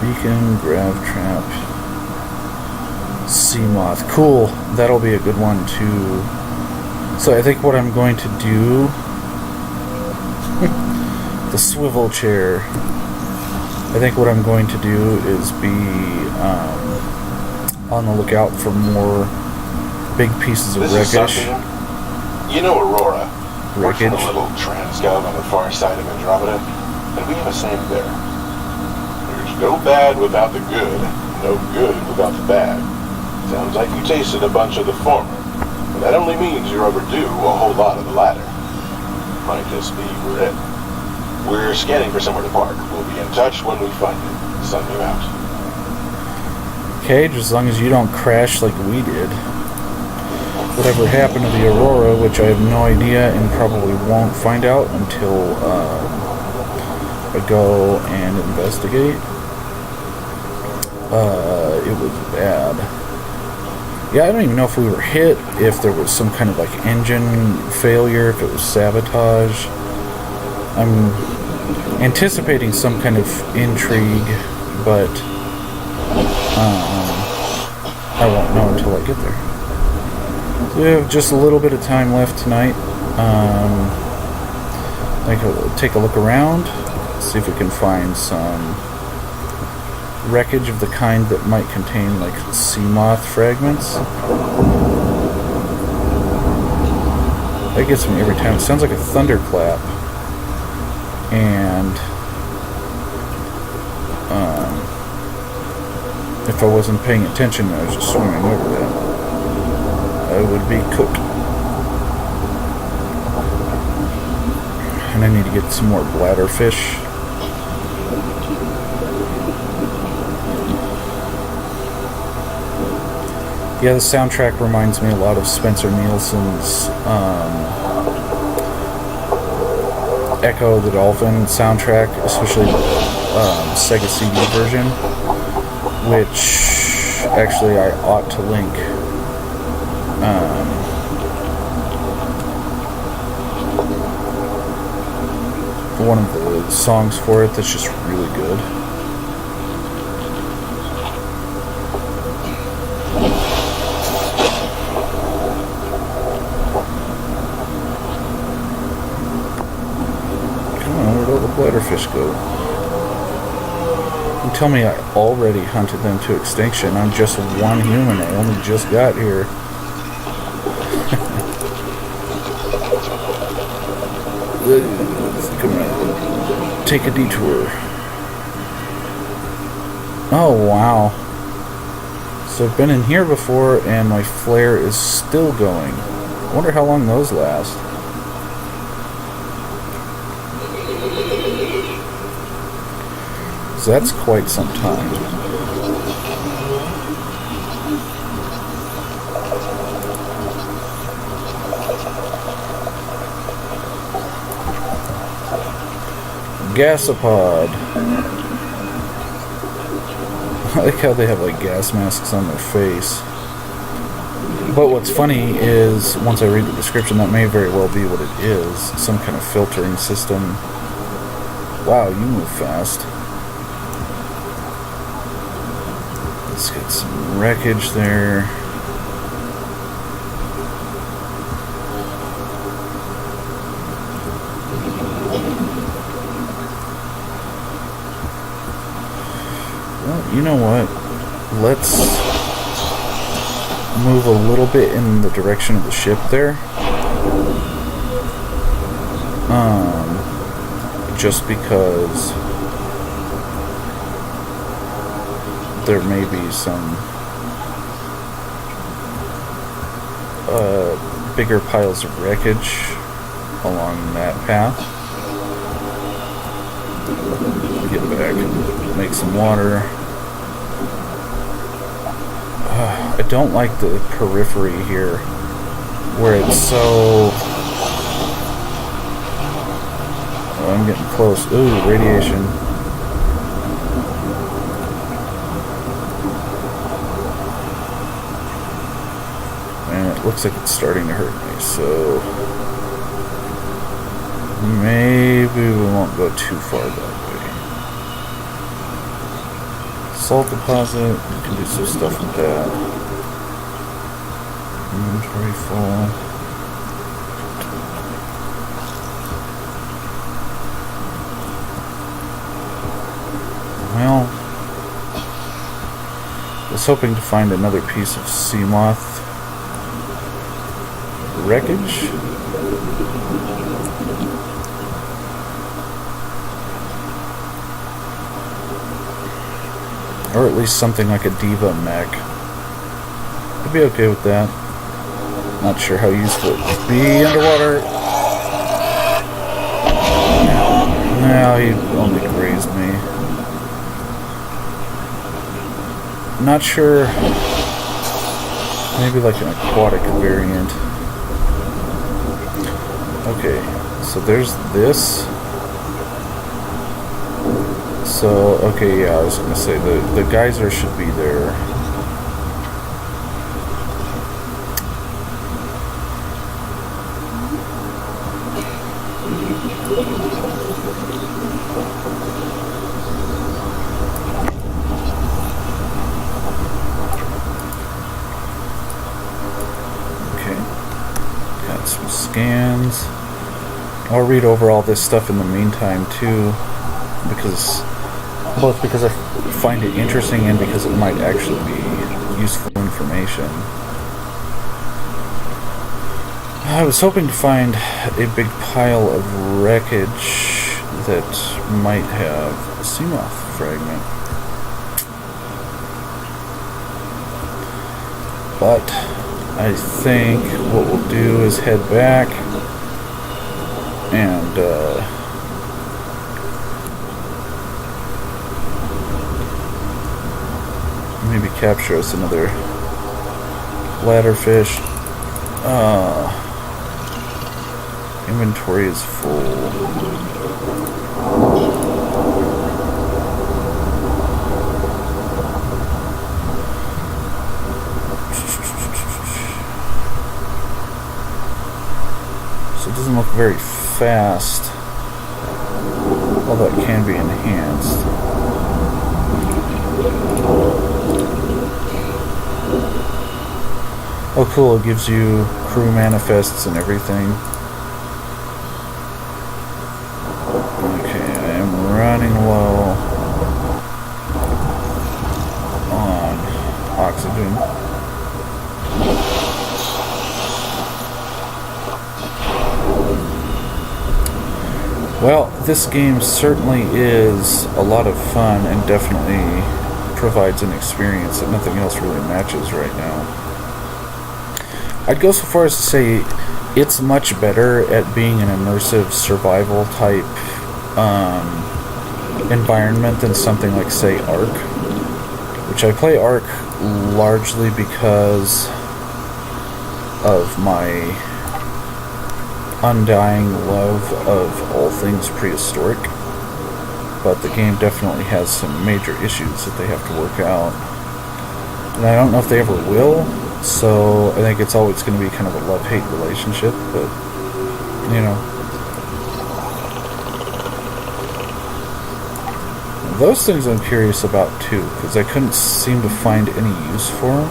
Beacon, grav trap, sea moth. Cool. That'll be a good one too. So I think what I'm going to do, the swivel chair. I think what I'm going to do is be on the lookout for more big pieces of wreckage. You know Aurora. Wreckage. Works on a little transgov on the far side of Andromeda, and we have a same there. No bad without the good, no good without the bad. Sounds like you tasted a bunch of the former, but that only means you're overdue a whole lot of the latter. Might just be we're in. We're scanning for somewhere to park. We'll be in touch when we find it. Sun you out. Okay, just as long as you don't crash like we did. Whatever happened to the Aurora, which I have no idea and probably won't find out until I go and investigate. It was bad. Yeah, I don't even know if we were hit, if there was some kind of like engine failure, if it was sabotage. I'm anticipating some kind of intrigue, but I won't know until I get there. So we have just a little bit of time left tonight. Take a look around, see if we can find some wreckage of the kind that might contain like sea moth fragments. That gets me every time. It sounds like a thunderclap. And if I wasn't paying attention and I was just swimming over that, I would be cooked. And I need to get some more bladderfish. Yeah, the soundtrack reminds me a lot of Spencer Nielsen's Echo the Dolphin soundtrack, especially the Sega CD version, which actually I ought to link. One of the songs for it that's just really good. Bladderfish go. You tell me I already hunted them to extinction. I'm just one human. I only just got here. Come on. Take a detour. Oh, wow. So I've been in here before and my flare is still going. I wonder how long those last. That's quite some time. Gasopod. I like how they have like gas masks on their face. But what's funny is, once I read the description, that may very well be what it is. Some kind of filtering system. Wow, you move fast. Let's get some wreckage there. Well, you know what? Let's move a little bit in the direction of the ship there. Just because there may be some bigger piles of wreckage along that path. Get back and make some water. I don't like the periphery here, where it's so... Oh, I'm getting close. Ooh, radiation. Looks like it's starting to hurt me, so maybe we won't go too far that way. Salt deposit, we can do some stuff with that. Inventory full. Well, I was hoping to find another piece of sea moth wreckage. Or at least something like a Diva mech. I'd be okay with that. Not sure how useful it would be underwater. No, he only grazed me. Not sure. Maybe like an aquatic variant. Okay, so there's this. So, okay, yeah, I was gonna say the geyser should be there. Scans. I'll read over all this stuff in the meantime too, both because I find it interesting and because it might actually be useful information. I was hoping to find a big pile of wreckage that might have a Seamoth fragment, but I think what we'll do is head back and maybe capture us another bladderfish. Inventory is full. Doesn't look very fast, although it can be enhanced. Oh cool, it gives you crew manifests and everything. Okay, I am running low on oxygen. Well, this game certainly is a lot of fun and definitely provides an experience that nothing else really matches right now. I'd go so far as to say it's much better at being an immersive survival type environment than something like, say, Ark, which I play Ark largely because of my undying love of all things prehistoric, but the game definitely has some major issues that they have to work out, and I don't know if they ever will, so I think it's always going to be kind of a love-hate relationship, but you know, those things I'm curious about too, because I couldn't seem to find any use for them.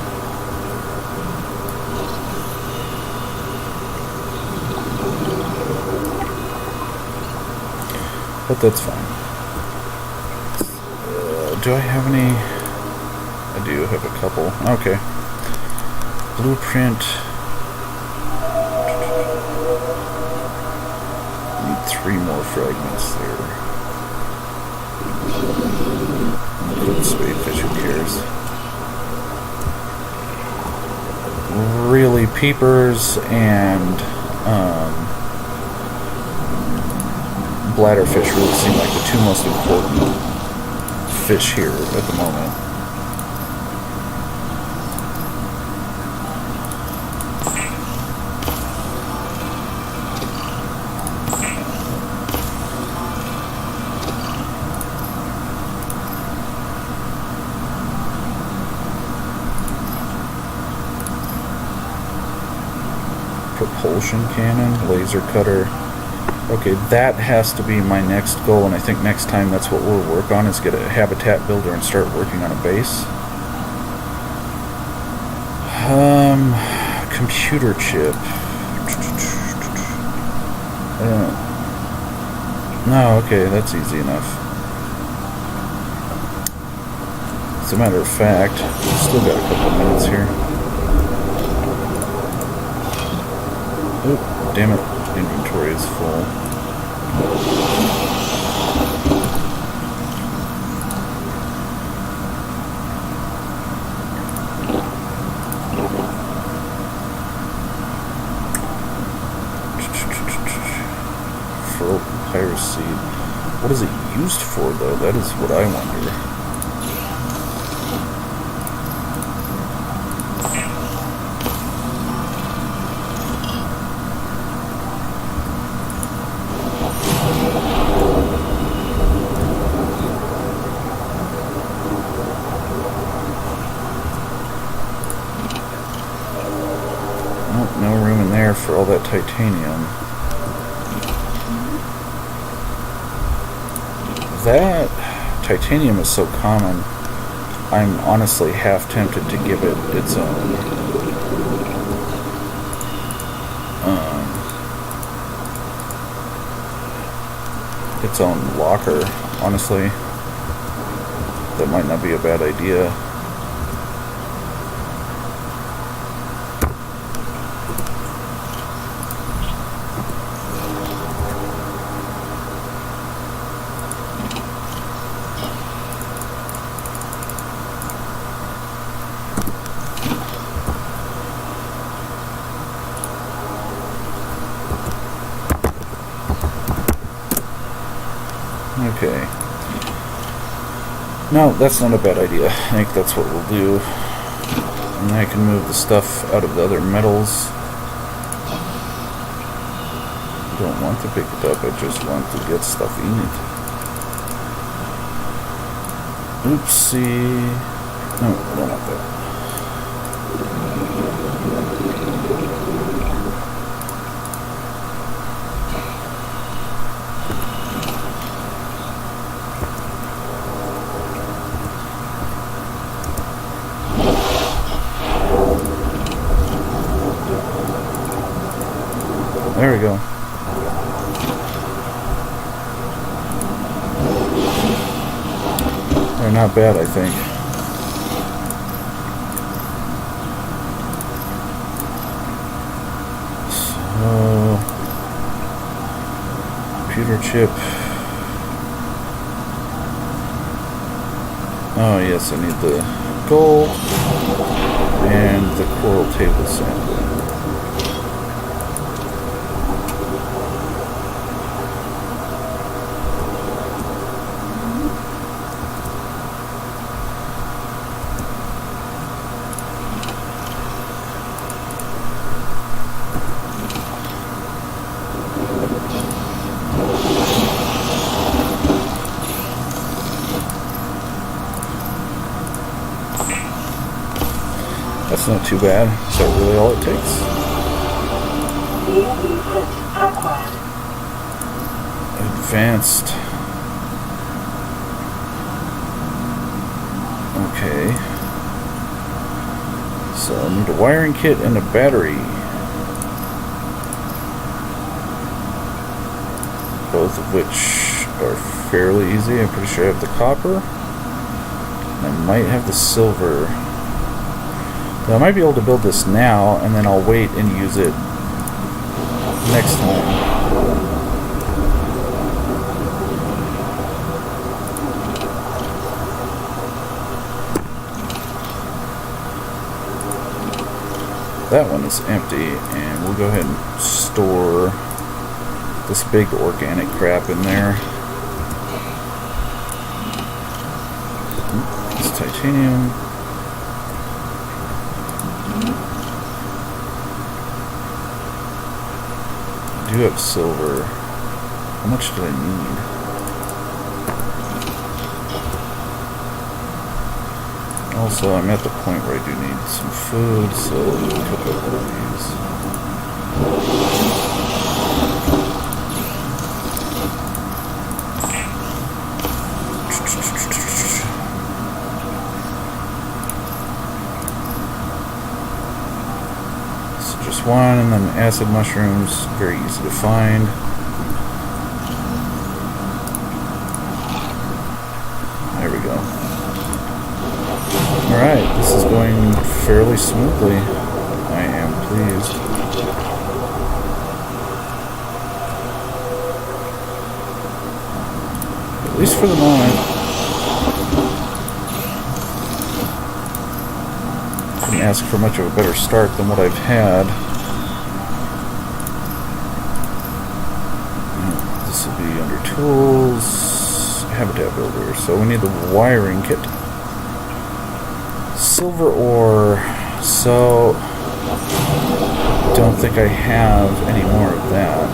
But that's fine. Do I have any? I do have a couple. Okay. Blueprint. Need 3 more fragments there. Good spadefish, who cares? Really, peepers and bladderfish really seem like the 2 most important fish here at the moment. Propulsion cannon, laser cutter. Okay, that has to be my next goal, and I think next time that's what we'll work on, is get a habitat builder and start working on a base. Computer chip. No, okay, that's easy enough. As a matter of fact, we've still got a couple minutes here. Oh, damn it. Inventory is full. Furl papyrus seed. What is it used for, though? That is what I wonder. Nope, no room in there for all that titanium. That titanium is so common, I'm honestly half tempted to give it its own locker. Honestly, that might not be a bad idea. Okay. No, that's not a bad idea. I think that's what we'll do. And I can move the stuff out of the other metals. I don't want to pick it up, I just want to get stuff in it. Oopsie. No, I don't want that. There we go. They're not bad, I think. So, computer chip. Oh yes, I need the gold and the coral table sample. That's not too bad. Is that really all it takes? New blueprint acquired. Advanced. Okay. So I need a wiring kit and a battery. Both of which are fairly easy. I'm pretty sure I have the copper. I might have the silver. Now, I might be able to build this now, and then I'll wait and use it next time. That one is empty, and we'll go ahead and store this big organic crap in there. It's titanium. I do have silver. How much do I need? Also, I'm at the point where I do need some food, so I'll cook up one of these. So just one, and then acid mushrooms, very easy to find. There we go. Alright, this is going fairly smoothly. I am pleased. At least for the moment. Couldn't ask for much of a better start than what I've had. This This will be under tools, habitat builder. So we need the wiring kit. Silver ore. So don't think I have any more of that.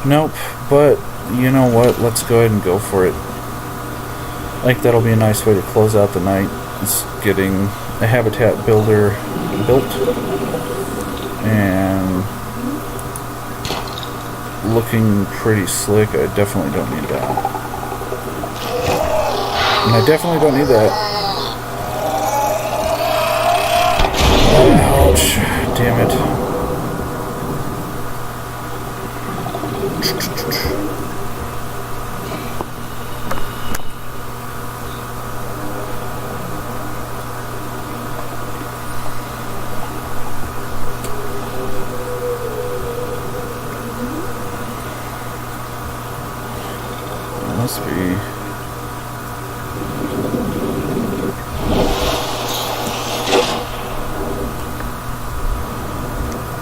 Nope, but you know what? Let's go ahead and go for it. I think that'll be a nice way to close out the night. Is getting a habitat builder built and looking pretty slick. I definitely don't need that. And I definitely don't need that. Ouch. Damn it. Must be.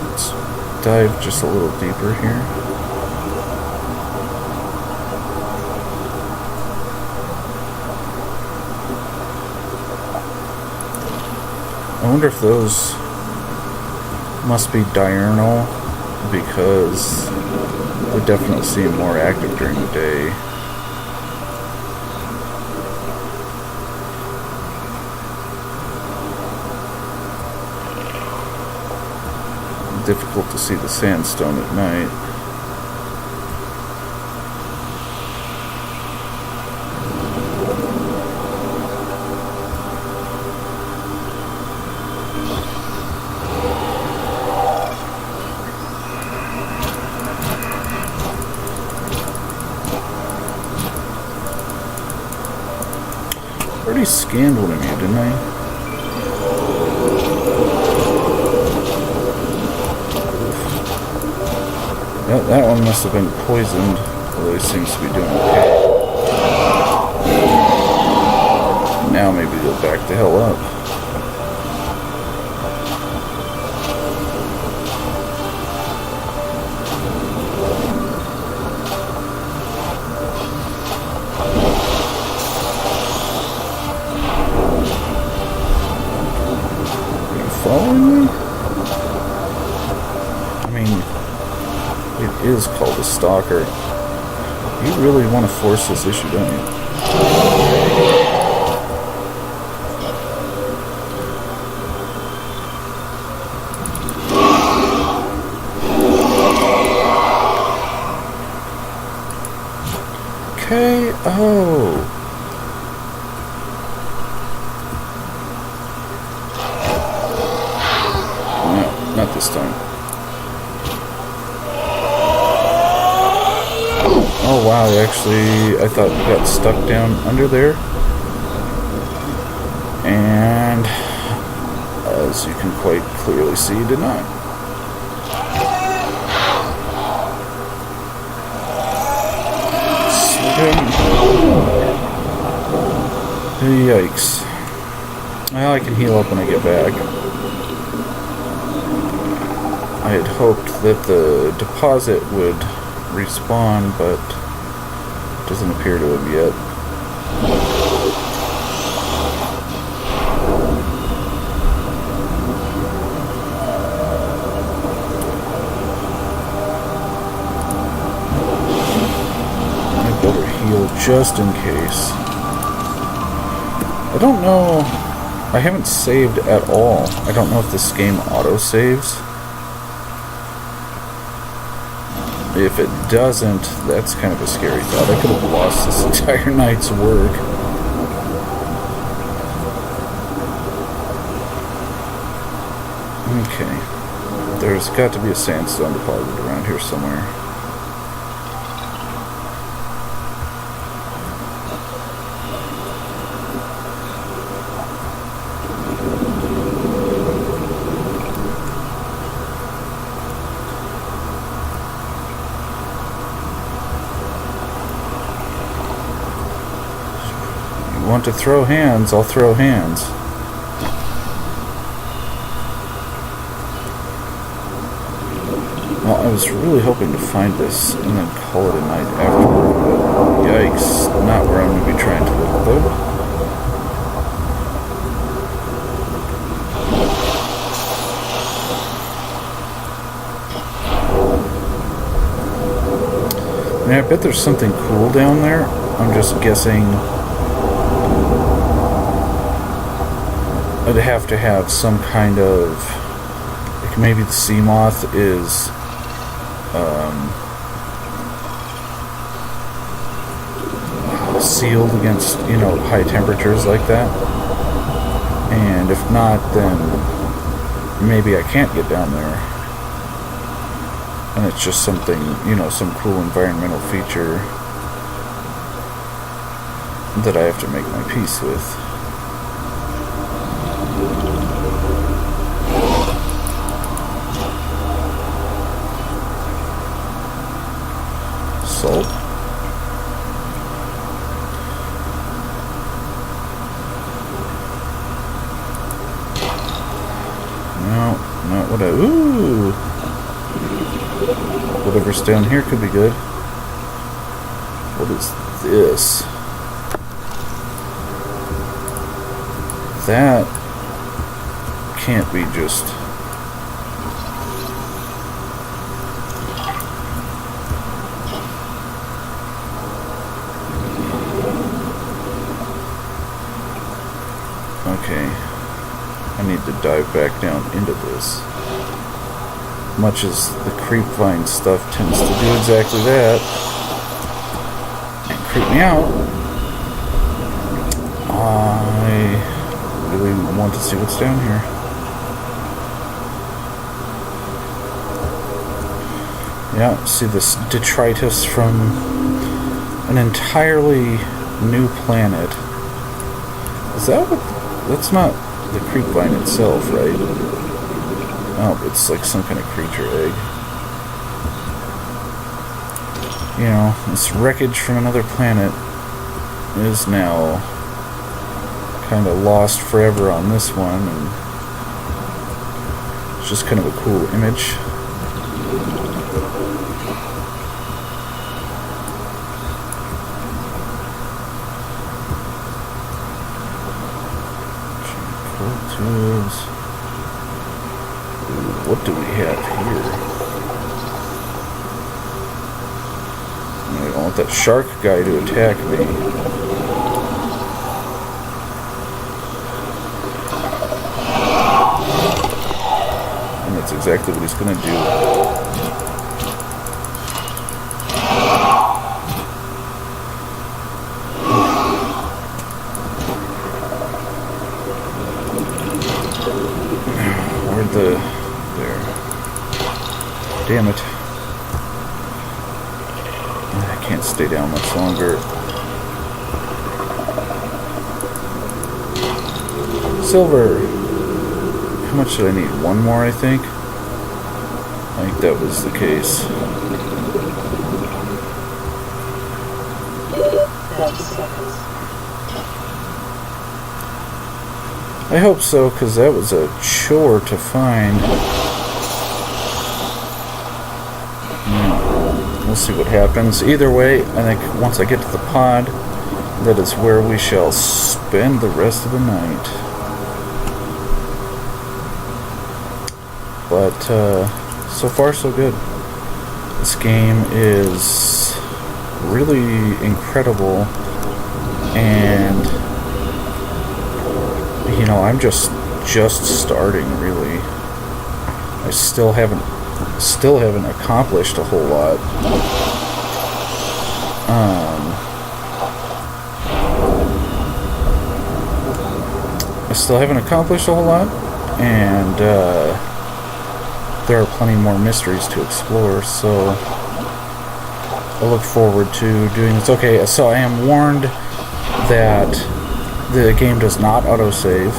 Let's dive just a little deeper here. I wonder if those must be diurnal, because they definitely seem more active during the day. Difficult to see the sandstone at night. Already scanned one of you, didn't I? That one must have been poisoned, although he seems to be doing okay. Now maybe he'll back the hell up. Are you following me? I mean, it is called a stalker. You really want to force this issue, don't you? KO. No, not this time. Oh wow, actually, I thought it got stuck down under there. And as you can quite clearly see, it did not. Yikes. Well, I can heal up when I get back. I had hoped that the deposit would respawn, but it doesn't appear to have yet. I better heal just in case. I don't know. I haven't saved at all. I don't know if this game auto-saves. If it doesn't, that's kind of a scary thought. I could have lost this entire night's work. Okay. There's got to be a sandstone deposit around here somewhere. Want to throw hands, I'll throw hands. Well, I was really hoping to find this and then call it a night afterward, but yikes, not where I'm going to be trying to look, though. I mean, I bet there's something cool down there. I'm just guessing I'd have to have some kind of, like maybe the sea moth is sealed against, you know, high temperatures like that. And if not, then maybe I can't get down there. And it's just something, you know, some cool environmental feature that I have to make my peace with. Salt. No, not what I... Ooh! Whatever's down here could be good. What is this? That can't be just... Okay. I need to dive back down into this. Much as the creepvine stuff tends to do exactly that and creep me out, I really want to see what's down here. Yeah, see this detritus from an entirely new planet. Is that what... That's not the creepvine itself, right? Oh, it's like some kind of creature egg. You know, this wreckage from another planet is now kind of lost forever on this one, and it's just kind of a cool image. Cool tubes. What do we have here? I don't want that shark guy to attack me. And that's exactly what he's gonna do. Where'd the... Damn it. I can't stay down much longer. Silver! How much should I need? One more, I think? I think that was the case. 30 seconds. I hope so, because that was a chore to find. We'll see what happens. Either way, I think once I get to the pod, that is where we shall spend the rest of the night. But, so far so good. This game is really incredible, and, you know, I'm just starting, really. I still haven't accomplished a whole lot. And there are plenty more mysteries to explore, so I look forward to doing this. Okay, so I am warned that the game does not autosave,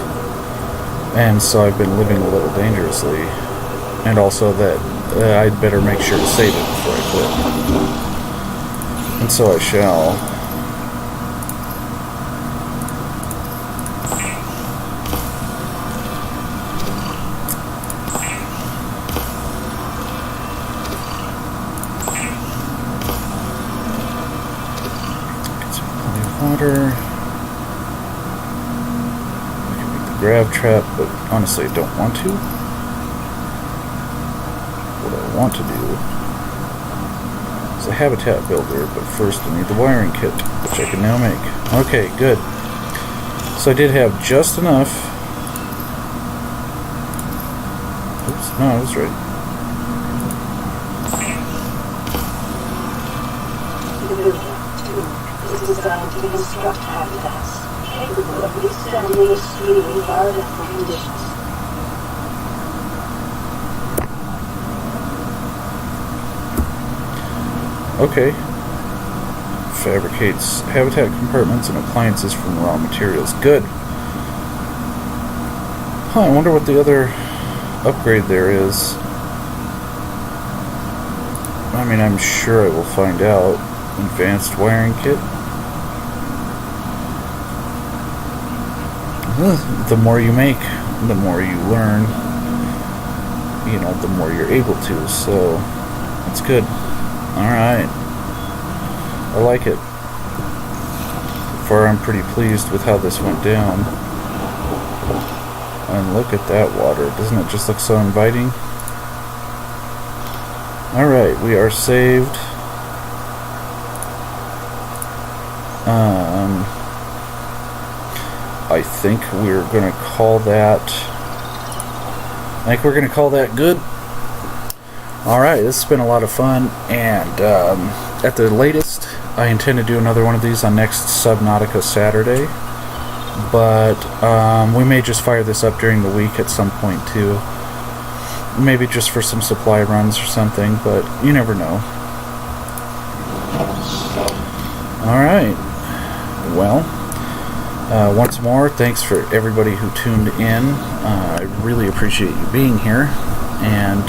and so I've been living a little dangerously. And also that I'd better make sure to save it before I quit. And so I shall. grav trap, but honestly I don't want to. What I want to do is a habitat builder, but first I need the wiring kit, which I can now make. Okay, good. So I did have just enough. Oops, no, I was right. The builder is designed to construct habitats capable of withstanding extreme environmental conditions. Okay. Fabricates habitat compartments and appliances from raw materials. Good. Huh, I wonder what the other upgrade there is. I mean, I'm sure I will find out. Advanced wiring kit. The more you make, the more you learn. You know, the more you're able to. So, that's good. Alright. I like it. So far, I'm pretty pleased with how this went down. And look at that water. Doesn't it just look so inviting? Alright, we are saved. I think we're gonna call that... good. Alright, this has been a lot of fun, and at the latest, I intend to do another one of these on next Subnautica Saturday, but we may just fire this up during the week at some point too. Maybe just for some supply runs or something, but you never know. Alright, well, once more, thanks for everybody who tuned in. I really appreciate you being here, and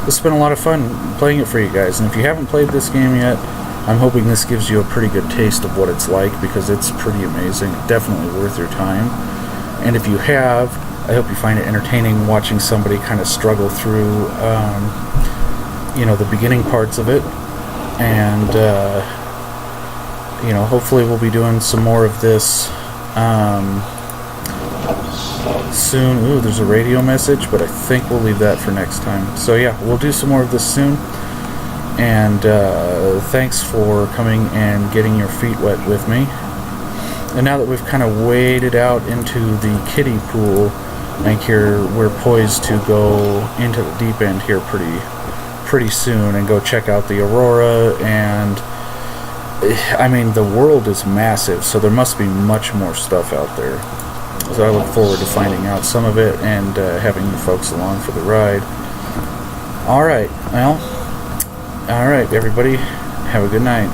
this has been a lot of fun playing it for you guys. And if you haven't played this game yet, I'm hoping this gives you a pretty good taste of what it's like, because it's pretty amazing. Definitely worth your time. And if you have, I hope you find it entertaining watching somebody kind of struggle through, you know, the beginning parts of it. And, you know, hopefully we'll be doing some more of this soon. Ooh, there's a radio message, but I think we'll leave that for next time. So yeah, we'll do some more of this soon. And thanks for coming and getting your feet wet with me. And now that we've kind of waded out into the kiddie pool, I think we're poised to go into the deep end here pretty soon and go check out the aurora. And I mean, the world is massive, so there must be much more stuff out there. So I look forward to finding out some of it and having you folks along for the ride. Alright, well, alright everybody, have a good night.